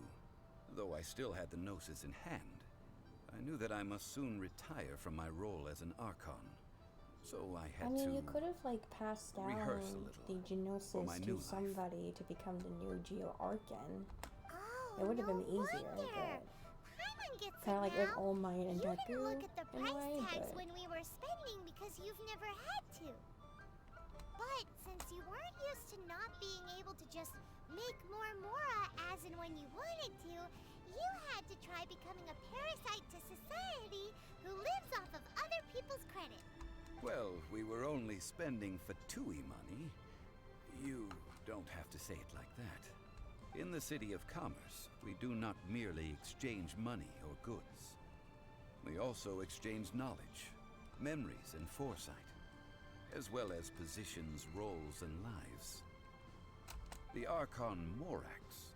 though I still had the Gnosis in hand, I knew that I must soon retire from my role as an Archon. So I had to... you could have, like, passed down rehearse a the Gnosis new to somebody to become the new Geo Archon. Oh, It would have no been easier, wonder. but... Paimon gets Kind of it like with now. All Might and You Deku didn't look at the in a price way, tags but... when we were spending because you've never had to. But since you weren't used to not being able to just make more Mora as and when you wanted to, you had to try becoming a parasite to society who lives off of other people's credit. Well, we were only spending Fatui money. You don't have to say it like that. In the City of Commerce, we do not merely exchange money or goods. We also exchange knowledge, memories, and foresight, as well as positions, roles, and lives. The Archon Morax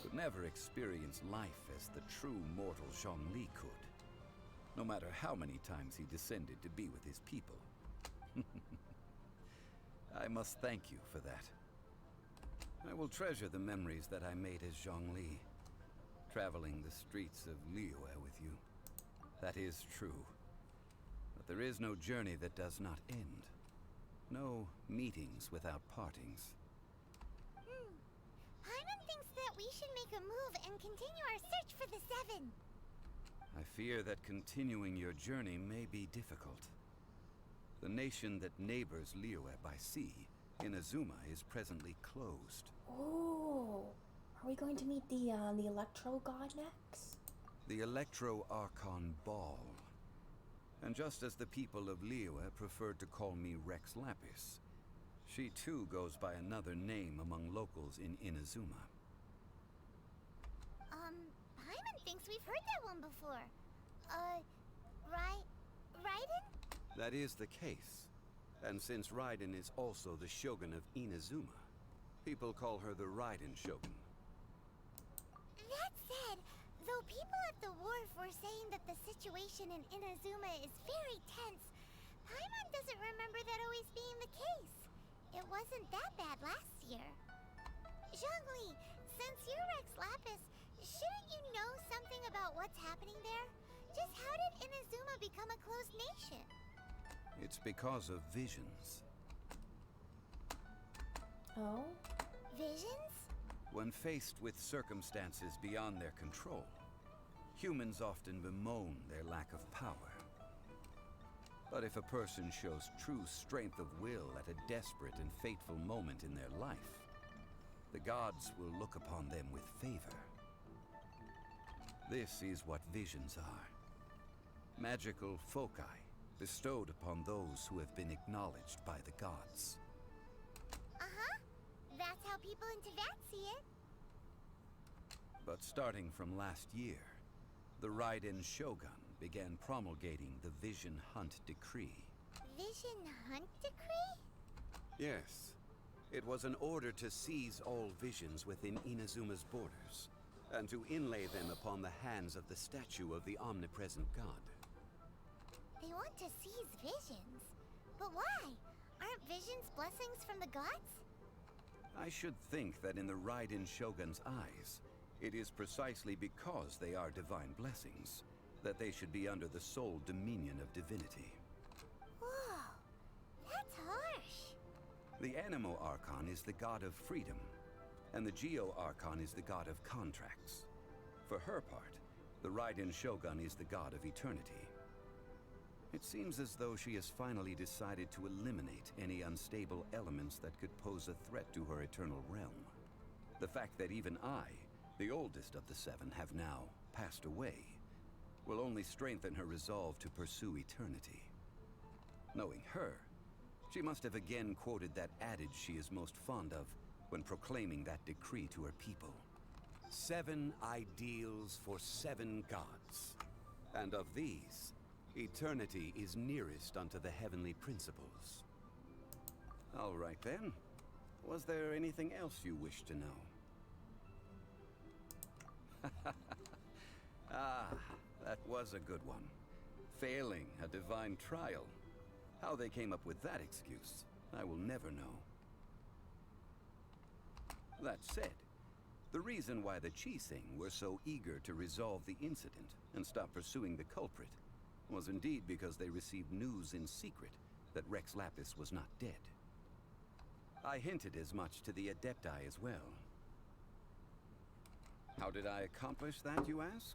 could never experience life as the true mortal Zhongli could, no matter how many times he descended to be with his people. I must thank you for that. I will treasure the memories that I made as Zhongli, traveling the streets of Liyue with you. That is true. But there is no journey that does not end. No meetings without partings. Paimon thinks that we should make a move and continue our search for the Seven. I fear that continuing your journey may be difficult. The nation that neighbors Liyue by sea, Inazuma, is presently closed. Oh, are we going to meet the Electro God next? The Electro Archon Ball. And just as the people of Liyue preferred to call me Rex Lapis, she too goes by another name among locals in Inazuma. Paimon thinks we've heard that one before. Raiden? That is the case. And since Raiden is also the Shogun of Inazuma, people call her the Raiden Shogun. That said, though people at the wharf were saying that the situation in Inazuma is very tense, Paimon doesn't remember that always being the case. It wasn't that bad last year. Zhongli, since you're Rex Lapis, shouldn't you know something about what's happening there? Just how did Inazuma become a closed nation? It's because of visions. Oh? Visions? When faced with circumstances beyond their control, humans often bemoan their lack of power. But if a person shows true strength of will at a desperate and fateful moment in their life, the gods will look upon them with favor. This is what visions are. Magical foci bestowed upon those who have been acknowledged by the gods. Uh-huh. That's how people in Teyvat see it. But starting from last year, the Raiden Shogun began promulgating the Vision Hunt Decree. Vision Hunt Decree? Yes. It was an order to seize all visions within Inazuma's borders, and to inlay them upon the hands of the statue of the omnipresent god. They want to seize visions. But why? Aren't visions blessings from the gods? I should think that in the Raiden Shogun's eyes, it is precisely because they are divine blessings that they should be under the sole dominion of divinity. Whoa, that's harsh. The Anemo Archon is the god of freedom, and the Geo Archon is the god of contracts. For her part, the Raiden Shogun is the god of eternity. It seems as though she has finally decided to eliminate any unstable elements that could pose a threat to her eternal realm. The fact that even I, the oldest of the seven, have now passed away will only strengthen her resolve to pursue eternity. Knowing her, she must have again quoted that adage she is most fond of when proclaiming that decree to her people. 7 ideals for 7 gods. And of these, eternity is nearest unto the heavenly principles. All right then. Was there anything else you wish to know? Ah, that was a good one. Failing a divine trial. How they came up with that excuse, I will never know. That said, the reason why the Qixing were so eager to resolve the incident and stop pursuing the culprit was indeed because they received news in secret that Rex Lapis was not dead. I hinted as much to the Adepti as well. How did I accomplish that, you ask?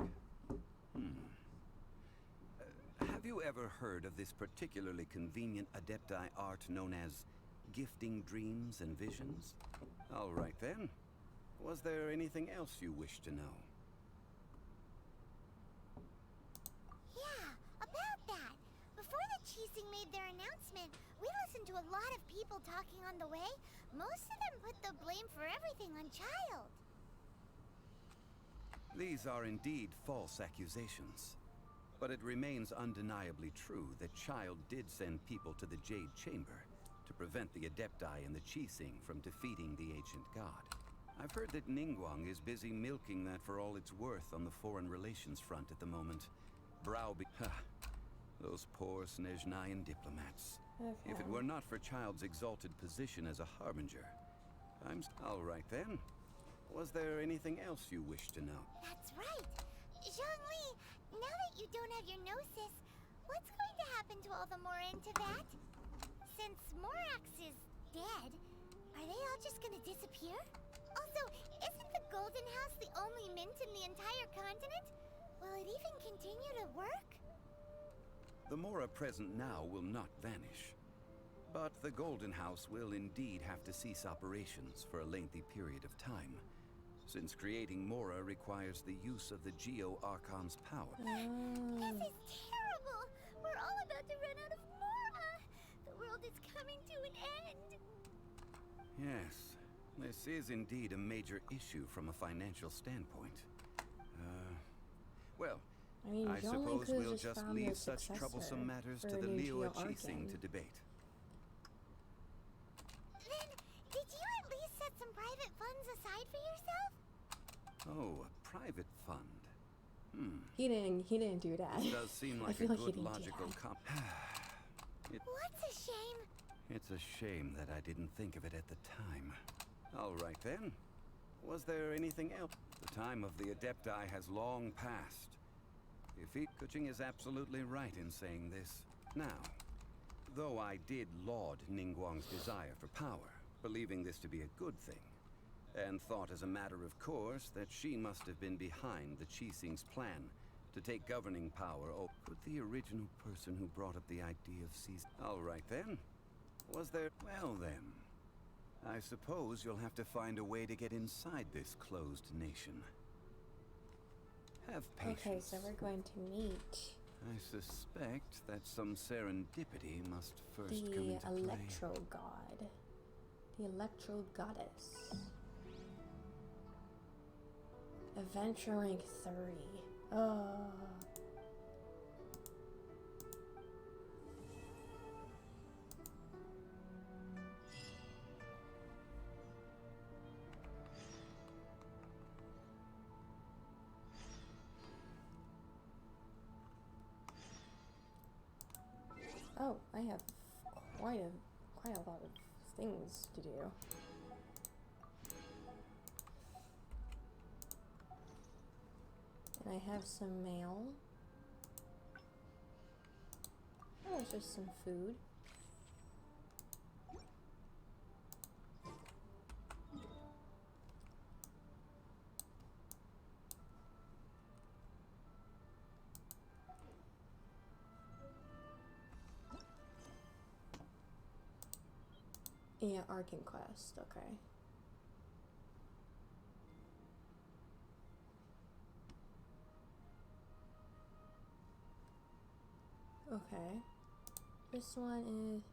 Have you ever heard of this particularly convenient Adepti art known as gifting dreams and visions? All right then. Was there anything else you wish to know? Yeah, about that. Before the Qixing made their announcement, we listened to a lot of people talking on the way. Most of them put the blame for everything on Child. These are indeed false accusations. But it remains undeniably true that Child did send people to the Jade Chamber to prevent the Adepti and the Qixing from defeating the ancient god. I've heard that Ningguang is busy milking that for all it's worth on the foreign relations front at the moment. Those poor Snezhnayan diplomats. Okay. If it were not for Child's exalted position as a harbinger, all right then. Was there anything else you wish to know? That's right. Zhongli, now that you don't have your gnosis, what's going to happen to all the Mora in Teyvat? Since Morax is dead, are they all just gonna disappear? Also, isn't the Golden House the only mint in the entire continent? Will it even continue to work? The Mora present now will not vanish. But the Golden House will indeed have to cease operations for a lengthy period of time, since creating Mora requires the use of the Geo Archon's power. This is terrible! We're all about to run out of Mora! The world is coming to an end! Yes, this is indeed a major issue from a financial standpoint. Well, I suppose we'll just leave such troublesome matters to the Liyue Qixing to debate. Then, did you at least set some private funds aside for yourself? Oh, a private fund. He didn't do that. It does seem I like feel a like he good didn't do logical that. What's a shame? It's a shame that I didn't think of it at the time. All right then. Was there anything else? The time of the Adepti has long passed. Kuching is absolutely right in saying this. Now, though I did laud Ningguang's desire for power, believing this to be a good thing, and thought as a matter of course that she must have been behind the Qixing's plan to take governing power over. Could the original person who brought up the idea of seizing... All right then. Was there... Well then. I suppose you'll have to find a way to get inside this closed nation. Have patience. Okay, so we're going to meet I suspect that some serendipity must first come the into play. Electro God. The Electro Goddess. Adventure rank 3. Oh. Oh, I have quite a lot of things to do. And I have some mail. Oh, it's just some food. Yeah, Arcane Quest, okay. Okay. This one is...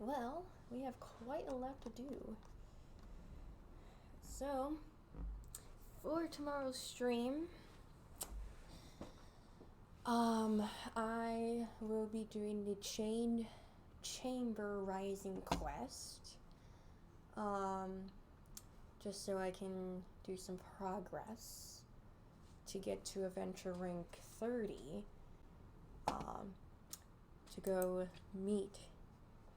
Well, we have quite a lot to do. So, for tomorrow's stream, I will be doing the Chamber Rising quest. Just so I can do some progress to get to Adventure Rank 30. To go meet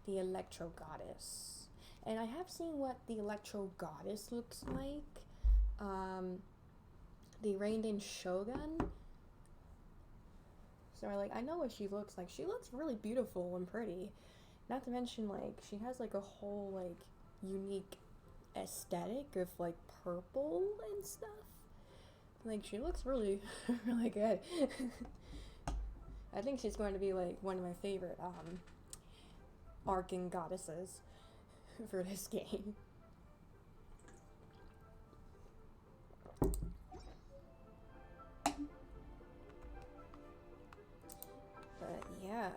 the Electro Goddess. And I have seen what the Electro Goddess looks like. The Raiden Shogun. So I know what she looks like. She looks really beautiful and pretty. Not to mention she has a whole unique aesthetic of purple and stuff. She looks really really good. I think she's going to be one of my favorite Arcane goddesses for this game. But yeah.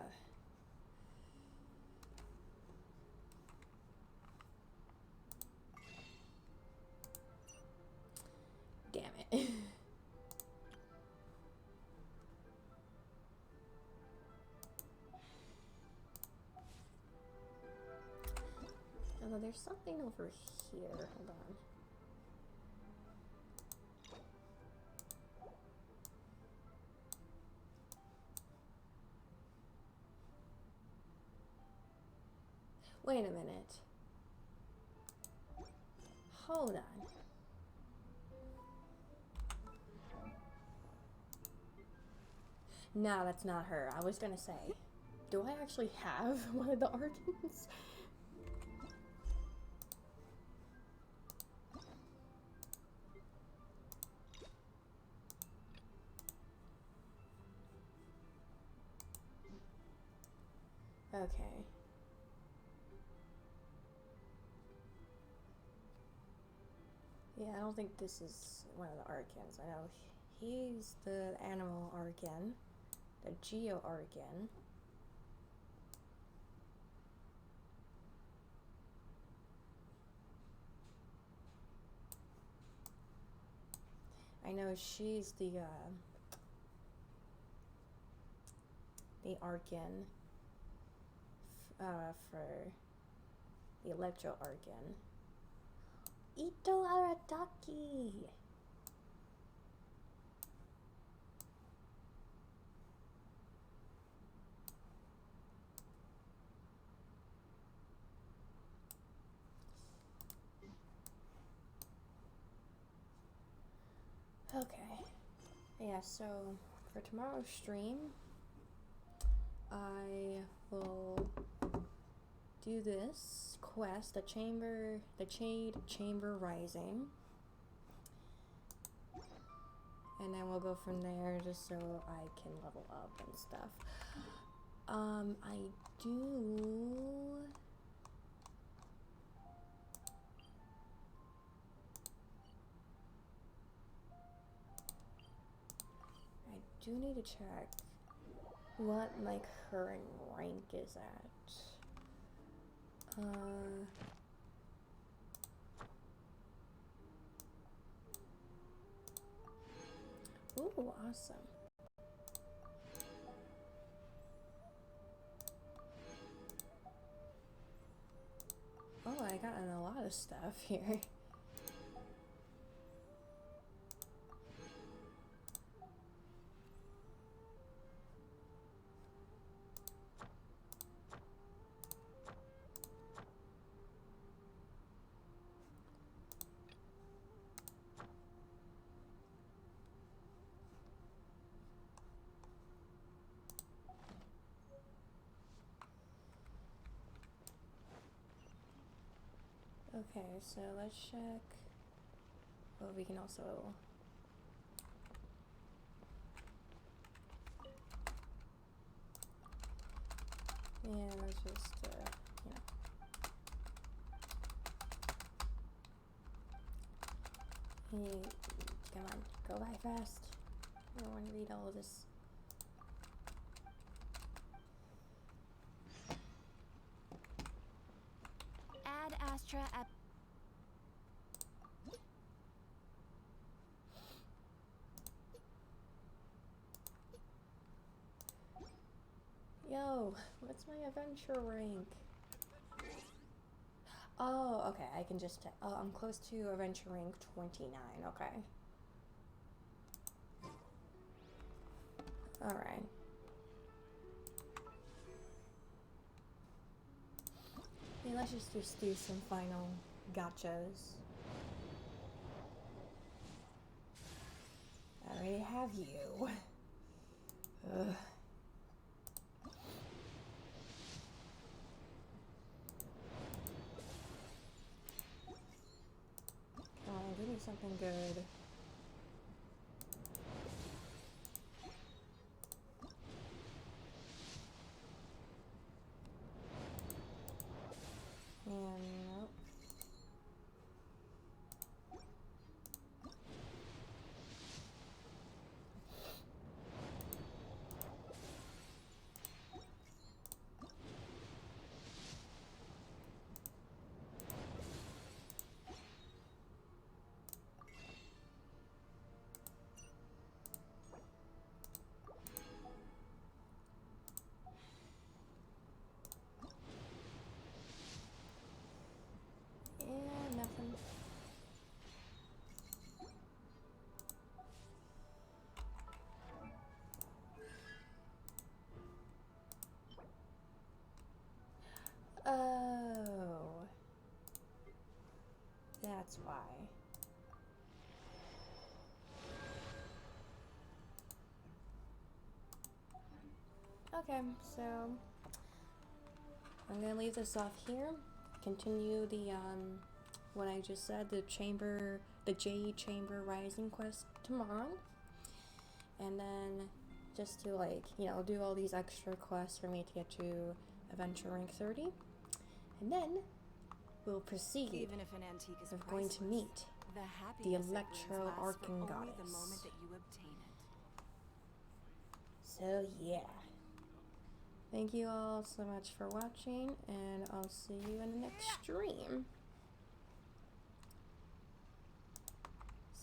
Damn it. Although there's something over here. Hold on. Wait a minute. Hold on. No, that's not her. I was gonna say, do I actually have one of the Arcans? Okay. Yeah, I don't think this is one of the Arcans. I know he's the Animal Arcan, the Geo Arcan. I know she's the Arcan for the Electro Arcan. Ito Arataki! Okay. Yeah, so for tomorrow's stream, I will do this quest, the Jade Chamber Rising. And then we'll go from there just so I can level up and stuff. I do need to check what my current rank is at. Ooh, awesome. Oh, I got a lot of stuff here. Okay, so let's check. Oh, we can also. Yeah, let's just, you know. Hey, come on, go by fast. I don't want to read all of this. Ad Astra at. Yo, what's my adventure rank? Oh, okay, I can just, oh, I'm close to adventure rank 29, okay. Alright. Yeah, let's just do some final gotchas. I already have you. Ugh. Come on, give me something good. And nope. Yeah, nothing. Oh. That's why. Okay, so I'm gonna leave this off here. Continue the what I just said, the Jade Chamber Rising quest tomorrow. And then just to, like, you know, do all these extra quests for me to get to adventure rank 30. And then we'll proceed. Even if an antique is We're going to meet the the happiness it brings Electro lasts for Arcan only Goddess. the moment that you obtain it. So yeah. Thank you all so much for watching, and I'll see you in the next stream.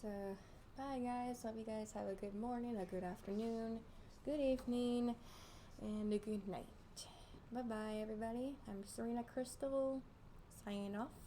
So, bye guys. Hope you guys have a good morning, a good afternoon, good evening, and a good night. Bye bye everybody. I'm Serena Crystal, signing off.